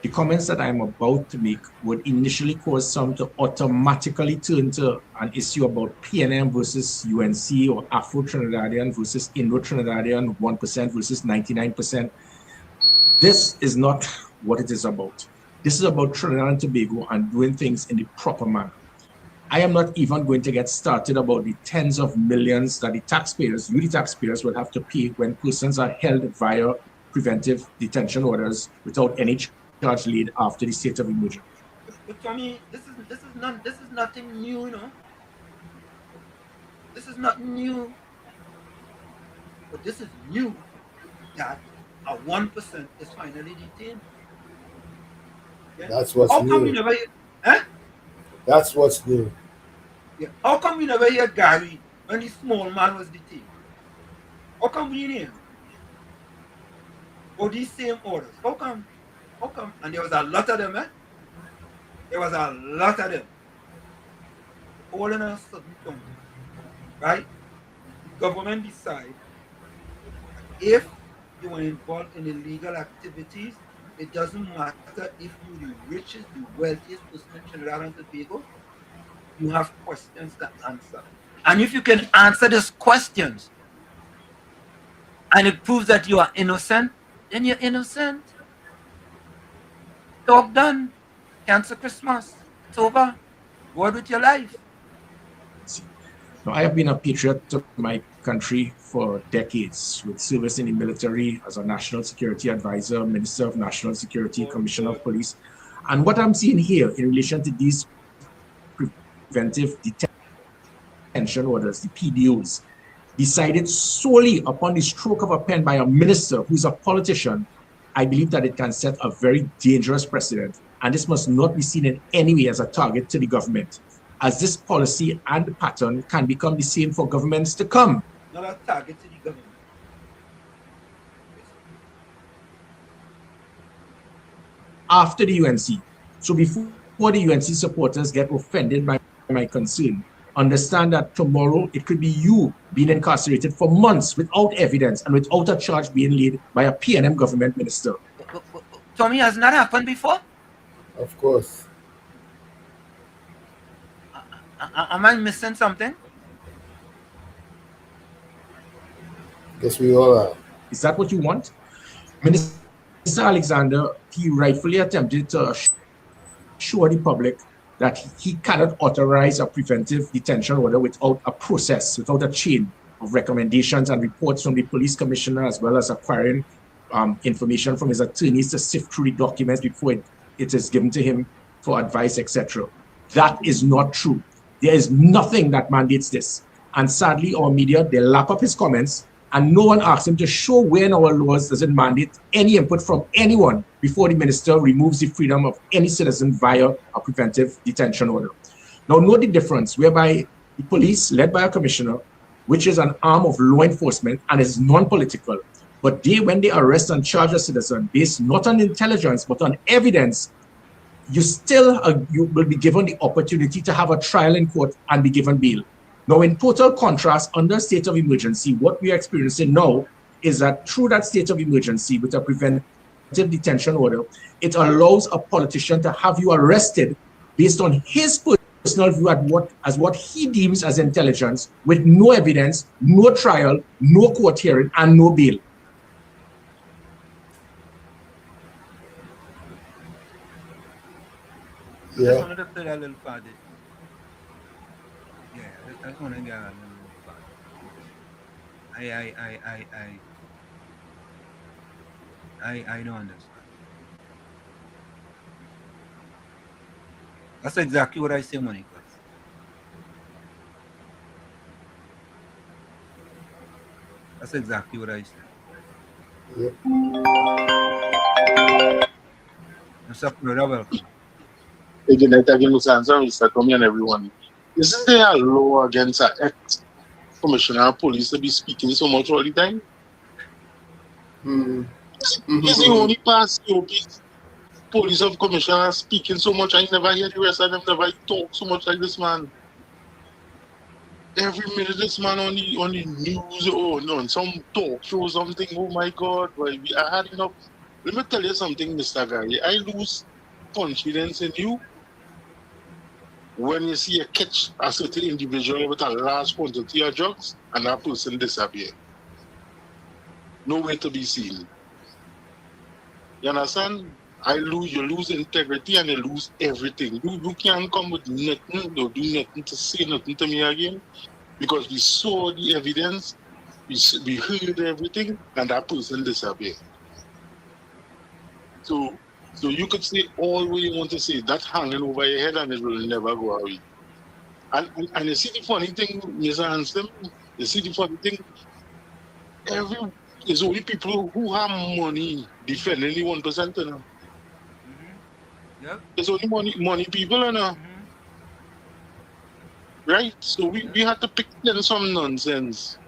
The comments that I'm about to make would initially cause some to automatically turn to an issue about PNM versus UNC or Afro-Trinidadian versus Indo-Trinidadian, 1% versus 99%. This is not what it is about. This is about Trinidad and Tobago and doing things in the proper manner. I am not even going to get started about the tens of millions that the taxpayers, you the taxpayers, will have to pay when persons are held via preventive detention orders without any charge laid after the state of emergency. But Tommy, this is nothing new, you know. This is not new. But this is new that a 1% is finally detained. Yeah? That's what's How come new. you never hear, huh? That's what's new. Yeah. How come we never hear Gary when the small man was detained? How come we hear him? Or these same orders? How come? How come? And there was a lot of them, eh? There was a lot of them. All in a sudden time, right? The government decide if you were involved in illegal activities, it doesn't matter if you're the richest, the wealthiest person in Trinidad and Tobago, you have questions to answer. And if you can answer these questions and it proves that you are innocent, then you're innocent. Talk done. Cancel Christmas. It's over. Go on with your life. Now, I have been a patriot to my country for decades, with service in the military as a national security advisor, Minister of National Security, Commissioner of Police. And what I'm seeing here in relation to these preventive detention orders, the PDOs, decided solely upon the stroke of a pen by a minister who's a politician, I believe that it can set a very dangerous precedent. And this must not be seen in any way as a target to the government, as this policy and pattern can become the same for governments to come. Not a target to the government. After the UNC. So before the UNC supporters get offended by my concern, understand that tomorrow it could be you being incarcerated for months without evidence and without a charge being laid by a PNM government minister. Tommy, has not happened before? Of course. Am I missing something? Yes, we all are. Is that what you want? Minister Alexander, he rightfully attempted to assure the public that he cannot authorize a preventive detention order without a process, without a chain of recommendations and reports from the police commissioner, as well as acquiring information from his attorneys to sift through the documents before it is given to him for advice, etc. That is not true. There is nothing that mandates this. And sadly, our media, they lap up his comments, and no one asks him to show where in our laws does it mandate any input from anyone before the minister removes the freedom of any citizen via a preventive detention order. Now, note the difference whereby the police, led by a commissioner, which is an arm of law enforcement and is non-political, but when they arrest and charge a citizen based not on intelligence but on evidence, you will be given the opportunity to have a trial in court and be given bail. Now, in total contrast, under state of emergency, what we are experiencing now is that through that state of emergency with a preventive detention order, it allows a politician to have you arrested based on his personal view as what he deems as intelligence, with no evidence, no trial, no court hearing, and no bail. Yeah. I just wanted to play that little part. Yeah, I just want to get a little part. I don't understand. That's exactly what I say, Monica. That's exactly what I say. Yep. Mr. Florida, welcome. Again, I thank you, Mr. Tommy, and everyone. Isn't there a law against an ex-commissioner of police to be speaking so much all the time? Is the only past police of commissioner speaking so much? I never hear the rest of them never talk so much like this man. Every minute this man on the news or on some talk show something. Oh my God, boy, I had enough. Let me tell you something, Mr. Gary. I lose confidence in you when you see a catch a certain individual with a large quantity of drugs and that person disappear. Nowhere to be seen. You understand? You lose integrity and you lose everything. You can't come with nothing or do nothing to say nothing to me again, because we saw the evidence, we heard everything, and that person disappeared. So you could say all what you want to say, that's hanging over your head and it will never go away. And you see the funny thing, Mr. Anstem, you see the funny thing, there's only people who have money defending the 1%, you know. Yep. There's only money people, you know. Right? So we have to pick in some nonsense.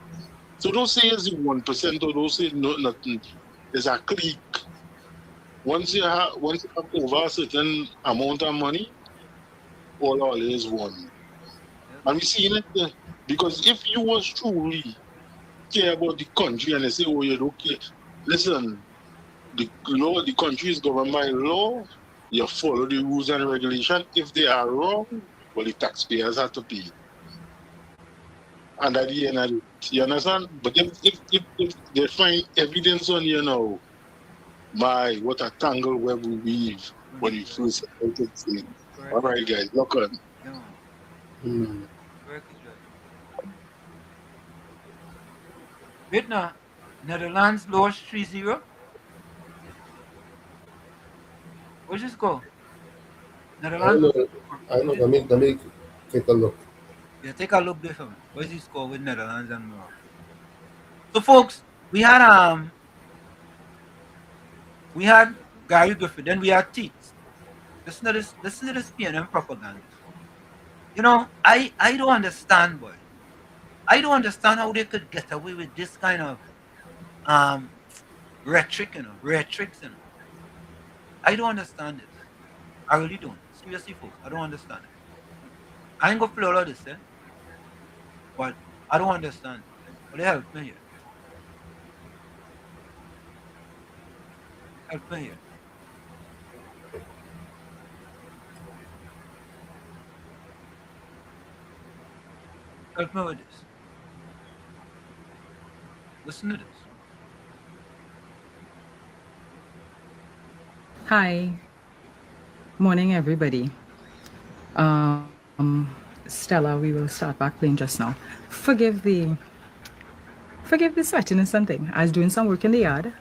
So don't say it's 1% or don't say nothing. There's a clique. Once you have over a certain amount of money, all is one. And we see it because if you was truly care about the country and they say, oh, you don't care. Listen, the law, the country is governed by law. You follow the rules and regulation. If they are wrong, well, the taxpayers have to pay. And at the end of it, you understand? But if they find evidence on you now, my, what a tangle web we weave when you first started saying. All right, guys, look on. Vietnam, Netherlands lost 3-0. Where's this go? Netherlands. I know. Let me take a look. Yeah, take a look there for me. Where's the score with Netherlands and Morocco? So, folks, we had Gary Griffith, then we had Teats. Listen to this PNM propaganda. You know, I don't understand, boy. I don't understand how they could get away with this kind of rhetoric, you know. I don't understand it. I really don't. Seriously, folks, I don't understand it. I ain't gonna follow all this, but I don't understand. But they help me here. Help me here. Help me with this. Listen to this. Hi. Morning, everybody. Stella, we will start back playing just now. Forgive the sweatiness and thing. I was doing some work in the yard.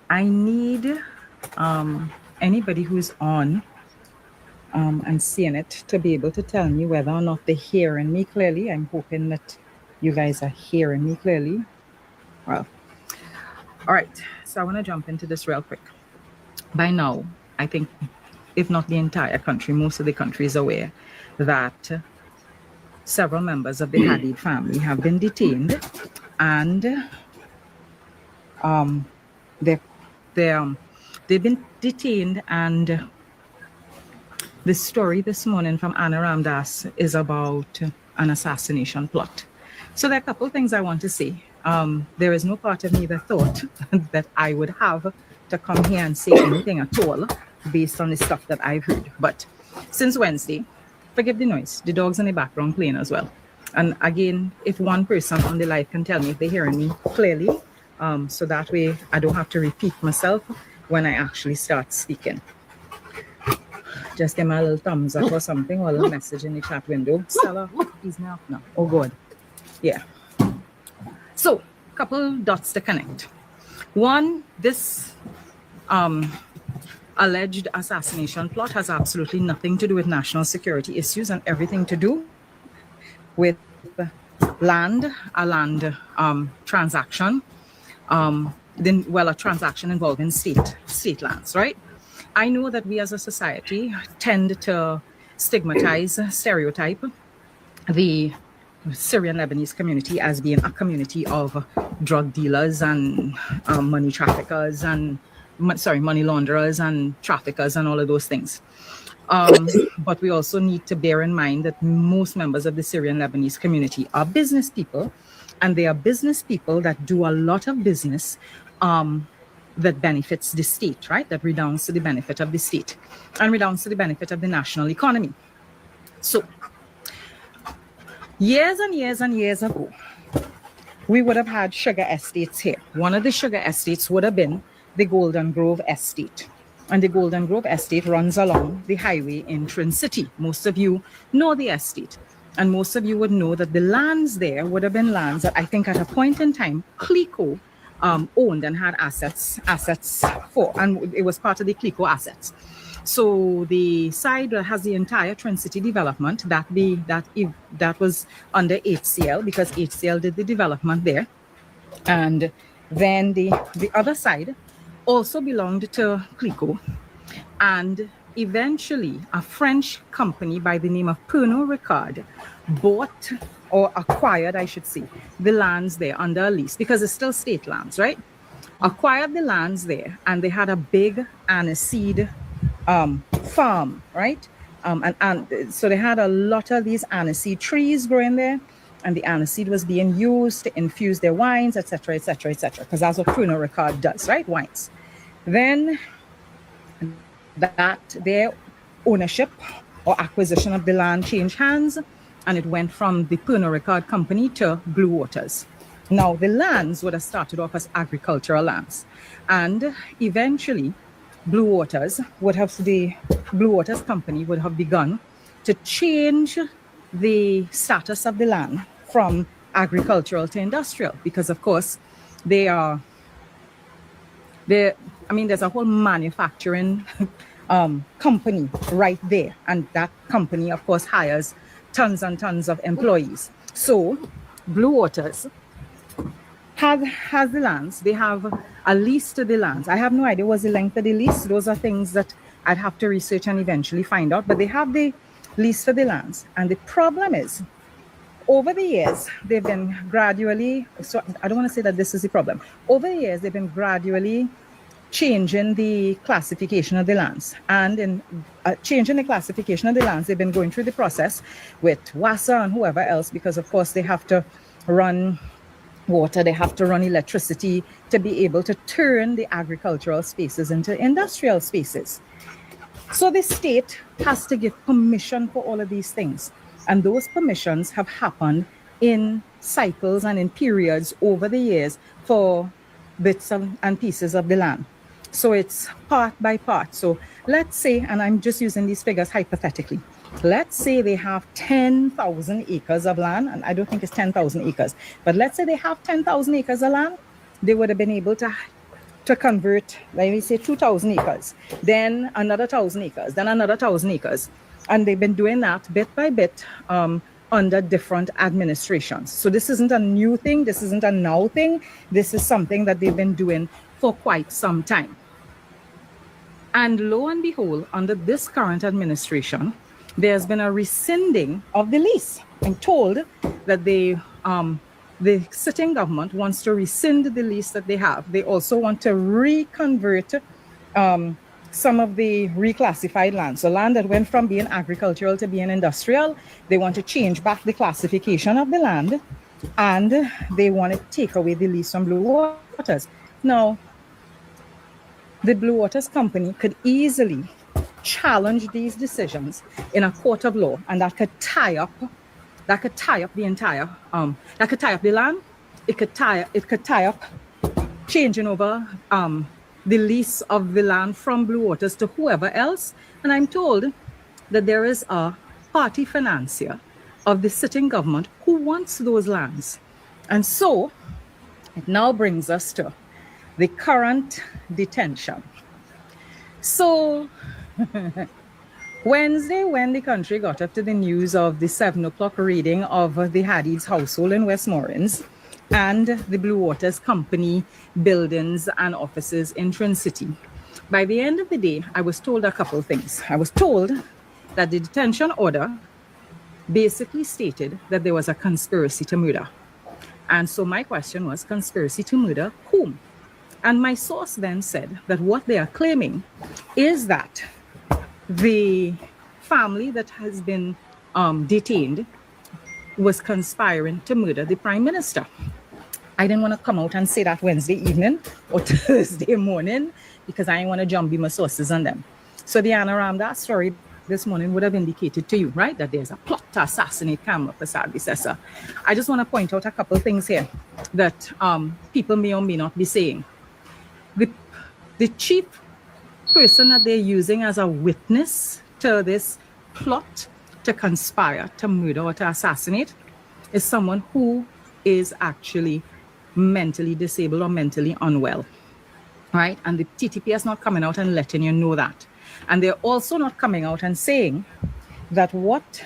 I need anybody who's on and seeing it to be able to tell me whether or not they're hearing me clearly. I'm hoping that you guys are hearing me clearly. Well, all right. So I want to jump into this real quick. By now, I think, if not the entire country, most of the country is aware that several members of the Hadid family have been detained, and they've been detained. And the story this morning from Anna Ramdas is about an assassination plot. So there are a couple of things I want to say. There is no part of me that thought that I would have to come here and say anything at all based on the stuff that I've heard. But since Wednesday, forgive the noise, the dog's in the background playing as well. And again, if one person on the live can tell me if they're hearing me clearly, so that way I don't have to repeat myself when I actually start speaking. Just give me a little thumbs up or something, or a little message in the chat window. Stella, ease me up now. Oh, God. Yeah. So, a couple dots to connect. One, this alleged assassination plot has absolutely nothing to do with national security issues and everything to do with a land transaction, a transaction involving state lands, right? I know that we as a society tend to stigmatize, stereotype the Syrian Lebanese community as being a community of drug dealers and money traffickers and money launderers and traffickers and all of those things. But we also need to bear in mind that most members of the Syrian Lebanese community are business people, and they are business people that do a lot of business that benefits the state, right? That redounds to the benefit of the state and redounds to the benefit of the national economy. So years and years and years ago, we would have had sugar estates here. One of the sugar estates would have been the Golden Grove Estate. And the Golden Grove Estate runs along the highway in Trin City. Most of you know the estate. And most of you would know that the lands there would have been lands that I think at a point in time, Clico owned and had assets for. And it was part of the Clico assets. So the side that has the entire Trin City development, that was under HCL, because HCL did the development there. And then the other side also belonged to Clico. And eventually a French company by the name of Pernod Ricard bought or acquired, I should say, the lands there under a lease, because it's still state lands, right? Acquired the lands there, and they had a big aniseed farm, right? And so they had a lot of these aniseed trees growing there, and the aniseed was being used to infuse their wines, etc., etc., etc., because that's what Pernod Ricard does, right? Wines. Then that their ownership or acquisition of the land changed hands, and it went from the Pernod Ricard Company to Blue Waters. Now, the lands would have started off as agricultural lands, and eventually the Blue Waters Company would have begun to change the status of the land from agricultural to industrial, because of course there's a whole manufacturing company right there, and that company of course hires tons and tons of employees. So Blue Waters has the lands. They have a lease to the lands. I have no idea what's the length of the lease. Those are things that I'd have to research and eventually find out, but they have the lease for the lands. And the problem is, over the years, they've been gradually, so I don't want to say that this is the problem. Over the years, they've been gradually changing the classification of the lands. And in changing the classification of the lands, they've been going through the process with WASA and whoever else, because of course they have to run water, they have to run electricity to be able to turn the agricultural spaces into industrial spaces. So the state has to give permission for all of these things. And those permissions have happened in cycles and in periods over the years for bits and pieces of the land. So it's part by part. So let's say, and I'm just using these figures hypothetically, let's say they have 10,000 acres of land, and I don't think it's 10,000 acres, but let's say they have 10,000 acres of land, they would have been able to convert, let me say 2,000 acres, then another 1,000 acres, then another 1,000 acres. And they've been doing that bit by bit under different administrations. So this isn't a new thing, this isn't a now thing, this is something that they've been doing for quite some time. And lo and behold, under this current administration, there's been a rescinding of the lease. I'm told that the sitting government wants to rescind the lease that they have. They also want to reconvert some of the reclassified land. So land that went from being agricultural to being industrial, they want to change back the classification of the land, and they want to take away the lease from Blue Waters. Now, the Blue Waters Company could easily challenge these decisions in a court of law, and that could tie up the entire that could tie up the land. It could tie up changing over the lease of the land from Blue Waters to whoever else. And I'm told that there is a party financier of the sitting government who wants those lands. And so it now brings us to the current detention. So Wednesday, when the country got up to the news of the 7 o'clock raiding of the Hadid's household in Westmoreland and the Blue Waters Company buildings and offices in Trin City, by the end of the day, I was told a couple of things. I was told that the detention order basically stated that there was a conspiracy to murder. And so my question was, conspiracy to murder whom? And my source then said that what they are claiming is that the family that has been detained was conspiring to murder the Prime Minister. I didn't want to come out and say that Wednesday evening or Thursday morning because I didn't want to jump my sources on them. So the Anna Ramdas story this morning would have indicated to you, right, that there's a plot to assassinate Kamala Prasad-Bissessar. I just want to point out a couple of things here that people may or may not be saying. The chief person that they're using as a witness to this plot to conspire, to murder, or to assassinate is someone who is actually mentally disabled or mentally unwell, right? And the TTP is not coming out and letting you know that. And they're also not coming out and saying that what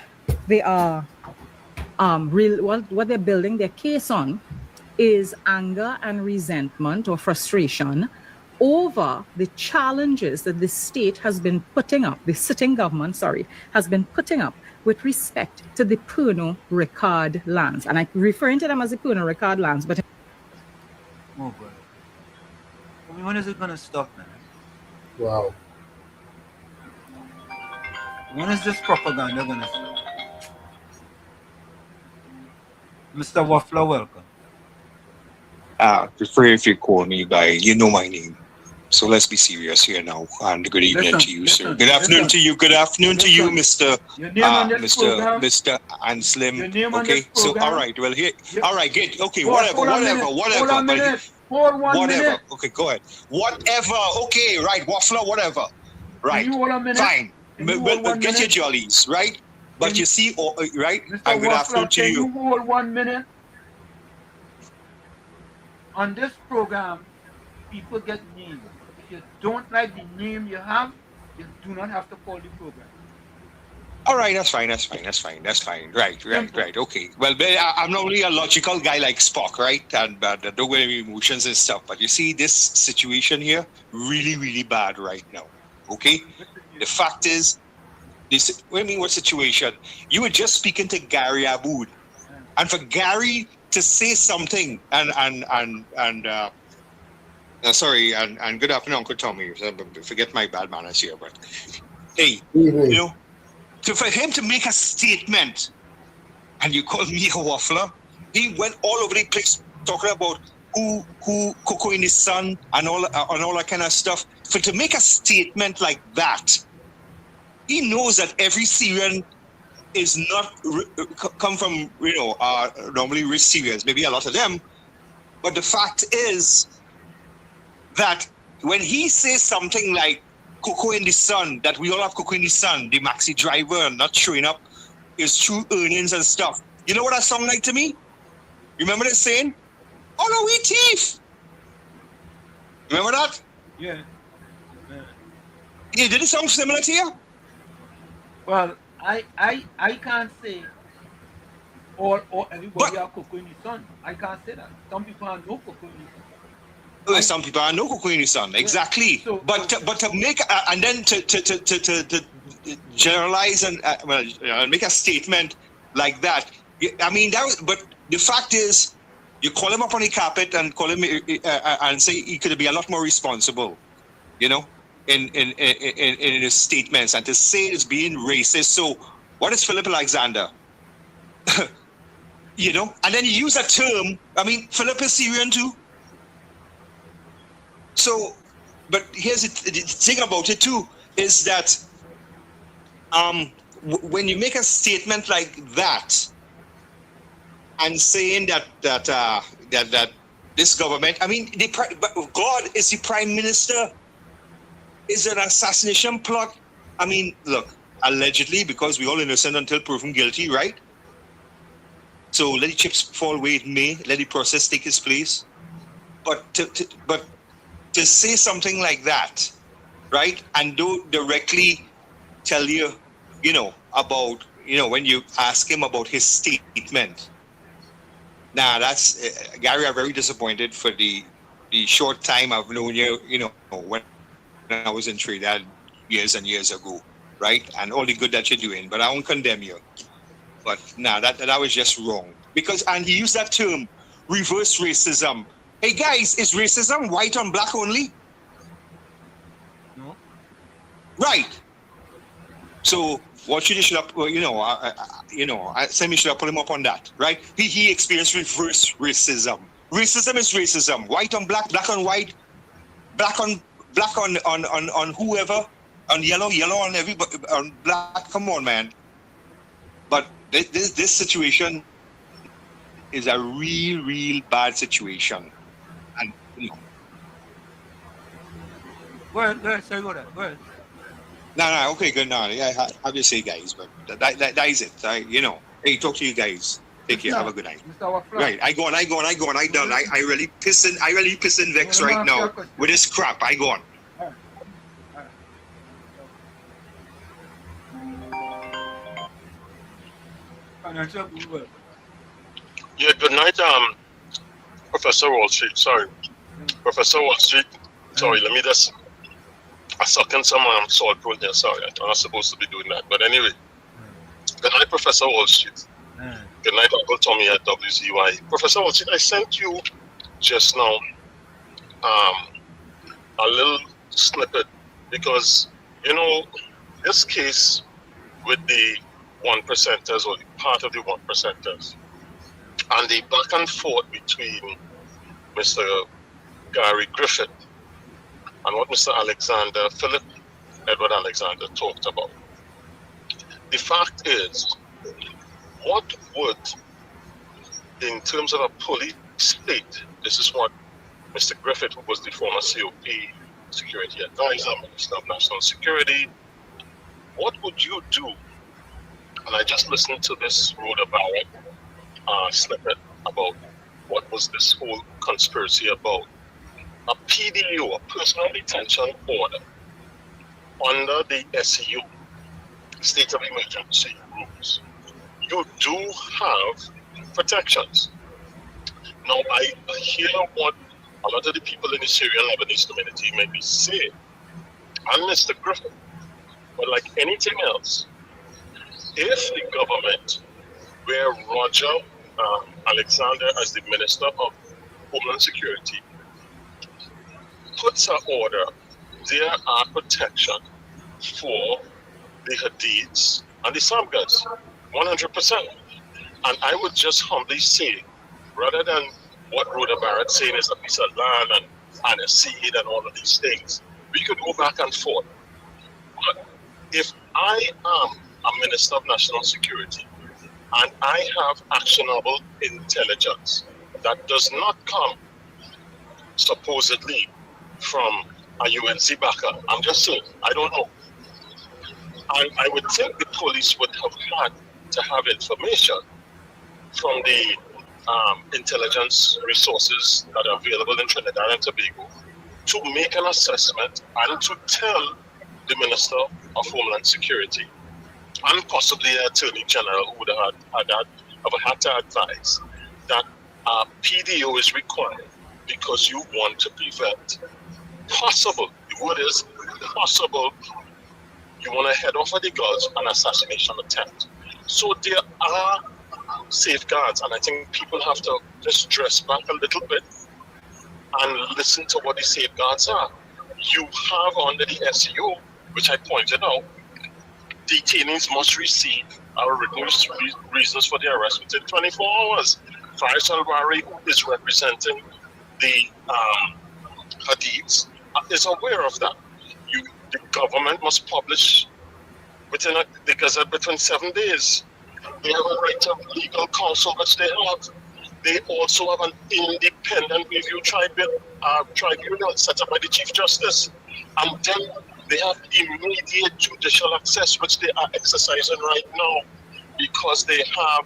they are what they're building their case on is anger and resentment or frustration over the challenges that the state has been putting up, the sitting government, has been putting up with respect to the Pernod Ricard lands. And I'm referring to them as the Pernod Ricard lands, but... Oh, boy. I mean, when is it going to stop, man? Wow. When is this propaganda going to stop? Mr. Waffler, welcome. Prefer if you call me by, you know my name. So let's be serious here now. And good evening Listen, to you, sir. listen, Good afternoon listen. to you. Good afternoon to you, Mr. Your name on this program. Mr. Anslim. Your name on Okay. this So program. all right. Well, here. All right. Good. Okay. Boss, Whatever. hold on a Whatever. minute. Whatever. Hold on a But minute. Hold one whatever. minute. Okay. Go ahead. Whatever. Okay. Right. Waffler. Whatever. Right. Can you hold a minute? Fine. Can you hold one Get your minute? jollies. Right. But you see, right. Mr. And good Waffler, afternoon to can you. you hold 1 minute? On this program, people get names. If you don't like the name you have, you do not have to call the program. All right, that's fine. Right. Okay. Well, I'm not only a logical guy like Spock, right? And don't get any emotions and stuff. But you see, this situation here, really, really bad right now. Okay. The fact is, what situation? You were just speaking to Gary Aboud, and for Gary to say something, and good afternoon, Uncle Tommy. Forget my bad manners here, but hey, you know. For him to make a statement, and you call me a waffler, he went all over the place talking about who Coco in his son and all that kind of stuff. To make a statement like that, he knows that every Syrian is not come from normally rich Syrians, maybe a lot of them, but the fact is that when he says something like Coco in the sun, that we all have Coco in the sun, the maxi driver not showing up, his true earnings and stuff. You know what that sound like to me? Remember that saying? Oh no, we thief. Remember that? Yeah. Did it sound similar to you? Well, I can't say or everybody are Coco in the sun. I can't say that. Some people are no Coco in the sun. Some people are no Coco in the sun, exactly. But to make and then to generalize and make a statement like that. I mean that was, but the fact is, you call him up on the carpet and call him and say he could be a lot more responsible, you know, in his statements, and to say it's being racist. So what is Philip Alexander? You know, and then you use a term. I mean, Philip is Syrian too. So, but here's the thing about it too, is that when you make a statement like that and saying that this government, I mean, God is the prime minister, is an assassination plot. I mean, look, allegedly, because we all innocent until proven guilty, right? So let the chips fall where it may, let the process take its place. But to say something like that, right, and don't directly tell you, about, when you ask him about his statement. Now, that's, Gary, I'm very disappointed for the short time I've known you, when I was in Trinidad years and years ago, right, and all the good that you're doing, but I won't condemn you. But that was just wrong. And he used that term, reverse racism. Hey guys, is racism white on black only? No. Right. So what should have, I say we should have put him up on that, right? He experienced reverse racism. Racism is racism. White on black, black on white, black on whoever, on yellow on everybody, on black. Come on, man. But this situation is a real bad situation. And Sorry about that. Go ahead. No, okay, good. No, yeah, I'll just say guys, but that is it. Hey, talk to you guys. Take care. Have a good night. Right, I go on. I done. I really pissing Vex right now with this crap. I go on. Yeah, good night, Professor Wall Street. Sorry. Professor Wall Street. Sorry, let me just suck in some salt put here. Sorry, I'm not supposed to be doing that. But anyway, good night, Professor Wall Street. Good night, Uncle Tommy at WZYE. Professor Wall Street, I sent you just now a little snippet because, this case with the 1%ers or the part of the 1%ers and the back and forth between Mr. Gary Griffith and what Mr. Philip Edward Alexander talked about. The fact is, what would, in terms of a police state, this is what Mr. Griffith, who was the former COP security advisor, Minister of National Security, what would you do? And I just listened to this Rhoda Barrett snippet about what was this whole conspiracy about. A PDO, a personal detention order, under the SEU, state of emergency rules, you do have protections. Now, I hear what a lot of the people in the Syrian Lebanese community may be saying, and Mr. Griffin, but like anything else, if the government, where Roger Alexander as the Minister of Homeland Security, puts an order, there are protection for the Hadids and the Samgas, 100%. And I would just humbly say, rather than what Rhoda Barrett saying is a piece of land and a seed and all of these things, we could go back and forth. But if I am a Minister of National Security and I have actionable intelligence that does not come supposedly from a UNC backer, I'm just saying, I don't know. And I would think the police would have had to have information from the intelligence resources that are available in Trinidad and Tobago to make an assessment and to tell the Minister of Homeland Security and possibly the Attorney General who would have had to advise that PDO is required because you want to prevent possible, the word is possible, you want to head off of the Gulf an assassination attempt. So there are safeguards, and I think people have to just dress back a little bit and listen to what the safeguards are. You have under the SEU, which I pointed out, detainees must receive written reasons for their arrest within 24 hours. Faris Al-Wari, who is representing the Hadids, is aware of that. The government must publish within the Gazette within 7 days. They have a right to legal counsel, which they have. They also have an independent review tribunal set up by the Chief Justice. And then they have immediate judicial access, which they are exercising right now, because they have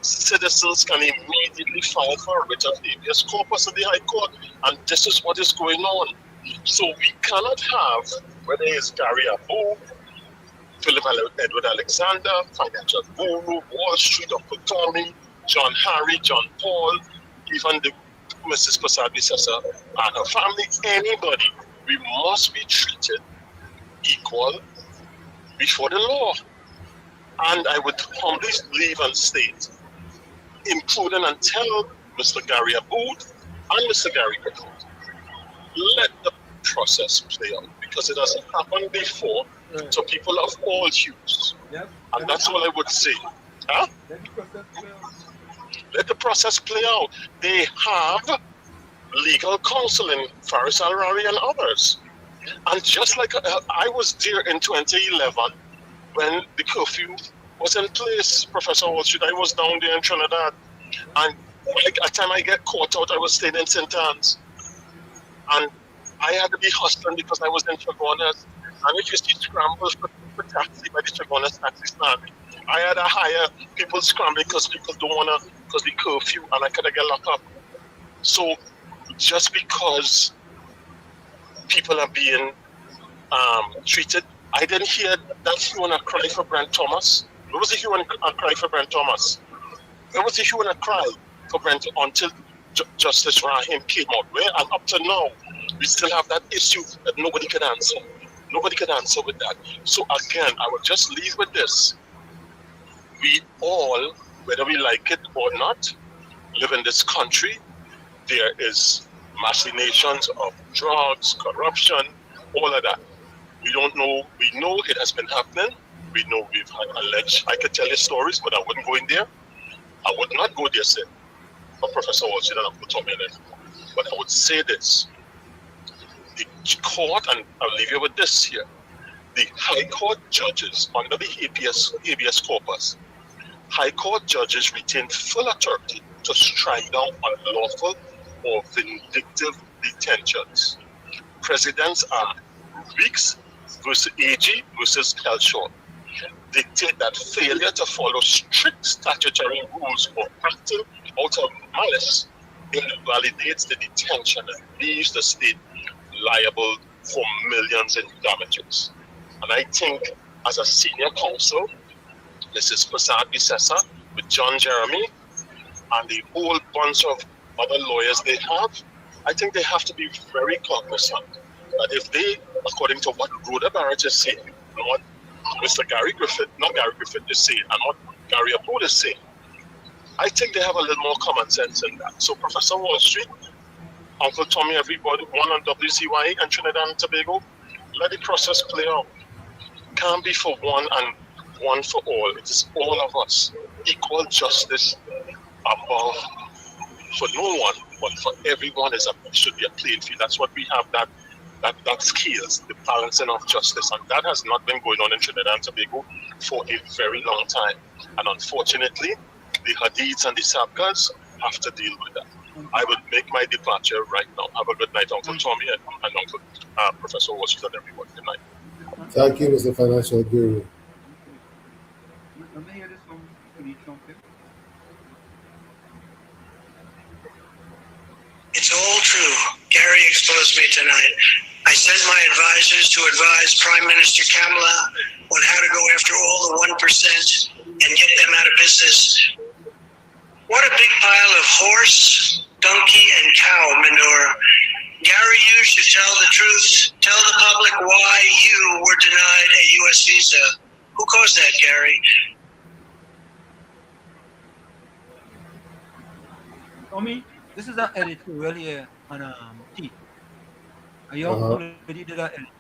citizens can immediately file for a writ of habeas corpus in the High Court. And this is what is going on. So we cannot have, whether it's Gary Abu, Philip Edward Alexander, Financial Guru, Wall Street, Uncle Tommy, John Harry, John Paul, even the Mrs. Prasad Bissessa and her family, anybody, we must be treated equal before the law. And I would humbly leave and state, including and tell Mr. Gary Aboud and Mr. Gary Griffith, let the process play out, because it hasn't happened before to people of all hues. And that's all I would say. Huh? Let the process play out. They have legal counsel in Faris Al-Wari and others. And just like I was there in 2011 when the curfew was in place, Professor Wall Street, I was down there in Trinidad. And by the time I get caught out, I was staying in St. Anne's. And I had to be hustling because I was in Chagonas. And if you see scrambles for taxi by the Chagonas taxi stand, I had to hire people scrambling because people don't want to, because the curfew, and I could have get locked up. So just because people are being treated, I didn't hear that hue and a cry for Brent Thomas. There was a hue and a cry for Brent Thomas. There was a hue and a cry for Brent until Justice Rahim came out. And up to now, we still have that issue that nobody can answer. Nobody can answer with that. So again, I will just leave with this. We all, whether we like it or not, live in this country. There is machinations of drugs, corruption, all of that. We don't know. We know it has been happening. We know we've had alleged. I could tell you stories, but I wouldn't go in there. I would not go there, sir. For Professor Walsh, and I'm going to talk about it. But I would say this. The court, and I'll leave you with this here. The High Court judges under the habeas corpus, High Court judges retain full authority to strike down unlawful or vindictive detentions. Precedents are Weeks versus AG versus Kelshaw dictate that failure to follow strict statutory rules or acting out of malice invalidates the detention and leaves the state liable for millions in damages. And I think as a senior counsel, Mrs. Prasad Bissessa with John Jeremy and the whole bunch of other lawyers they have, I think they have to be very cognizant that if they, according to what Rhoda Barrett is saying, and what Mr. Gary Griffith is saying, and what Gary Abode is saying, I think they have a little more common sense in that. So Professor Wall Street, Uncle Tommy, everybody, one on WZYE and Trinidad and Tobago, let the process play out. Can't be for one and one for all. It is all of us. Equal justice above for no one, but for everyone should be a playing field. That's what we have, that skills, the balancing of justice. And that has not been going on in Trinidad and Tobago for a very long time. And unfortunately, the Hadids and the Sabkas have to deal with that. I will make my departure right now. Have a good night, Uncle Tommy and Uncle Professor Washington, and everyone. Good night. Thank you, Mr. Financial Guru. It's all true. Gary exposed me tonight. I sent my advisors to advise Prime Minister Kamala on how to go after all the 1% and get them out of business. What a big pile of horse, donkey, and cow manure. Gary, you should tell the truth. Tell the public why you were denied a U.S. visa. Who caused that, Gary? Tommy, this is an editorial here on Teeth. Are you already did that editorial?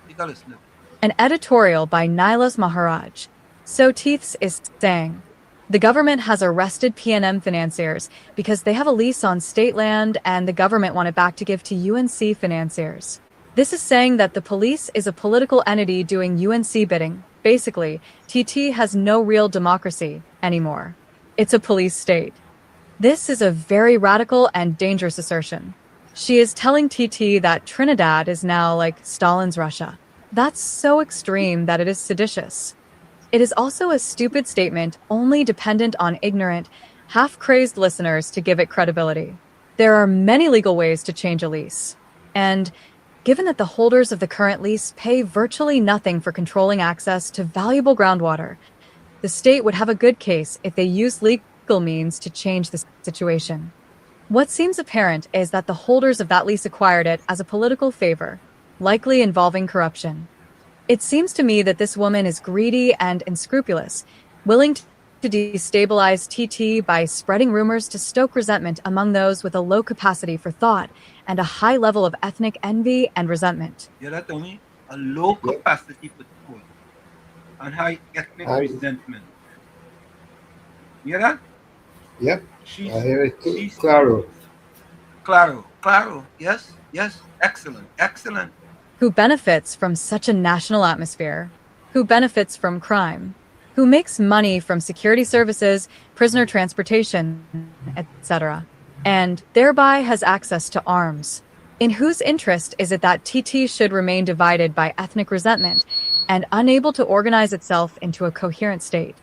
Take a listen. An editorial by Nilas Maharaj. So Teeths is saying, the government has arrested PNM financiers because they have a lease on state land and the government want it back to give to UNC financiers. This is saying that the police is a political entity doing UNC bidding. Basically, TT has no real democracy anymore. It's a police state. This is a very radical and dangerous assertion. She is telling TT that Trinidad is now like Stalin's Russia. That's so extreme that it is seditious. It is also a stupid statement only dependent on ignorant, half-crazed listeners to give it credibility. There are many legal ways to change a lease. And given that the holders of the current lease pay virtually nothing for controlling access to valuable groundwater, the state would have a good case if they used legal means to change the situation. What seems apparent is that the holders of that lease acquired it as a political favor, likely involving corruption. It seems to me that this woman is greedy and unscrupulous, willing to destabilize TT by spreading rumors to stoke resentment among those with a low capacity for thought and a high level of ethnic envy and resentment. Yeah, that told me a low capacity for thought and high ethnic resentment. You hear that? Yep, I hear it. Claro. Yes, excellent. Who benefits from such a national atmosphere? Who benefits from crime? Who makes money from security services, prisoner transportation, etc., and thereby has access to arms? In whose interest is it that TT should remain divided by ethnic resentment and unable to organize itself into a coherent state?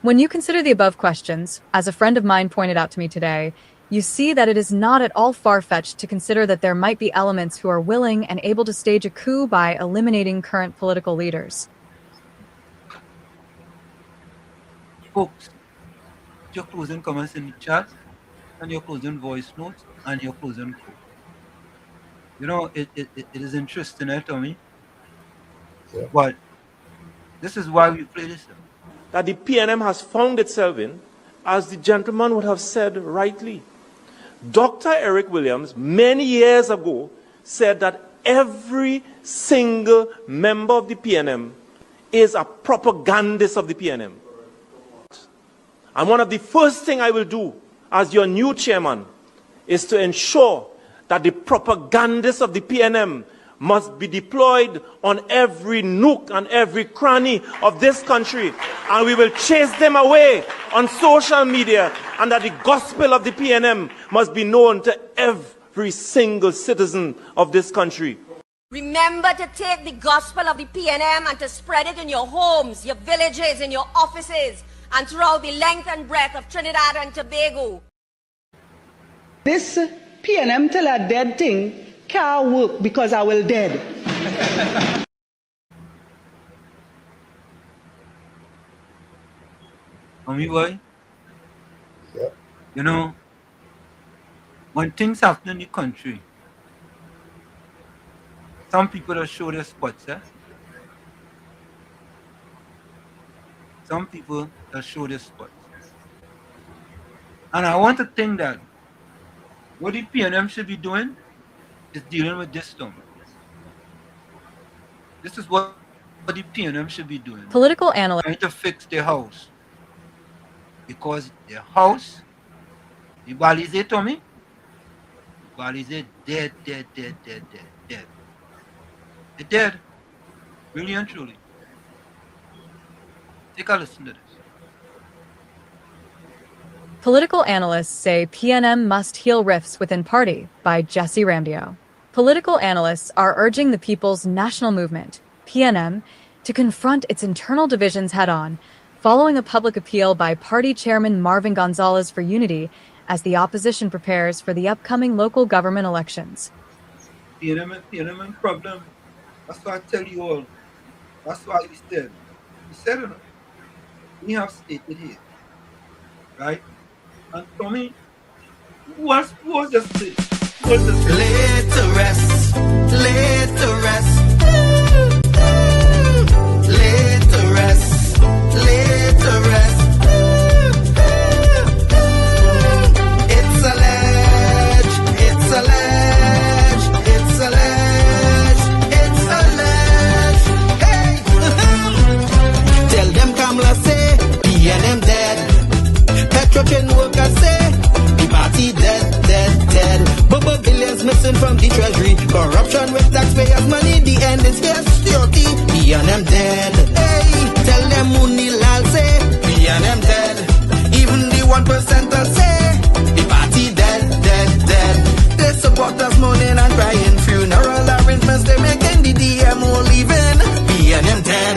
When you consider the above questions, as a friend of mine pointed out to me today, you see that it is not at all far-fetched to consider that there might be elements who are willing and able to stage a coup by eliminating current political leaders. Folks, your closing comments in the chat, and your closing voice notes, and your closing quote. You know, it is interesting, Tommy. Yeah. But this is why we play this. That the PNM has found itself in, as the gentleman would have said rightly. Dr. Eric Williams, many years ago, said that every single member of the PNM is a propagandist of the PNM. And one of the first things I will do as your new chairman is to ensure that that the propagandists of the PNM must be deployed on every nook and every cranny of this country, and we will chase them away on social media, and that the gospel of the PNM must be known to every single citizen of this country. Remember to take the gospel of the PNM and to spread it in your homes, your villages, in your offices, and throughout the length and breadth of Trinidad and Tobago. This PNM tell a dead thing can't work because I will dead. Boy, Yeah. you know, when things happen in the country, some people will show their spots, eh? Some people will show their spots. And I want to think that what the PNM should be doing is dealing with this storm. This is what the PNM should be doing. Political analyst. Trying to fix their house. Because their house, the Balize to me, Balize dead. They're dead. Really and truly. Take a listen to this. Political analysts say PNM must heal rifts within party by Jesse Ramdio. Political analysts are urging the People's National Movement, PNM, to confront its internal divisions head-on, following a public appeal by party chairman Marvin Gonzalez for unity as the opposition prepares for the upcoming local government elections. PNM problem. That's why I tell you all. That's why he said. He said it. We have stated here. Right? And for me, who was just this? Laid to rest, laid to rest, laid to rest, laid to rest. It's alleged, it's alleged, it's alleged, it's alleged. Hey, tell them Kamala say PNM dead. Petrochen workers say the party dead. Bubba billions missing from the treasury. Corruption with taxpayers' money. The end is here. Security. PNM dead. Hey, tell them Munilal say PNM dead. Even the 1% say the party dead. They support us mourning and crying. Funeral arrangements they making. The DMO leaving. PNM dead.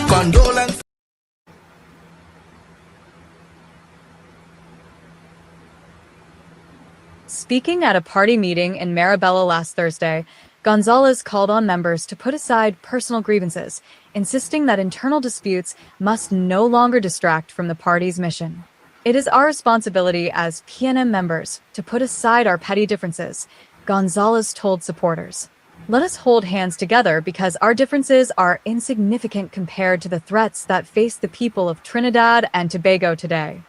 Condolence. Speaking at a party meeting in Marabella last Thursday, Gonzalez called on members to put aside personal grievances, insisting that internal disputes must no longer distract from the party's mission. It is our responsibility as PNM members to put aside our petty differences, Gonzalez told supporters. Let us hold hands together because our differences are insignificant compared to the threats that face the people of Trinidad and Tobago today.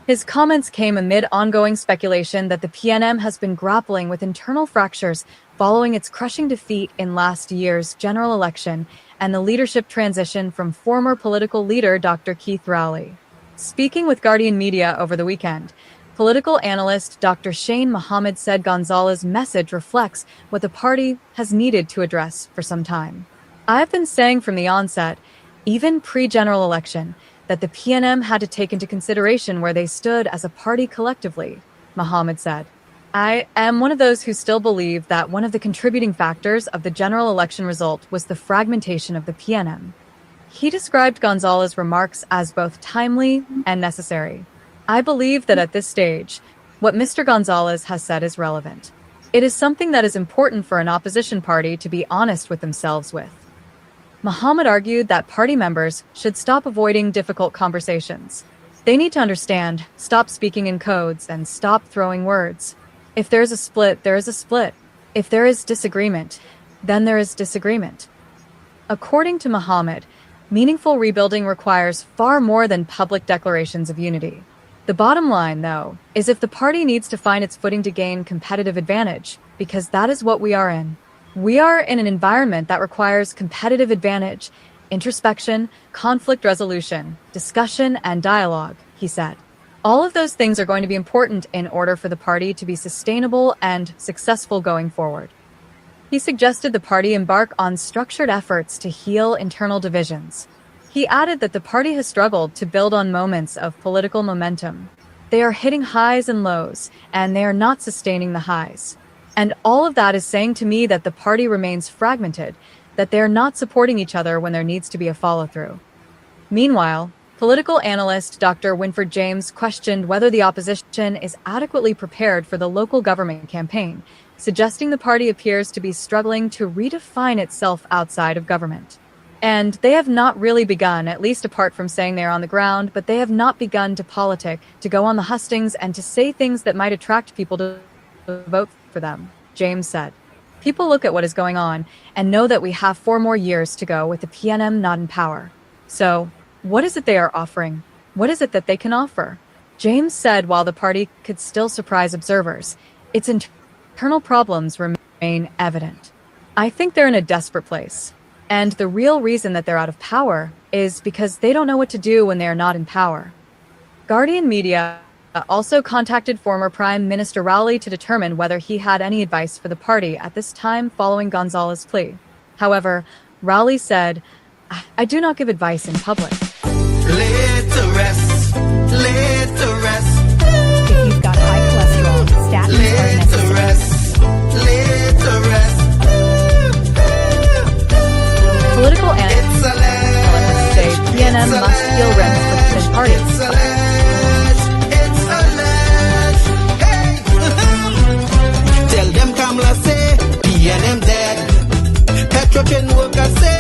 His comments came amid ongoing speculation that the PNM has been grappling with internal fractures following its crushing defeat in last year's general election and the leadership transition from former political leader Dr. Keith Rowley. Speaking with Guardian Media over the weekend, political analyst Dr. Shane Mohammed said Gonzalez's message reflects what the party has needed to address for some time. I've been saying from the onset, even pre-general election, that the PNM had to take into consideration where they stood as a party collectively, Mohammed said. I am one of those who still believe that one of the contributing factors of the general election result was the fragmentation of the PNM. He described Gonzalez's remarks as both timely and necessary. I believe that at this stage, what Mr. Gonzalez has said is relevant. It is something that is important for an opposition party to be honest with themselves with. Mohammed argued that party members should stop avoiding difficult conversations. They need to understand, stop speaking in codes, and stop throwing words. If there is a split, there is a split. If there is disagreement, then there is disagreement. According to Mohammed, meaningful rebuilding requires far more than public declarations of unity. The bottom line, though, is if the party needs to find its footing to gain competitive advantage, because that is what we are in. We are in an environment that requires competitive advantage, introspection, conflict resolution, discussion, and dialogue, he said. All of those things are going to be important in order for the party to be sustainable and successful going forward. He suggested the party embark on structured efforts to heal internal divisions. He added that the party has struggled to build on moments of political momentum. They are hitting highs and lows, and they are not sustaining the highs. And all of that is saying to me that the party remains fragmented, that they are not supporting each other when there needs to be a follow-through. Meanwhile, political analyst Dr. Winford James questioned whether the opposition is adequately prepared for the local government campaign, suggesting the party appears to be struggling to redefine itself outside of government. And they have not really begun, at least apart from saying they're on the ground, but they have not begun to politic, to go on the hustings, and to say things that might attract people to vote for them, James said. People look at what is going on and know that we have 4 more years to go with the PNM not in power. So, what is it they are offering? What is it that they can offer? James said while the party could still surprise observers, its internal problems remain evident. I think they're in a desperate place. And the real reason that they're out of power is because they don't know what to do when they are not in power. Guardian Media also contacted former Prime Minister Rowley to determine whether he had any advice for the party at this time following Gonzalez's plea. However, Rowley said, "I do not give advice in public." Laid to rest, laid to rest. If you've got high cholesterol, statins are necessary. Laid to rest. Political analysts say PNM must heal rents for the party. Tell them Kamala say PNM dead. Petrochem workers say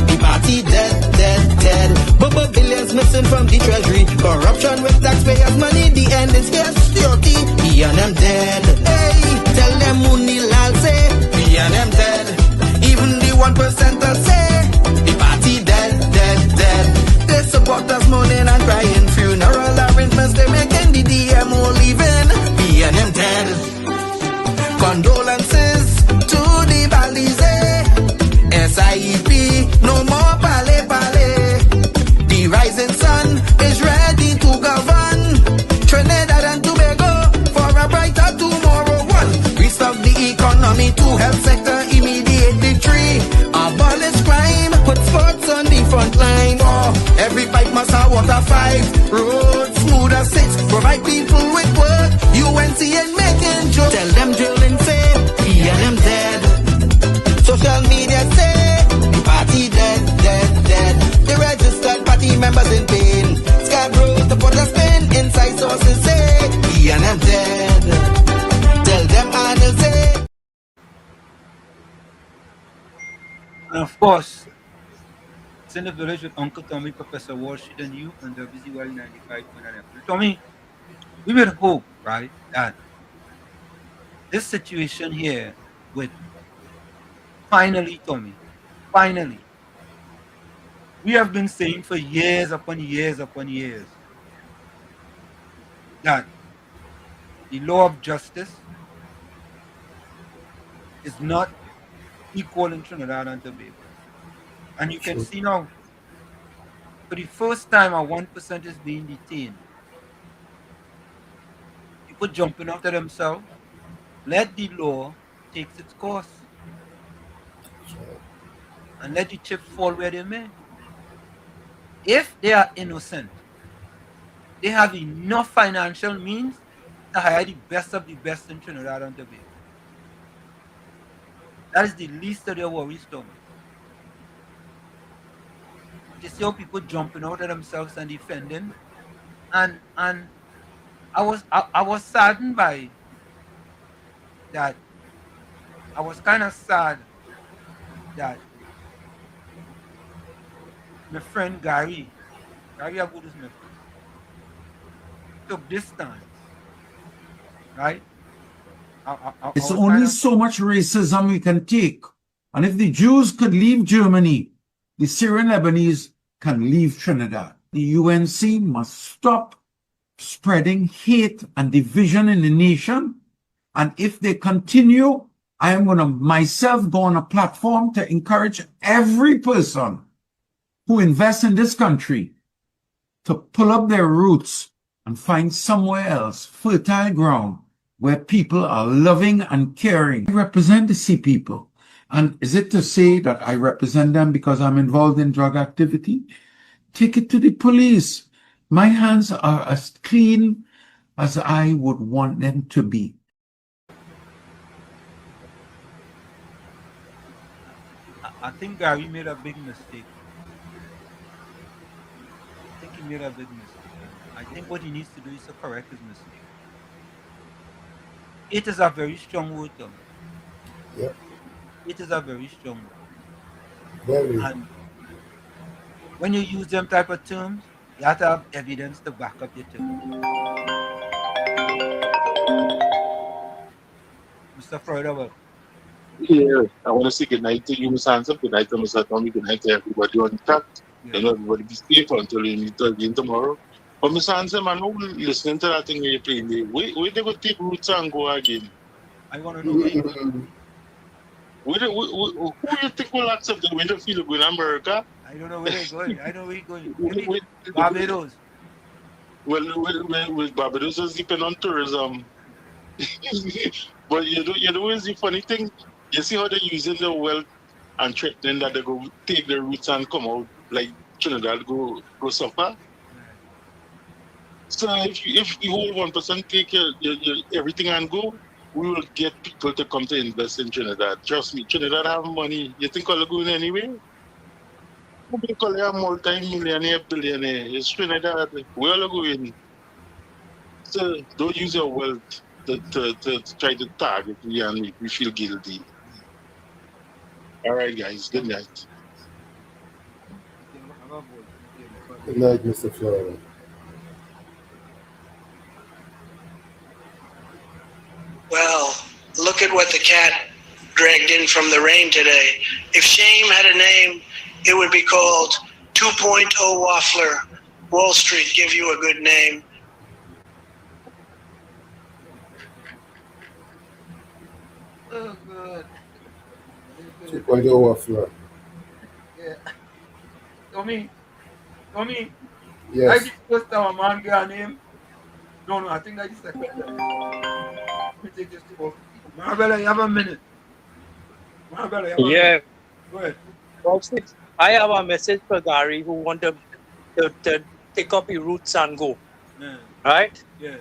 the party dead, dead, dead. Bubble billions missing from the treasury. Corruption with taxpayers' money. The end is here. Security. PNM dead. Hey, tell them Munilal say PNM dead. Even the 1% say the party dead, dead, dead. They support us mourning and crying. Funeral arrangements they making. The DMO leaving. PNM dead. Condolences to the Balize. SIEP, no more pale pale. The rising sun is ready to govern Trinidad and Tobago for a brighter tomorrow. 1. Restart the economy. 2. Health sector immediate victory. Abolish crime. Put sports on the front line. 4. Every pipe must have water. 5. Roads smooth as 6. Provide people with work. UNC and making jokes. Tell them drilling say PNM dead. Social media say the party dead, dead, dead. The registered party members in pain. Scarborough to put a spin. Inside sources say PNM dead. Tell them Arnold say. And of course, it's in the village with Uncle Tommy, Professor Walsh, and you on WZYE 95.9 FM. Tommy, we would hope, right, that this situation here with finally, Tommy, finally, we have been saying for years upon years upon years that the law of justice is not equal in Trinidad and Tobago. And you can see now, for the first time, a 1% is being detained. People jumping after themselves. Let the law take its course. And let the chips fall where they may. If they are innocent, they have enough financial means to hire the best of the best in Trinidad and Tobago. That is the least of their worries, Tommy. You see how people jumping out of themselves and defending, and I was saddened by that. I was kind of sad that my friend Gary Agood is my friend, took this stance, right? It's only so much racism we can take. And if the Jews could leave Germany, the Syrian Lebanese can leave Trinidad. The UNC must stop spreading hate and division in the nation. And if they continue, I am going to myself go on a platform to encourage every person who invests in this country to pull up their roots and find somewhere else fertile ground where people are loving and caring. I represent the sea people. And is it to say that I represent them because I'm involved in drug activity? Take it to the police. My hands are as clean as I would want them to be. I think Gary made a big mistake. I think he made a big mistake. I think what he needs to do is to correct his mistake. It is a very strong word, Tommy. Yep. It is a very strong word. Very. And when you use them type of terms, you have to have evidence to back up your terms. Mr. Freud, welcome. Yeah, I want to say good night to you, Mr. Hanson. Good night to Mr. Tommy. Good night to everybody on the chat. Yeah. You know, everybody be safe until we meet again tomorrow. But Mr. Hanson, I know listening to that thing you're playing there. Where they go take roots and go again? I want to know where you going. Who you think will accept the winter field in America? I don't know where they're going. I know where you're going. Maybe Barbados. Well, Barbados is depend on tourism. But you know, is the funny thing? You see how they're using the wealth and threatening that they go take the roots and come out like Trinidad go suffer. So if the whole 1% take your everything and go, we will get people to come to invest in Trinidad. Trust me, Trinidad have money. You think I'll go in anyway? We call it a multi-millionaire, billionaire. It's Trinidad. We all go in. So don't use your wealth to try to target me and make me feel guilty. All right, guys. Good night. Good night, Mr. Florida. Well, look at what the cat dragged in from the rain today. If shame had a name, it would be called 2.0 Waffler. Wall Street give you a good name. Oh, good. 2.0 Waffler. Yeah. Tommy. Yes. I just first time a man get a name. No, I think I just second time. Let me take this to off. Marabella, you have a minute. Marabella, you have a minute. Go ahead. I have a message for Gary who want to take up his roots and go. Yeah. Right? Yeah.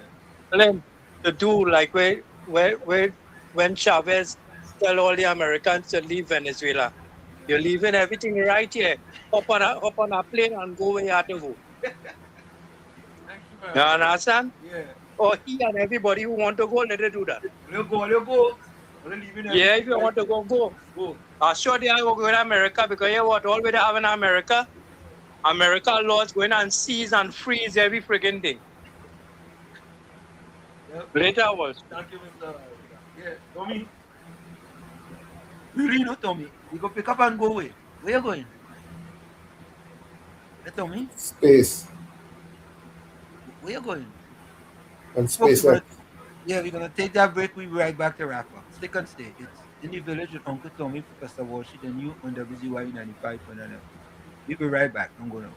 Tell him to do like when Chavez tell all the Americans to leave Venezuela. You're leaving everything right here. Hop on a plane and go where you have to go. You understand? Yeah. Or he and everybody who want to go, let it do that. Let go. Yeah, if you want to go. Sure they are going to America because you know what? All we have in America laws going and seize and freeze every freaking thing. Yep. Later was. Thank you, Mr. Yeah, Tommy. Really, no, Tommy. You go pick up and go away. Where you going? Hey, Tommy. Space. Where you going? And space up. Yeah, we're going to take that break. We'll be right back to wrap up. Stick and stay. It's In the Village with Uncle Tommy, Professor Walshit, and you on WZYE 95.9. We'll be right back. Don't go nowhere.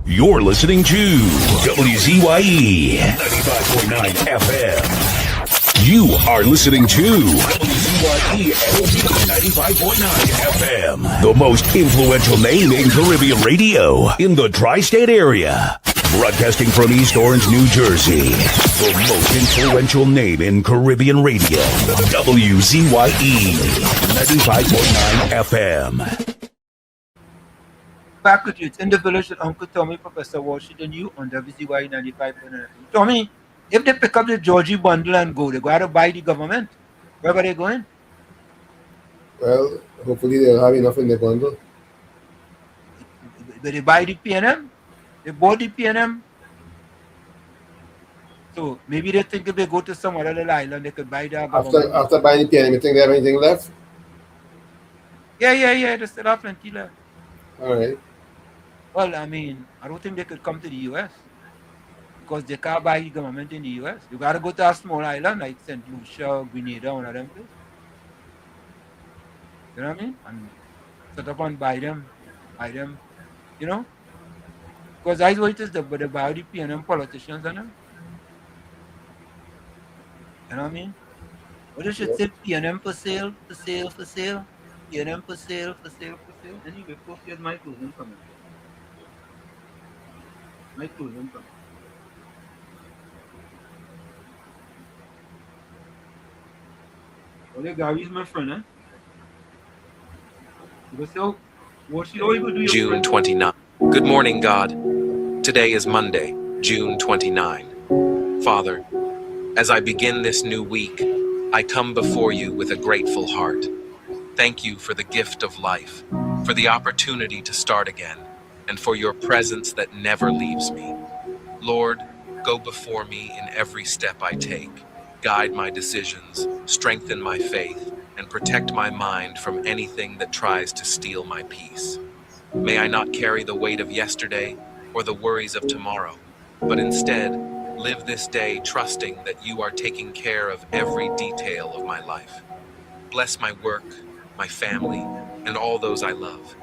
You're listening to WZYE 95.9 FM. You are listening to WZYE 95.9 FM, the most influential name in Caribbean radio in the tri-state area. Broadcasting from East Orange, New Jersey, the most influential name in Caribbean radio, WZYE 95.9 FM. Back with you. It's In the Village with Uncle Tommy, Professor Walshit, and you on WZYE 95.9. Tommy, if they pick up the Georgie bundle and go, they got to buy the government. Where are they going? Well, hopefully they'll have enough in the bundle. But they buy the PNM? They bought the PNM? So maybe they think if they go to some other little island, they could buy their government. After buying the PNM, you think they have anything left? Yeah. They still have plenty left. All right. Well, I mean, I don't think they could come to the U.S. because they can't buy the government in the U.S. You got to go to a small island like St. Lucia, Grenada, one of them places. You know what I mean? And set up and buy them, you know? Because that's what it is, but about the PNM politicians, and them. You know what I mean? What you should say, PNM for sale, for sale, for sale. PNM for sale, for sale, for sale. Anyway, folks, here's my closing comment. My closing comment. Well, Gary's my friend, eh? So, what should we do? June 29. Good morning, God. Today is Monday, June 29. Father, as I begin this new week, I come before you with a grateful heart. Thank you for the gift of life, for the opportunity to start again, and for your presence that never leaves me. Lord, go before me in every step I take. Guide my decisions, strengthen my faith, and protect my mind from anything that tries to steal my peace. May I not carry the weight of yesterday or the worries of tomorrow, but instead live this day trusting that you are taking care of every detail of my life. Bless my work, my family, and all those I love.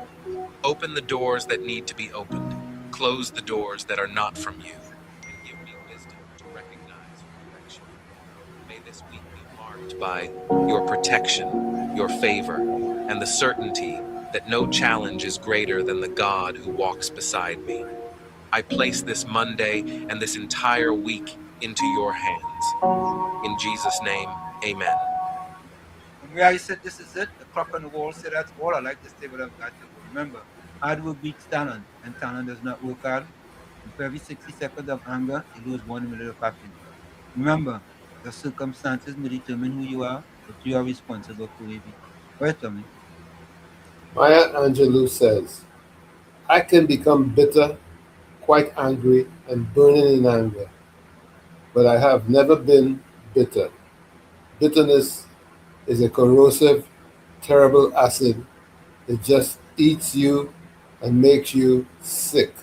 Open the doors that need to be opened. Close the doors that are not from you, and give me wisdom to recognize your direction. May this week be marked by your protection, your favor, and the certainty that no challenge is greater than the God who walks beside me. I place this Monday and this entire week into your hands. In Jesus' name, amen. When I said this is it, the clock on the wall said that's all. I like to say what I've got to do. Remember, hard work beats talent, and talent does not work hard. And for every 60 seconds of anger, you lose 1 minute of happiness. Remember, the circumstances may determine who you are, but you are responsible for who you be. Right, Tommy? Maya Angelou says, I can become bitter, quite angry, and burning in anger, but I have never been bitter. Bitterness is a corrosive, terrible acid. It just eats you and makes you sick.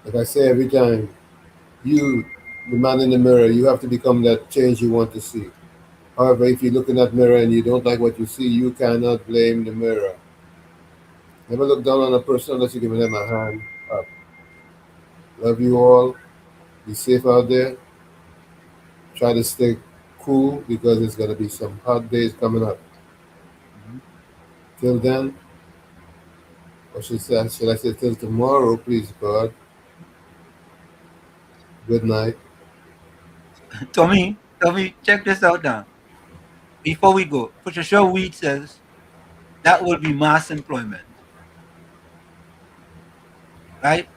Like I say every time, you, the man in the mirror, you have to become that change you want to see. However, if you look in that mirror and you don't like what you see, you cannot blame the mirror. Never look down on a person unless you're giving them a hand up. Love you all. Be safe out there. Try to stay cool because there's going to be some hot days coming up. Till then, or should I say till tomorrow, please God. Good night. Tommy, check this out now. Before we go, Patricia Weed says that will be mass employment. Right?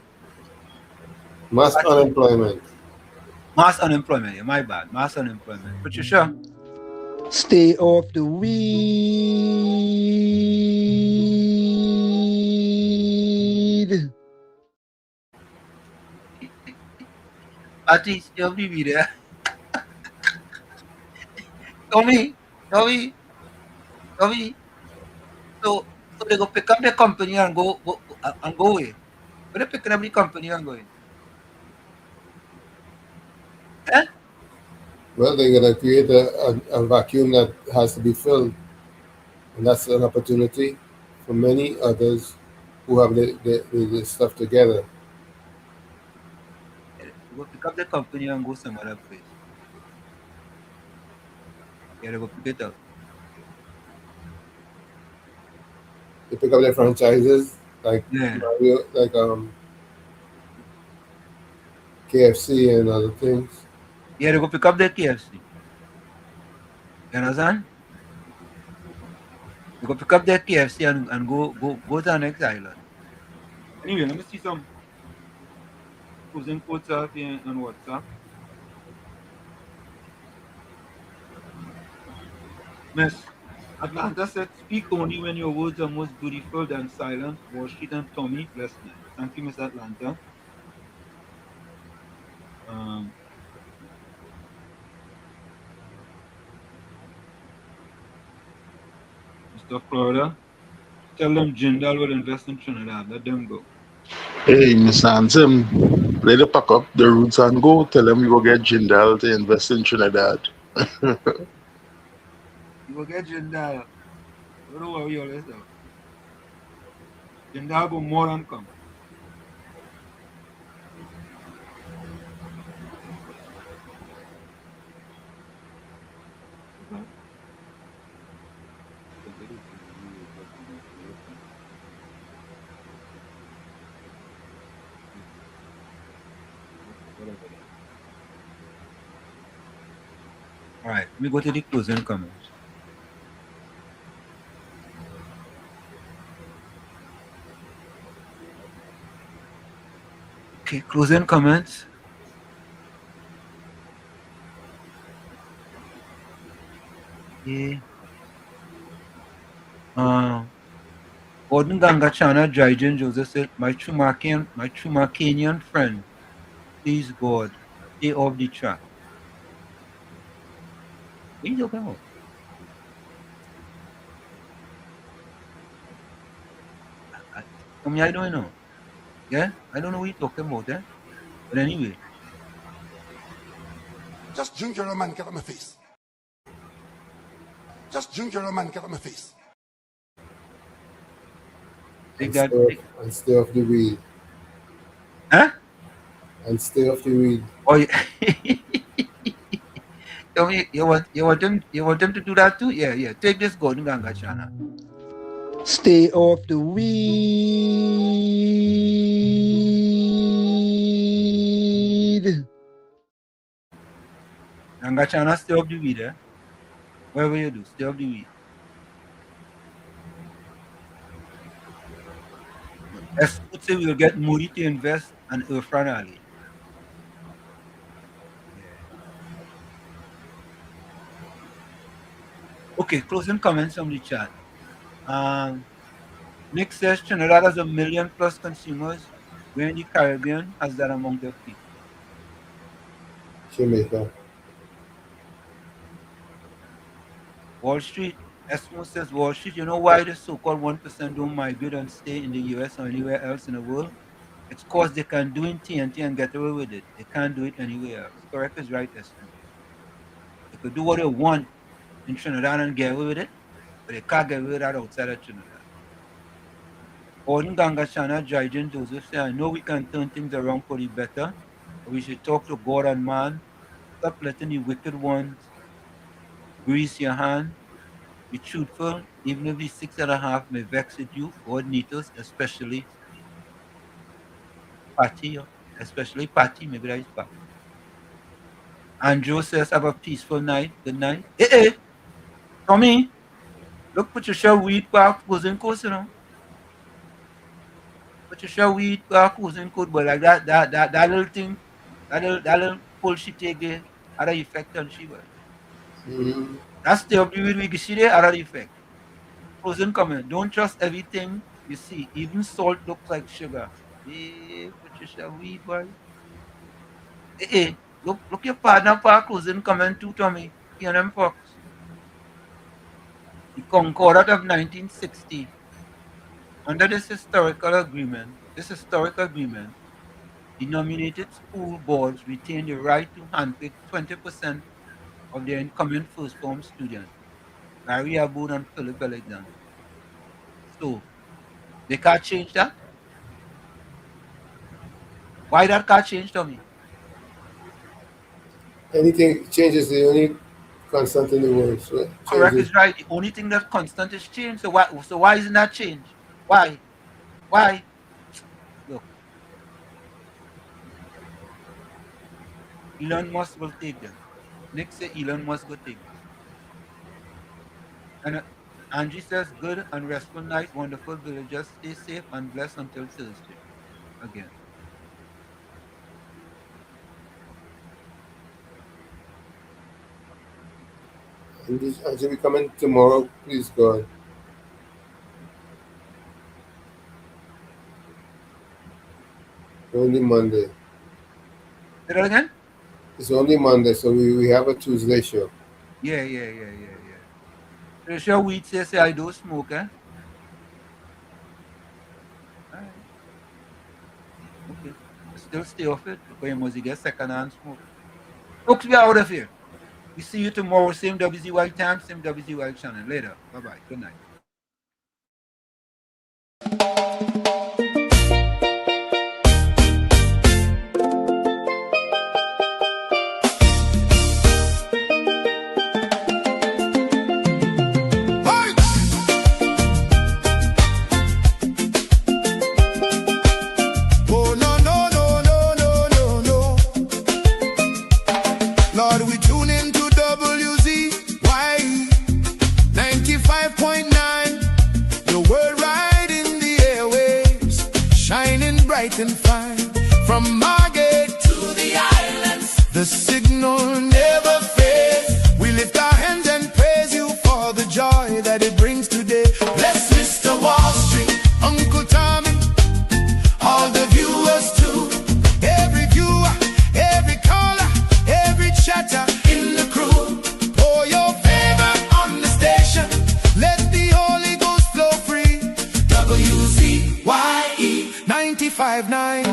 Mass unemployment. Mass unemployment, yeah, my bad. Mass unemployment. Patricia. Stay off the weed. At least you'll be there. Tommy. So they go pick up the company and go away. But they picking up the company and going. Eh? Well, they're going to create a vacuum that has to be filled. And that's an opportunity for many others who have the stuff together. They go pick up the company and go some other place. Yeah, they go pick it up. They pick up their franchises like Yeah. Mario, like KFC and other things. Yeah, they go pick up the KFC. You understand? They go pick up their KFC and go to the next island. Anyway, let me see some closing quotes up here on WhatsApp. Miss Atlanta said, speak only when your words are most beautiful than silence. Wall Street and Tommy, blessed night. Thank you, Miss Atlanta. Mr. Florida, tell them Jindal will invest in Trinidad. Let them go. Hey, Mr. Ansem, let them pack up the roots and go. Tell them we go get Jindal to invest in Trinidad. You will get Jindal. Don't worry yourself. Jindal go more than come. All right, let me go to the closing comments. Okay, closing comments. Yeah. Gordon Gangachana Jaijin Joseph said, my Chumakanian friend, please God, stay off the track. What are you talking about? I don't know. Yeah? I don't know what you're talking about, eh? But anyway. Just ginger a man, get on my face. Just ginger a man, get on my face. Take And that. stay off the weed. Huh? And stay off the weed. Oh, yeah. Tell me, you want them to do that too? Yeah. Take this Gordon Gangachana. Stay off the weed. Gangachana, stay off the weed, eh? Whatever you do, stay off the weed. As say we'll get Moody to invest and Irfan Ali. Okay, closing comments from the chat. Nick says Trinidad has 1 million plus consumers, where in the Caribbean has that among their people. Jamaica. Wall Street, Esmo says Wall Street, you know why the so-called 1% don't migrate and stay in the US or anywhere else in the world? It's because they can do in TNT and get away with it. They can't do it anywhere else. Correct is right, Esmo. They could do what they want in Trinidad and get away with it, but they can't get away with that outside of Trinidad. Gordon Gangachana, Jaijin Joseph say, I know we can turn things around for the better, but we should talk to God and man. Stop letting the wicked ones grease your hand. Be truthful, even if the 6.5 may vex with you. God needs us, especially Patty, maybe that is Patty. Andrew says, have a peaceful night. Good night. Hey, Tommy, look, put your show weed back, goes in course, you know. Put your show weed back, goes in code, but like that little thing, that little pull she take there, had an effect on she, but. That's the weed we see there, had an effect. Closing comment, don't trust everything you see. Even salt looks like sugar. Hey, put your show weed, boy. Hey, look your partner for closing comment too, Tommy. P&M Fox. The Concordat of 1960. Under this historical agreement, the nominated school boards retain the right to handpick 20% of their incoming first form students, Larry Abood and Philip Alexander. So, they can't change that? Why that can't change, Tommy? Anything changes, the only constant in the world. So Correct is right. The only thing that's constant is change. So why isn't that change? Why? Look. Elon Musk will take them. Nick say Elon Musk will take them. And Angie says, good and restful night, wonderful villagers. Stay safe and blessed until Thursday. Again. Angie, we coming tomorrow, please God. Only Monday. Say that again? It's only Monday, so we have a Tuesday show. Yeah. The show we say I do smoke, eh? Alright. Okay. Still stay off it because you must get second-hand smoke. Folks, we are out of here. We see you tomorrow, same WZYE time, same WZYE channel. Later. Bye-bye. Good night. bright and fine. From Margate to the islands, the signal never fails. We lift our hands and praise you for the joy that it brings today. Bless Mr. Wall Street, Uncle Tommy, all the viewers too. Every viewer, every caller, every chatter in the crew. Pour your favor on the station. Let the Holy Ghost flow free. WZYE 95.9.